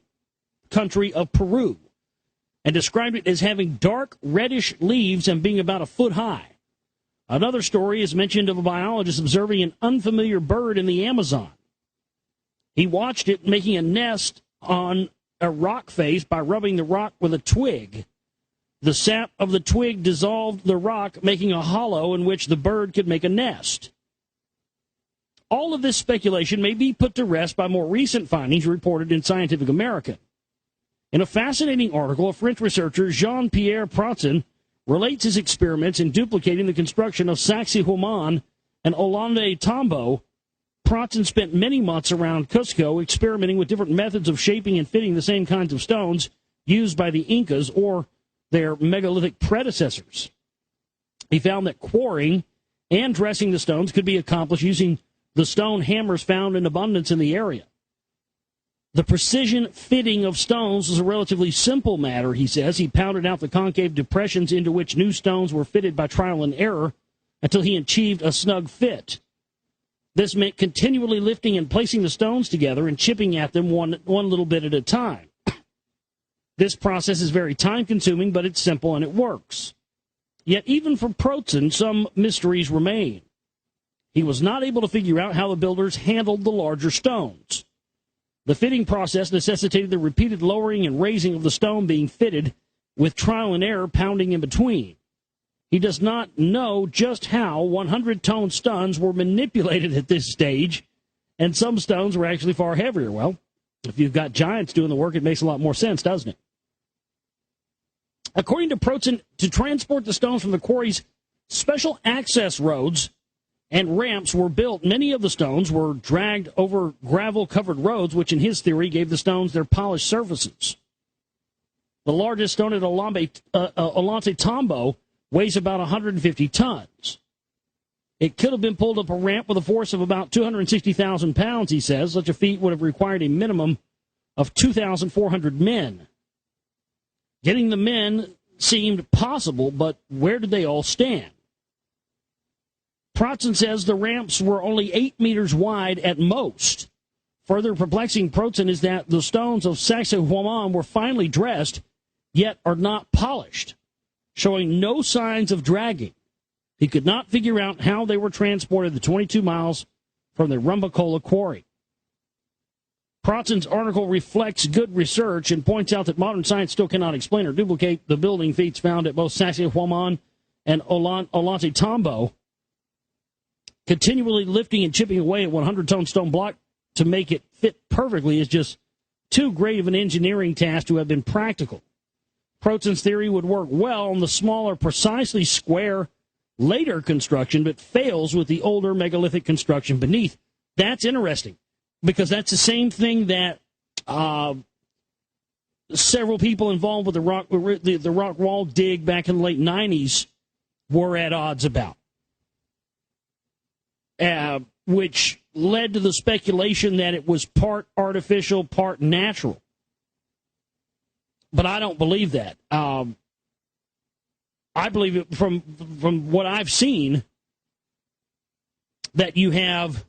country of Peru, and described it as having dark reddish leaves and being about a foot high. Another story is mentioned of a biologist observing an unfamiliar bird in the Amazon. He watched it making a nest on a rock face by rubbing the rock with a twig. The sap of the twig dissolved the rock, making a hollow in which the bird could make a nest. All of this speculation may be put to rest by more recent findings reported in Scientific American. In a fascinating article, a French researcher, Jean-Pierre Pratzen, relates his experiments in duplicating the construction of Sacsayhuaman and Ollantay Tambo. Pratzen spent many months around Cusco experimenting with different methods of shaping and fitting the same kinds of stones used by the Incas or their megalithic predecessors. He found that quarrying and dressing the stones could be accomplished using the stone hammers found in abundance in the area. The precision fitting of stones was a relatively simple matter, he says. He pounded out the concave depressions into which new stones were fitted by trial and error until he achieved a snug fit. This meant continually lifting and placing the stones together and chipping at them one little bit at a time. This process is very time-consuming, but it's simple and it works. Yet even for Protzen, some mysteries remain. He was not able to figure out how the builders handled the larger stones. The fitting process necessitated the repeated lowering and raising of the stone being fitted, with trial and error pounding in between. He does not know just how 100-ton stones were manipulated at this stage, and some stones were actually far heavier. Well, if you've got giants doing the work, it makes a lot more sense, doesn't it? According to Protzen, to transport the stones from the quarries, special access roads and ramps were built. Many of the stones were dragged over gravel-covered roads, which in his theory gave the stones their polished surfaces. The largest stone at Olante Tombo weighs about 150 tons. It could have been pulled up a ramp with a force of about 260,000 pounds, he says. Such a feat would have required a minimum of 2,400 men. Getting the men seemed possible, but where did they all stand? Protzen says the ramps were only 8 meters wide at most. Further perplexing Protzen is that the stones of Saxe-Huaman were finely dressed, yet are not polished, showing no signs of dragging. He could not figure out how they were transported the 22 miles from the Rumbacola quarry. Protzen's article reflects good research and points out that modern science still cannot explain or duplicate the building feats found at both Saxe-Huaman and Olante Tombo. Continually lifting and chipping away at 100-ton stone block to make it fit perfectly is just too great of an engineering task to have been practical. Protzen's theory would work well on the smaller, precisely square, later construction, but fails with the older megalithic construction beneath. That's interesting, because that's the same thing that several people involved with the rock wall dig back in the late 90s were at odds about, which led to the speculation that it was part artificial, part natural. But I don't believe that. I believe it from what I've seen that you have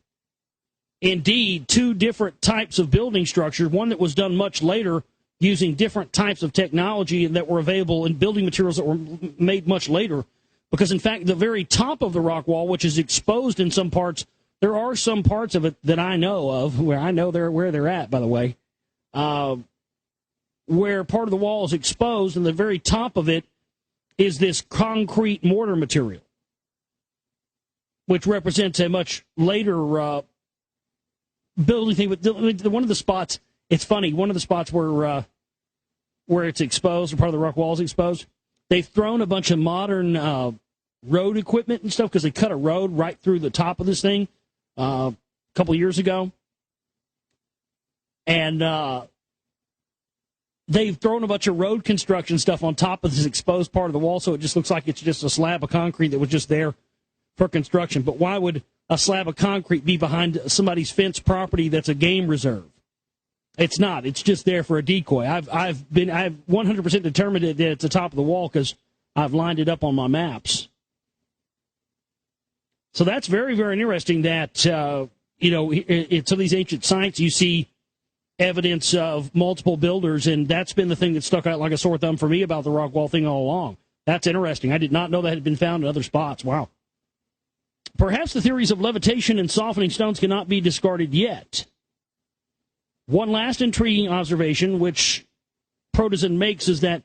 indeed two different types of building structures, one that was done much later using different types of technology and that were available in building materials that were made much later. Because, in fact, the very top of the rock wall, which is exposed in some parts, there are some parts of it that I know of, where I know where they're at, by the way, where part of the wall is exposed, and the very top of it is this concrete mortar material, which represents a much later building thing. But one of the spots, it's funny, one of the spots where it's exposed, or part of the rock wall is exposed, they've thrown a bunch of modern road equipment and stuff, because they cut a road right through the top of this thing a couple years ago. And they've thrown a bunch of road construction stuff on top of this exposed part of the wall, so it just looks like it's just a slab of concrete that was just there for construction. But why would a slab of concrete be behind somebody's fenced property that's a game reserve? It's not. It's just there for a decoy. I've 100% determined that it's the top of the wall because I've lined it up on my maps. So that's very, very interesting that, in some of these ancient sites you see evidence of multiple builders, and that's been the thing that stuck out like a sore thumb for me about the rock wall thing all along. That's interesting. I did not know that had been found in other spots. Wow. Perhaps the theories of levitation and softening stones cannot be discarded yet. One last intriguing observation, which Protzen makes, is that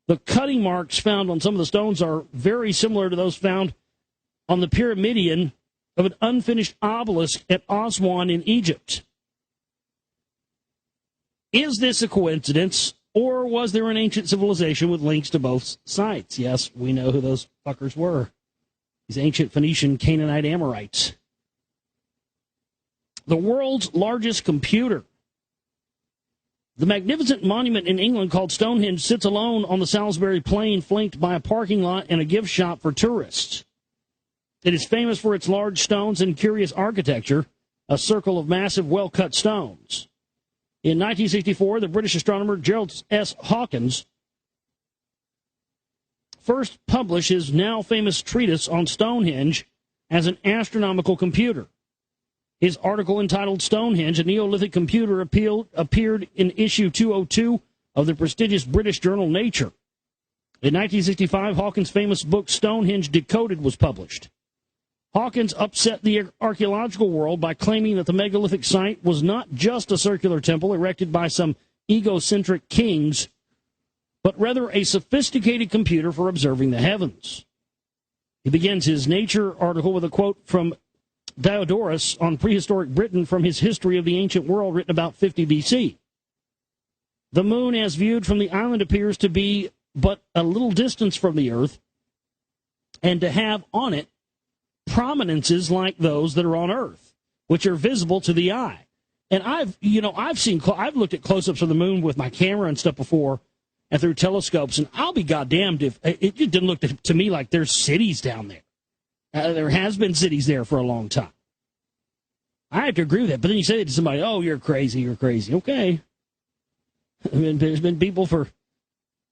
the cutting marks found on some of the stones are very similar to those found on the pyramidion of an unfinished obelisk at Aswan in Egypt. Is this a coincidence, or was there an ancient civilization with links to both sites? Yes, we know who those fuckers were. These ancient Phoenician, Canaanite Amorites. The world's largest computer. The magnificent monument in England called Stonehenge sits alone on the Salisbury Plain, flanked by a parking lot and a gift shop for tourists. It is famous for its large stones and curious architecture, a circle of massive, well-cut stones. In 1964, the British astronomer Gerald S. Hawkins first published his now famous treatise on Stonehenge as an astronomical computer. His article entitled Stonehenge, a Neolithic Computer, appeared in issue 202 of the prestigious British journal Nature. In 1965, Hawkins' famous book Stonehenge Decoded was published. Hawkins upset the archaeological world by claiming that the megalithic site was not just a circular temple erected by some egocentric kings, but rather a sophisticated computer for observing the heavens. He begins his Nature article with a quote from Diodorus on prehistoric Britain from his History of the Ancient World, written about 50 B.C. The moon, as viewed from the island, appears to be but a little distance from the earth, and to have on it prominences like those that are on earth, which are visible to the eye. And I've looked at close-ups of the moon with my camera and stuff before, and through telescopes, and I'll be goddamned if it just didn't look to me like there's cities down there. There has been cities there for a long time. I have to agree with that. But then you say that to somebody, oh, you're crazy, you're crazy. Okay. I mean, there's been people for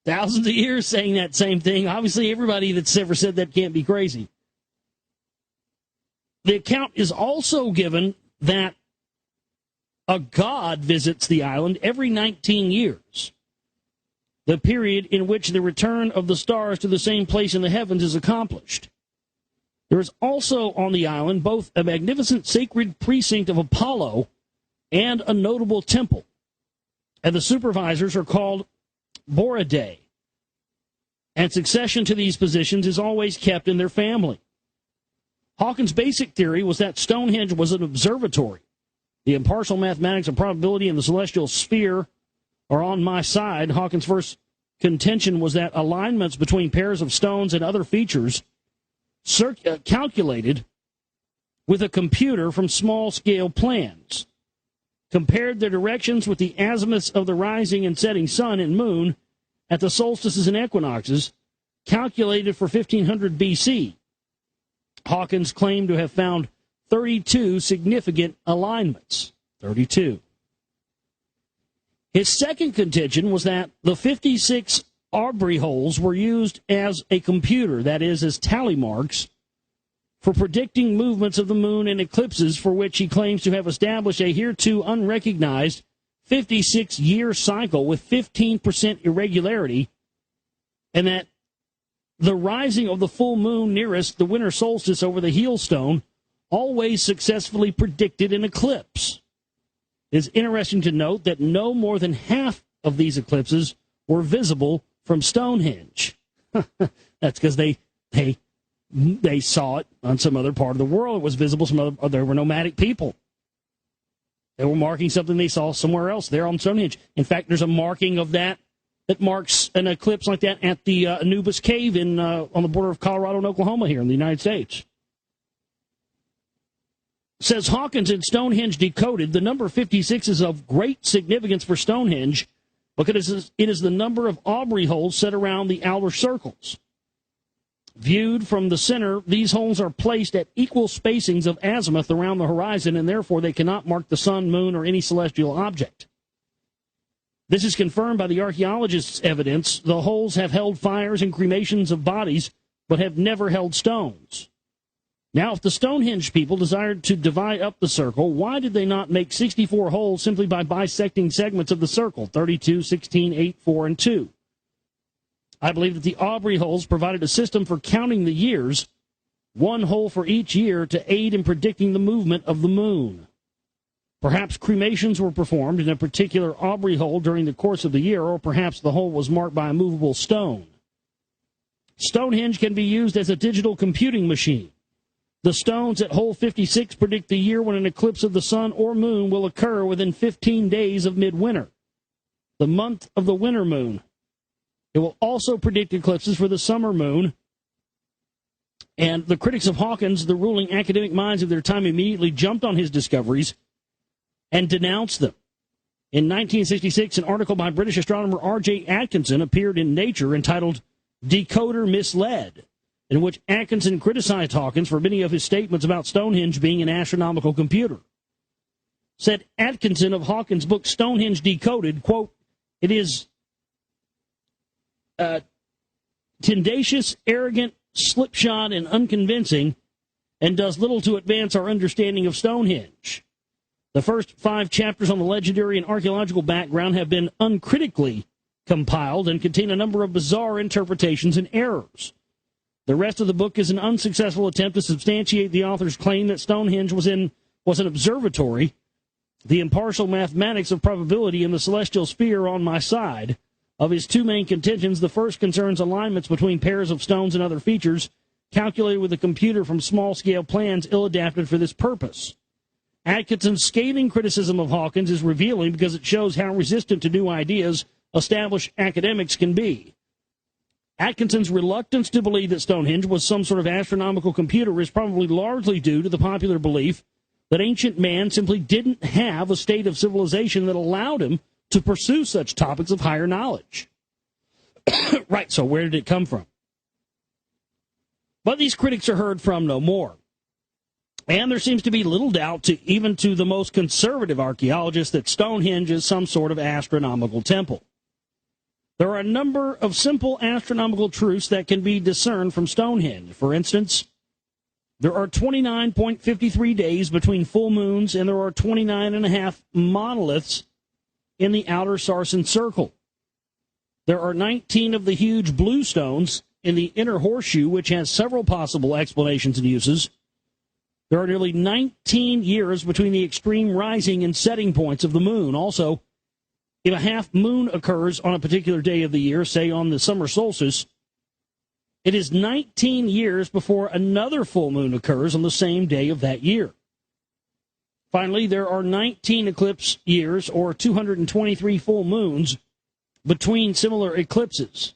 thousands of years saying that same thing. Obviously, everybody that's ever said that can't be crazy. The account is also given that a god visits the island every 19 years, the period in which the return of the stars to the same place in the heavens is accomplished. There is also on the island both a magnificent sacred precinct of Apollo and a notable temple, and the supervisors are called Boridae, and succession to these positions is always kept in their family. Hawkins' basic theory was that Stonehenge was an observatory. The impartial mathematics of probability and the celestial sphere are on my side. Hawkins' first contention was that alignments between pairs of stones and other features calculated with a computer from small-scale plans, compared their directions with the azimuths of the rising and setting sun and moon at the solstices and equinoxes, calculated for 1500 B.C. Hawkins claimed to have found 32 significant alignments. 32. His second contention was that the 56 Aubrey holes were used as a computer, that is, as tally marks, for predicting movements of the moon and eclipses, for which he claims to have established a hereto unrecognized 56-year cycle with 15% irregularity, and that the rising of the full moon nearest the winter solstice over the heel stone always successfully predicted an eclipse. It is interesting to note that no more than half of these eclipses were visible from Stonehenge. That's because they saw it on some other part of the world. It was visible there were nomadic people. They were marking something they saw somewhere else there on Stonehenge. In fact, there's a marking of that marks an eclipse like that at the Anubis Cave on the border of Colorado and Oklahoma here in the United States. Says Hawkins in Stonehenge Decoded, the number 56 is of great significance for Stonehenge because it is the number of Aubrey holes set around the outer circles. Viewed from the center, these holes are placed at equal spacings of azimuth around the horizon, and therefore they cannot mark the sun, moon, or any celestial object. This is confirmed by the archaeologists' evidence. The holes have held fires and cremations of bodies, but have never held stones. Now, if the Stonehenge people desired to divide up the circle, why did they not make 64 holes simply by bisecting segments of the circle, 32, 16, 8, 4, and 2? I believe that the Aubrey holes provided a system for counting the years, one hole for each year, to aid in predicting the movement of the moon. Perhaps cremations were performed in a particular Aubrey hole during the course of the year, or perhaps the hole was marked by a movable stone. Stonehenge can be used as a digital computing machine. The stones at hole 56 predict the year when an eclipse of the sun or moon will occur within 15 days of midwinter, the month of the winter moon. It will also predict eclipses for the summer moon. And the critics of Hawkins, the ruling academic minds of their time, immediately jumped on his discoveries and denounced them. In 1966, an article by British astronomer R.J. Atkinson appeared in Nature entitled Decoder Misled, in which Atkinson criticized Hawkins for many of his statements about Stonehenge being an astronomical computer. Said Atkinson of Hawkins' book Stonehenge Decoded, quote, "It is tendacious, arrogant, slipshod, and unconvincing, and does little to advance our understanding of Stonehenge. The first 5 chapters on the legendary and archaeological background have been uncritically compiled and contain a number of bizarre interpretations and errors. The rest of the book is an unsuccessful attempt to substantiate the author's claim that Stonehenge was an observatory. The impartial mathematics of probability in the celestial sphere are on my side. Of his 2 main contentions, the first concerns alignments between pairs of stones and other features calculated with a computer from small-scale plans ill-adapted for this purpose. Atkinson's scathing criticism of Hawkins is revealing because it shows how resistant to new ideas established academics can be. Atkinson's reluctance to believe that Stonehenge was some sort of astronomical computer is probably largely due to the popular belief that ancient man simply didn't have a state of civilization that allowed him to pursue such topics of higher knowledge. Right, so where did it come from? But these critics are heard from no more. And there seems to be little doubt, even to the most conservative archaeologists, that Stonehenge is some sort of astronomical temple. There are a number of simple astronomical truths that can be discerned from Stonehenge. For instance, there are 29.53 days between full moons, and there are 29.5 monoliths in the outer Sarsen circle. There are 19 of the huge blue stones in the inner horseshoe, which has several possible explanations and uses. There are nearly 19 years between the extreme rising and setting points of the moon. Also, if a half moon occurs on a particular day of the year, say on the summer solstice, it is 19 years before another full moon occurs on the same day of that year. Finally, there are 19 eclipse years, or 223 full moons, between similar eclipses.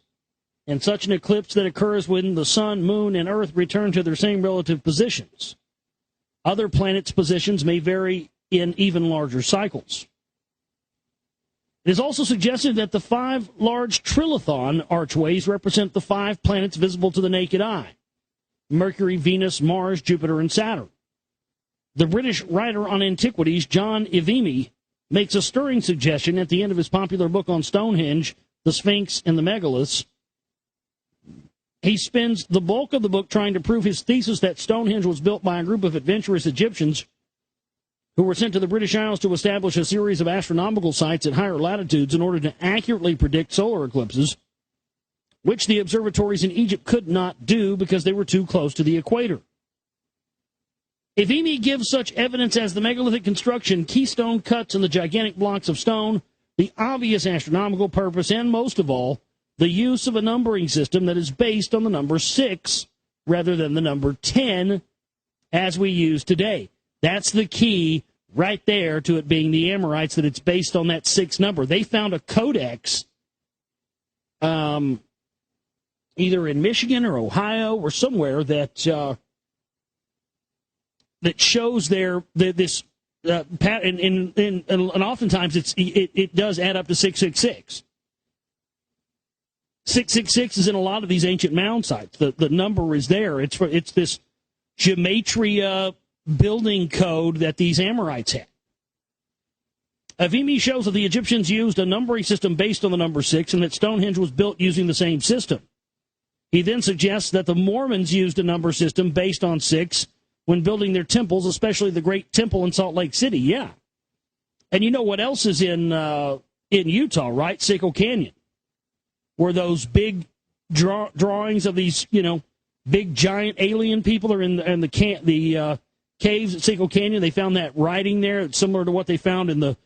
And such an eclipse that occurs when the sun, moon, and earth return to their same relative positions. Other planets' positions may vary in even larger cycles. It is also suggested that the 5 large trilithon archways represent the 5 planets visible to the naked eye: Mercury, Venus, Mars, Jupiter, and Saturn. The British writer on antiquities, John Ivimy, makes a stirring suggestion at the end of his popular book on Stonehenge, The Sphinx and the Megaliths. He spends the bulk of the book trying to prove his thesis that Stonehenge was built by a group of adventurous Egyptians who were sent to the British Isles to establish a series of astronomical sites at higher latitudes in order to accurately predict solar eclipses, which the observatories in Egypt could not do because they were too close to the equator. If Ivimy gives such evidence as the megalithic construction, keystone cuts, and the gigantic blocks of stone, the obvious astronomical purpose, and most of all, the use of a numbering system that is based on the number 6 rather than the number 10 as we use today. That's the key right there to it being the Amorites, that it's based on that 6 number. They found a codex either in Michigan or Ohio or somewhere that shows this pattern, and oftentimes it does add up to 666. 666 is in a lot of these ancient mound sites. The number is there. It's this gematria building code that these Amorites had. Ivimy shows that the Egyptians used a numbering system based on the number 6 and that Stonehenge was built using the same system. He then suggests that the Mormons used a number system based on 6 when building their temples, especially the Great Temple in Salt Lake City. Yeah. And you know what else is in Utah, right? Seco Canyon, where those big drawings of these, big giant alien people are in the caves at Seco Canyon. They found that writing there. It's similar to what they found in the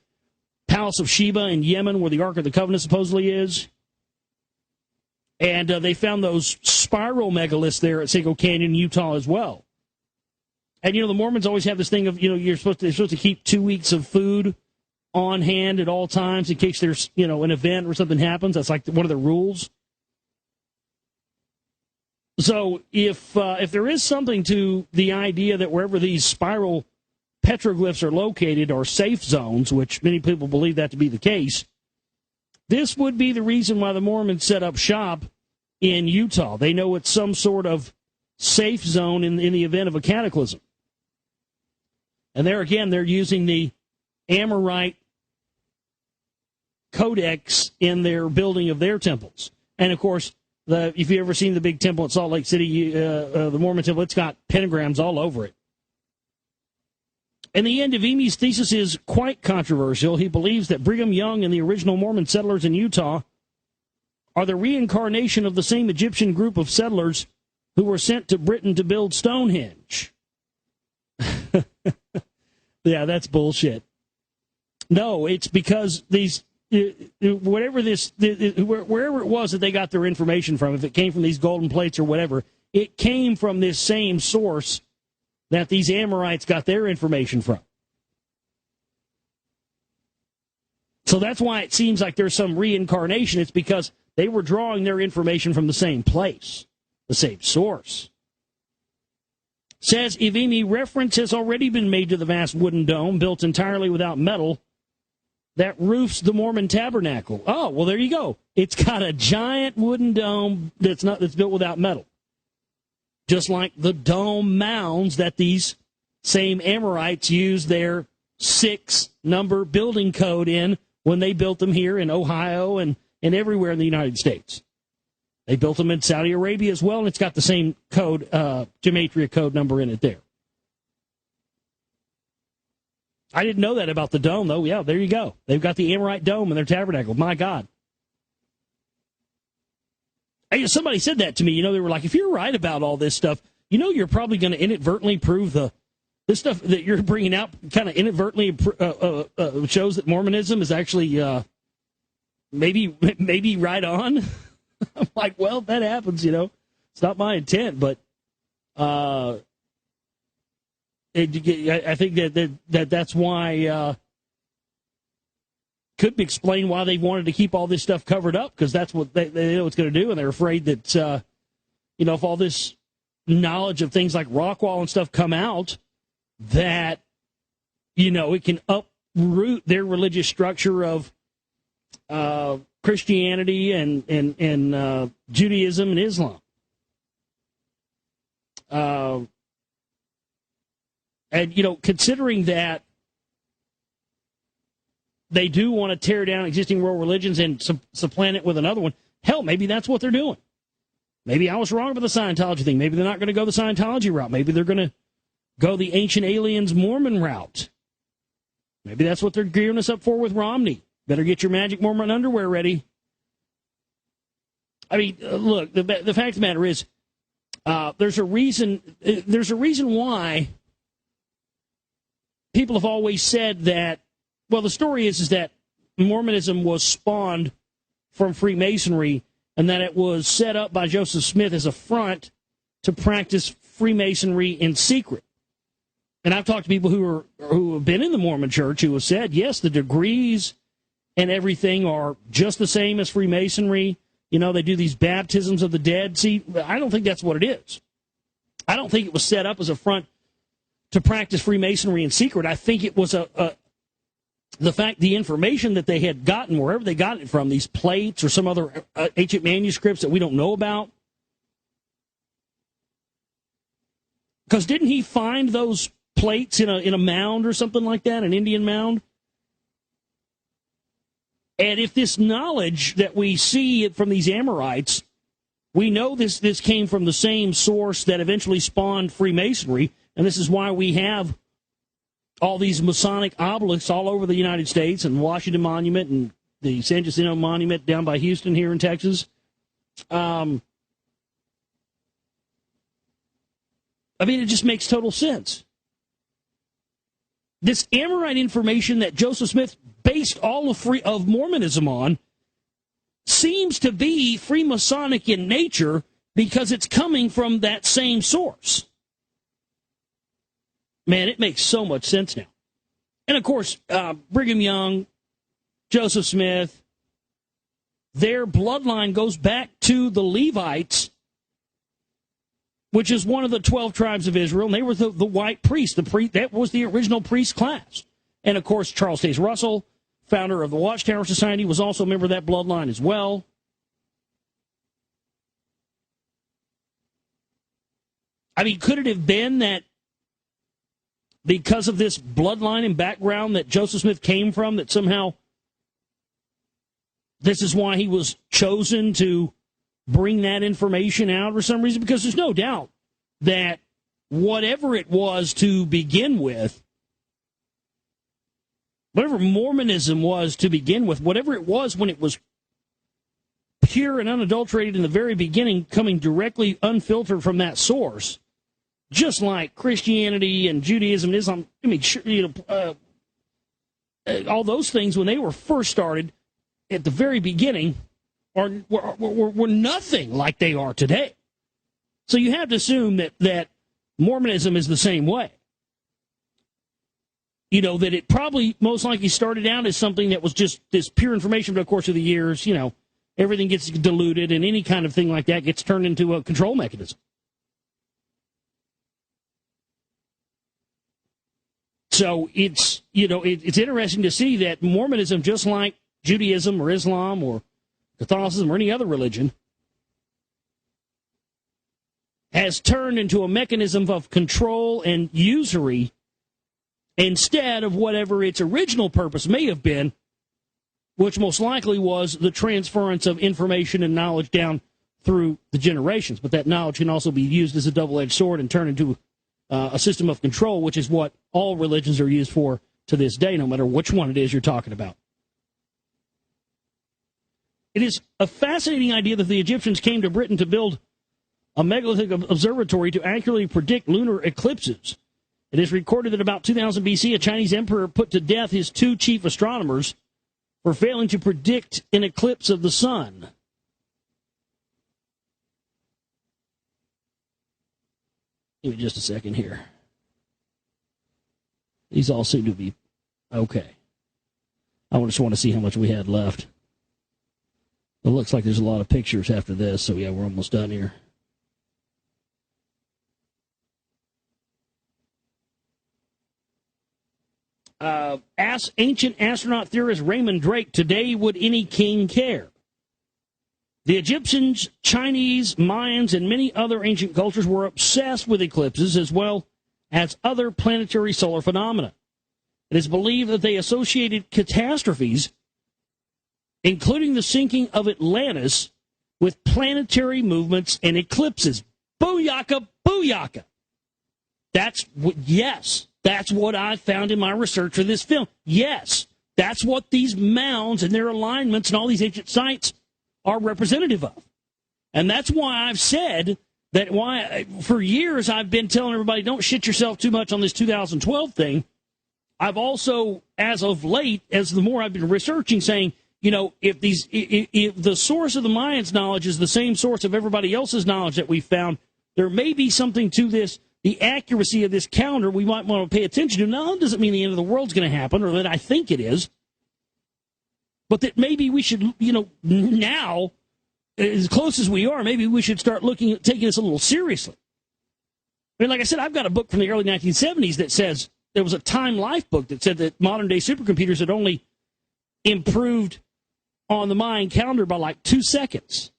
Palace of Sheba in Yemen, where the Ark of the Covenant supposedly is. And they found those spiral megaliths there at Seco Canyon, Utah, as well. And, the Mormons always have this thing of, they're supposed to keep 2 weeks of food on hand at all times in case there's, an event or something happens. That's like one of the rules. So if there is something to the idea that wherever these spiral petroglyphs are located are safe zones, which many people believe that to be the case, this would be the reason why the Mormons set up shop in Utah. They know it's some sort of safe zone in the event of a cataclysm. And there again, they're using the Amorite codex in their building of their temples. And of course, If you've ever seen the big temple at Salt Lake City, the Mormon temple, it's got pentagrams all over it. In the end, Evimi's thesis is quite controversial. He believes that Brigham Young and the original Mormon settlers in Utah are the reincarnation of the same Egyptian group of settlers who were sent to Britain to build Stonehenge. Yeah, that's bullshit. No, it's because these, wherever it was that they got their information from, if it came from these golden plates or whatever, it came from this same source that these Amorites got their information from. So that's why it seems like there's some reincarnation. It's because they were drawing their information from the same place, the same source. Says Evimi, reference has already been made to the vast wooden dome built entirely without metal that roofs the Mormon tabernacle. Oh, well, there you go. It's got a giant wooden dome that's built without metal. Just like the dome mounds that these same Amorites used their 6-number building code in when they built them here in Ohio and everywhere in the United States. They built them in Saudi Arabia as well, and it's got the same code, gematria code number in it there. I didn't know that about the dome, though. Yeah, there you go. They've got the Amorite dome in their tabernacle. My God. Hey, somebody said that to me. They were like, if you're right about all this stuff, you're probably going to inadvertently prove this stuff that you're bringing out kind of inadvertently shows that Mormonism is actually maybe right on. I'm like, well, that happens, It's not my intent, but I think that's why could explain why they wanted to keep all this stuff covered up, because that's what they know it's going to do, and they're afraid that if all this knowledge of things like Rockwall and stuff come out, that it can uproot their religious structure of Christianity and Judaism and Islam. And, considering that they do want to tear down existing world religions and supplant it with another one, hell, maybe that's what they're doing. Maybe I was wrong about the Scientology thing. Maybe they're not going to go the Scientology route. Maybe they're going to go the Ancient Aliens Mormon route. Maybe that's what they're gearing us up for with Romney. Better get your magic Mormon underwear ready. I mean, look, the fact of the matter is, there's a reason why people have always said that, well, the story is that Mormonism was spawned from Freemasonry and that it was set up by Joseph Smith as a front to practice Freemasonry in secret. And I've talked to people who have been in the Mormon church who have said, yes, the degrees and everything are just the same as Freemasonry. They do these baptisms of the dead. See, I don't think that's what it is. I don't think it was set up as a front to practice Freemasonry in secret. I think it was the information that they had gotten, wherever they got it from, these plates or some other ancient manuscripts that we don't know about. Because didn't he find those plates in a mound or something like that, an Indian mound? And if this knowledge that we see from these Amorites, we know this came from the same source that eventually spawned Freemasonry, and this is why we have all these Masonic obelisks all over the United States, and Washington Monument and the San Jacinto Monument down by Houston here in Texas. I mean, it just makes total sense. This Amorite information that Joseph Smith based all of Mormonism on seems to be Freemasonic in nature because it's coming from that same source. Man, it makes so much sense now. And, of course, Brigham Young, Joseph Smith, their bloodline goes back to the Levites, which is one of the 12 tribes of Israel, and they were the white priests. That was the original priest class. And, of course, Charles Taze Russell, founder of the Watchtower Society, was also a member of that bloodline as well. I mean, could it have been that because of this bloodline and background that Joseph Smith came from, that somehow this is why he was chosen to bring that information out for some reason? Because there's no doubt that whatever it was to begin with, whatever Mormonism was to begin with, whatever it was when it was pure and unadulterated in the very beginning, coming directly unfiltered from that source, just like Christianity and Judaism and Islam, I mean, all those things when they were first started at the very beginning were nothing like they are today. So you have to assume that Mormonism is the same way. You know, that it probably most likely started out as something that was just this pure information, but of course, of the years, you know, everything gets diluted and any kind of thing like that gets turned into a control mechanism. So it's, you know, it's interesting to see that Mormonism, just like Judaism or Islam or Catholicism or any other religion, has turned into a mechanism of control and usury instead of whatever its original purpose may have been, which most likely was the transference of information and knowledge down through the generations. But that knowledge can also be used as a double-edged sword and turn into a system of control, which is what all religions are used for to this day, no matter which one it is you're talking about. It is a fascinating idea that the Egyptians came to Britain to build a megalithic observatory to accurately predict lunar eclipses. It is recorded that about 2000 BC, a Chinese emperor put to death his two chief astronomers for failing to predict an eclipse of the sun. Give me just a second here. These all seem to be okay. I just want to see how much we had left. It looks like there's a lot of pictures after this, so yeah, we're almost done here. Ask ancient astronaut theorist Raymond Drake, today would any king care? The Egyptians, Chinese, Mayans, and many other ancient cultures were obsessed with eclipses as well as other planetary solar phenomena. It is believed that they associated catastrophes, including the sinking of Atlantis, with planetary movements and eclipses. Booyaka, booyaka. Yes, that's what I found in my research for this film. Yes, that's what these mounds and their alignments and all these ancient sites are representative of. And that's why I've said that for years I've been telling everybody, don't shit yourself too much on this 2012 thing. I've also, as of late, as the more I've been researching, saying, you know, if the source of the Mayans' knowledge is the same source of everybody else's knowledge that we found, there may be something to this, the accuracy of this calendar we might want to pay attention to. Now, it doesn't mean the end of the world's going to happen, or that I think it is, but that maybe we should, you know, now, as close as we are, maybe we should start taking this a little seriously. I mean, like I said, I've got a book from the early 1970s that says, there was a Time Life book that said that modern-day supercomputers had only improved on the Mayan calendar by like 2 seconds.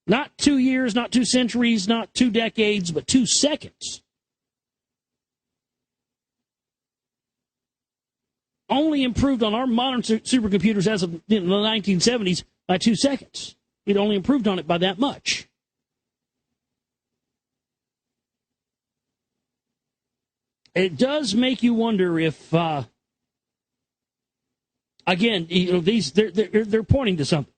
Not 2 years, not 2 centuries, not 2 decades, but 2 seconds. Only improved on our modern supercomputers as of the 1970s by 2 seconds. It only improved on it by that much. It does make you wonder if, again, you know, they're pointing to something.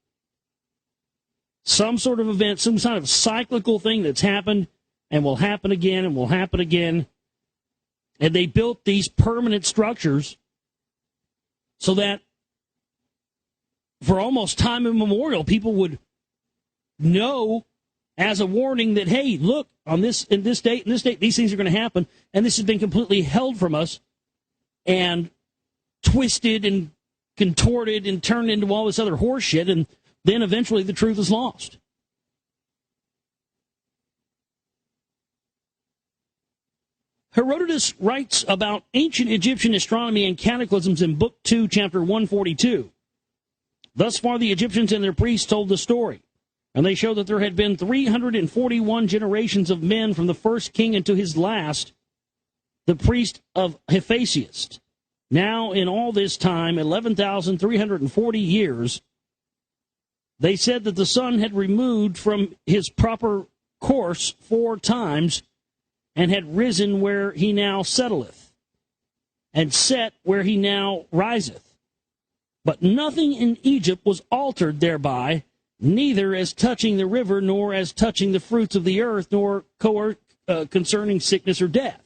Some sort of event, some kind of cyclical thing that's happened and will happen again and will happen again. And they built these permanent structures so that for almost time immemorial, people would know as a warning that, hey, look, on this date, these things are going to happen, and this has been completely held from us and twisted and contorted and turned into all this other horse shit, and then eventually the truth is lost. Herodotus writes about ancient Egyptian astronomy and cataclysms in Book 2, Chapter 142. Thus far, the Egyptians and their priests told the story, and they show that there had been 341 generations of men from the first king unto his last, the priest of Hephaestus. Now, in all this time, 11,340 years, They said that the sun had removed from his proper course 4 times and had risen where he now settleth, and set where he now riseth. But nothing in Egypt was altered thereby, neither as touching the river, nor as touching the fruits of the earth, nor concerning sickness or death.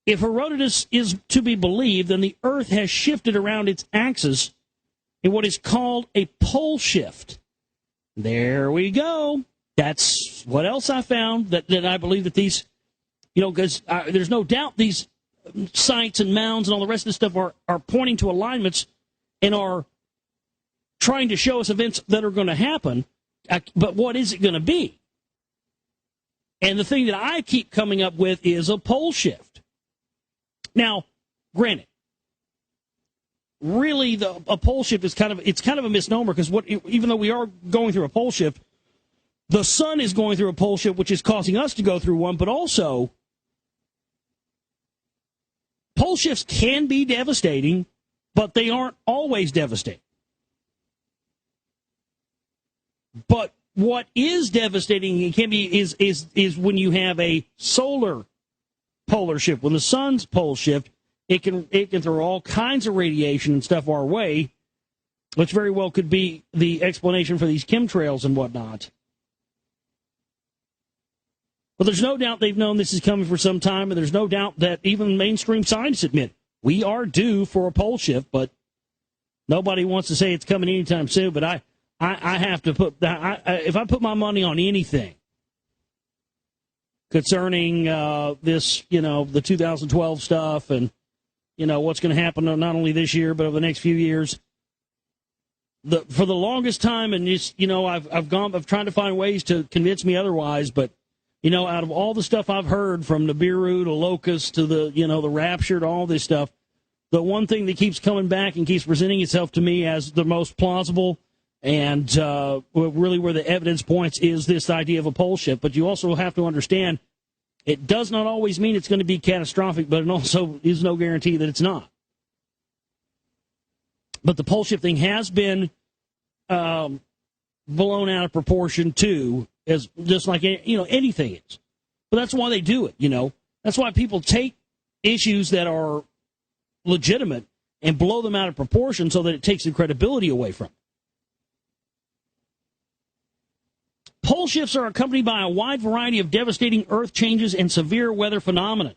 If Herodotus is to be believed, then the earth has shifted around its axis in what is called a pole shift. There we go. That's what else I found, that I believe that these, because there's no doubt these sites and mounds and all the rest of this stuff are pointing to alignments and are trying to show us events that are going to happen. But what is it going to be? And the thing that I keep coming up with is a pole shift. Now, granted, really a pole shift is kind of a misnomer, because even though we are going through a pole shift, the sun is going through a pole shift, which is causing us to go through one, but also pole shifts can be devastating, but they aren't always devastating. But what is devastating, it can be, is when you have a solar polar shift. When the sun's pole shift, it can throw all kinds of radiation and stuff our way, which very well could be the explanation for these chemtrails and whatnot. But there's no doubt they've known this is coming for some time, and there's no doubt that even mainstream scientists admit we are due for a pole shift, but nobody wants to say it's coming anytime soon. But I have to put if I put my money on anything concerning this, the 2012 stuff, and what's going to happen not only this year but over the next few years. For the longest time, and I've tried to find ways to convince me otherwise, but out of all the stuff I've heard, from Nibiru to Locust to the Rapture to all this stuff, the one thing that keeps coming back and keeps presenting itself to me as the most plausible and really where the evidence points is this idea of a pole shift. But you also have to understand, it does not always mean it's going to be catastrophic, but it also is no guarantee that it's not. But the pole shift thing has been blown out of proportion too, as just like anything is. But that's why they do it. That's why people take issues that are legitimate and blow them out of proportion so that it takes the credibility away from it. Pole shifts are accompanied by a wide variety of devastating earth changes and severe weather phenomena.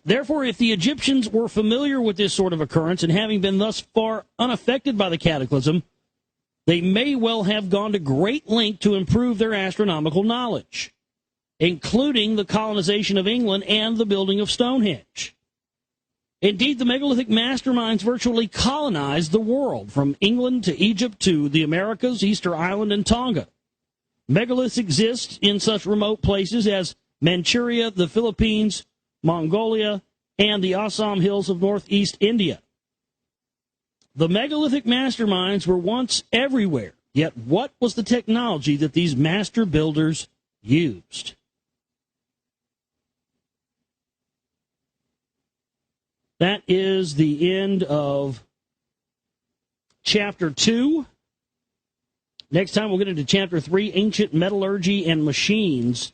Therefore, if the Egyptians were familiar with this sort of occurrence, and having been thus far unaffected by the cataclysm, they may well have gone to great length to improve their astronomical knowledge, including the colonization of England and the building of Stonehenge. Indeed, the megalithic masterminds virtually colonized the world, from England to Egypt to the Americas, Easter Island, and Tonga. Megaliths exist in such remote places as Manchuria, the Philippines, Mongolia, and the Assam hills of northeast India. The megalithic masterminds were once everywhere, yet what was the technology that these master builders used? That is the end of Chapter 2. Next time we'll get into Chapter 3, Ancient Metallurgy and Machines.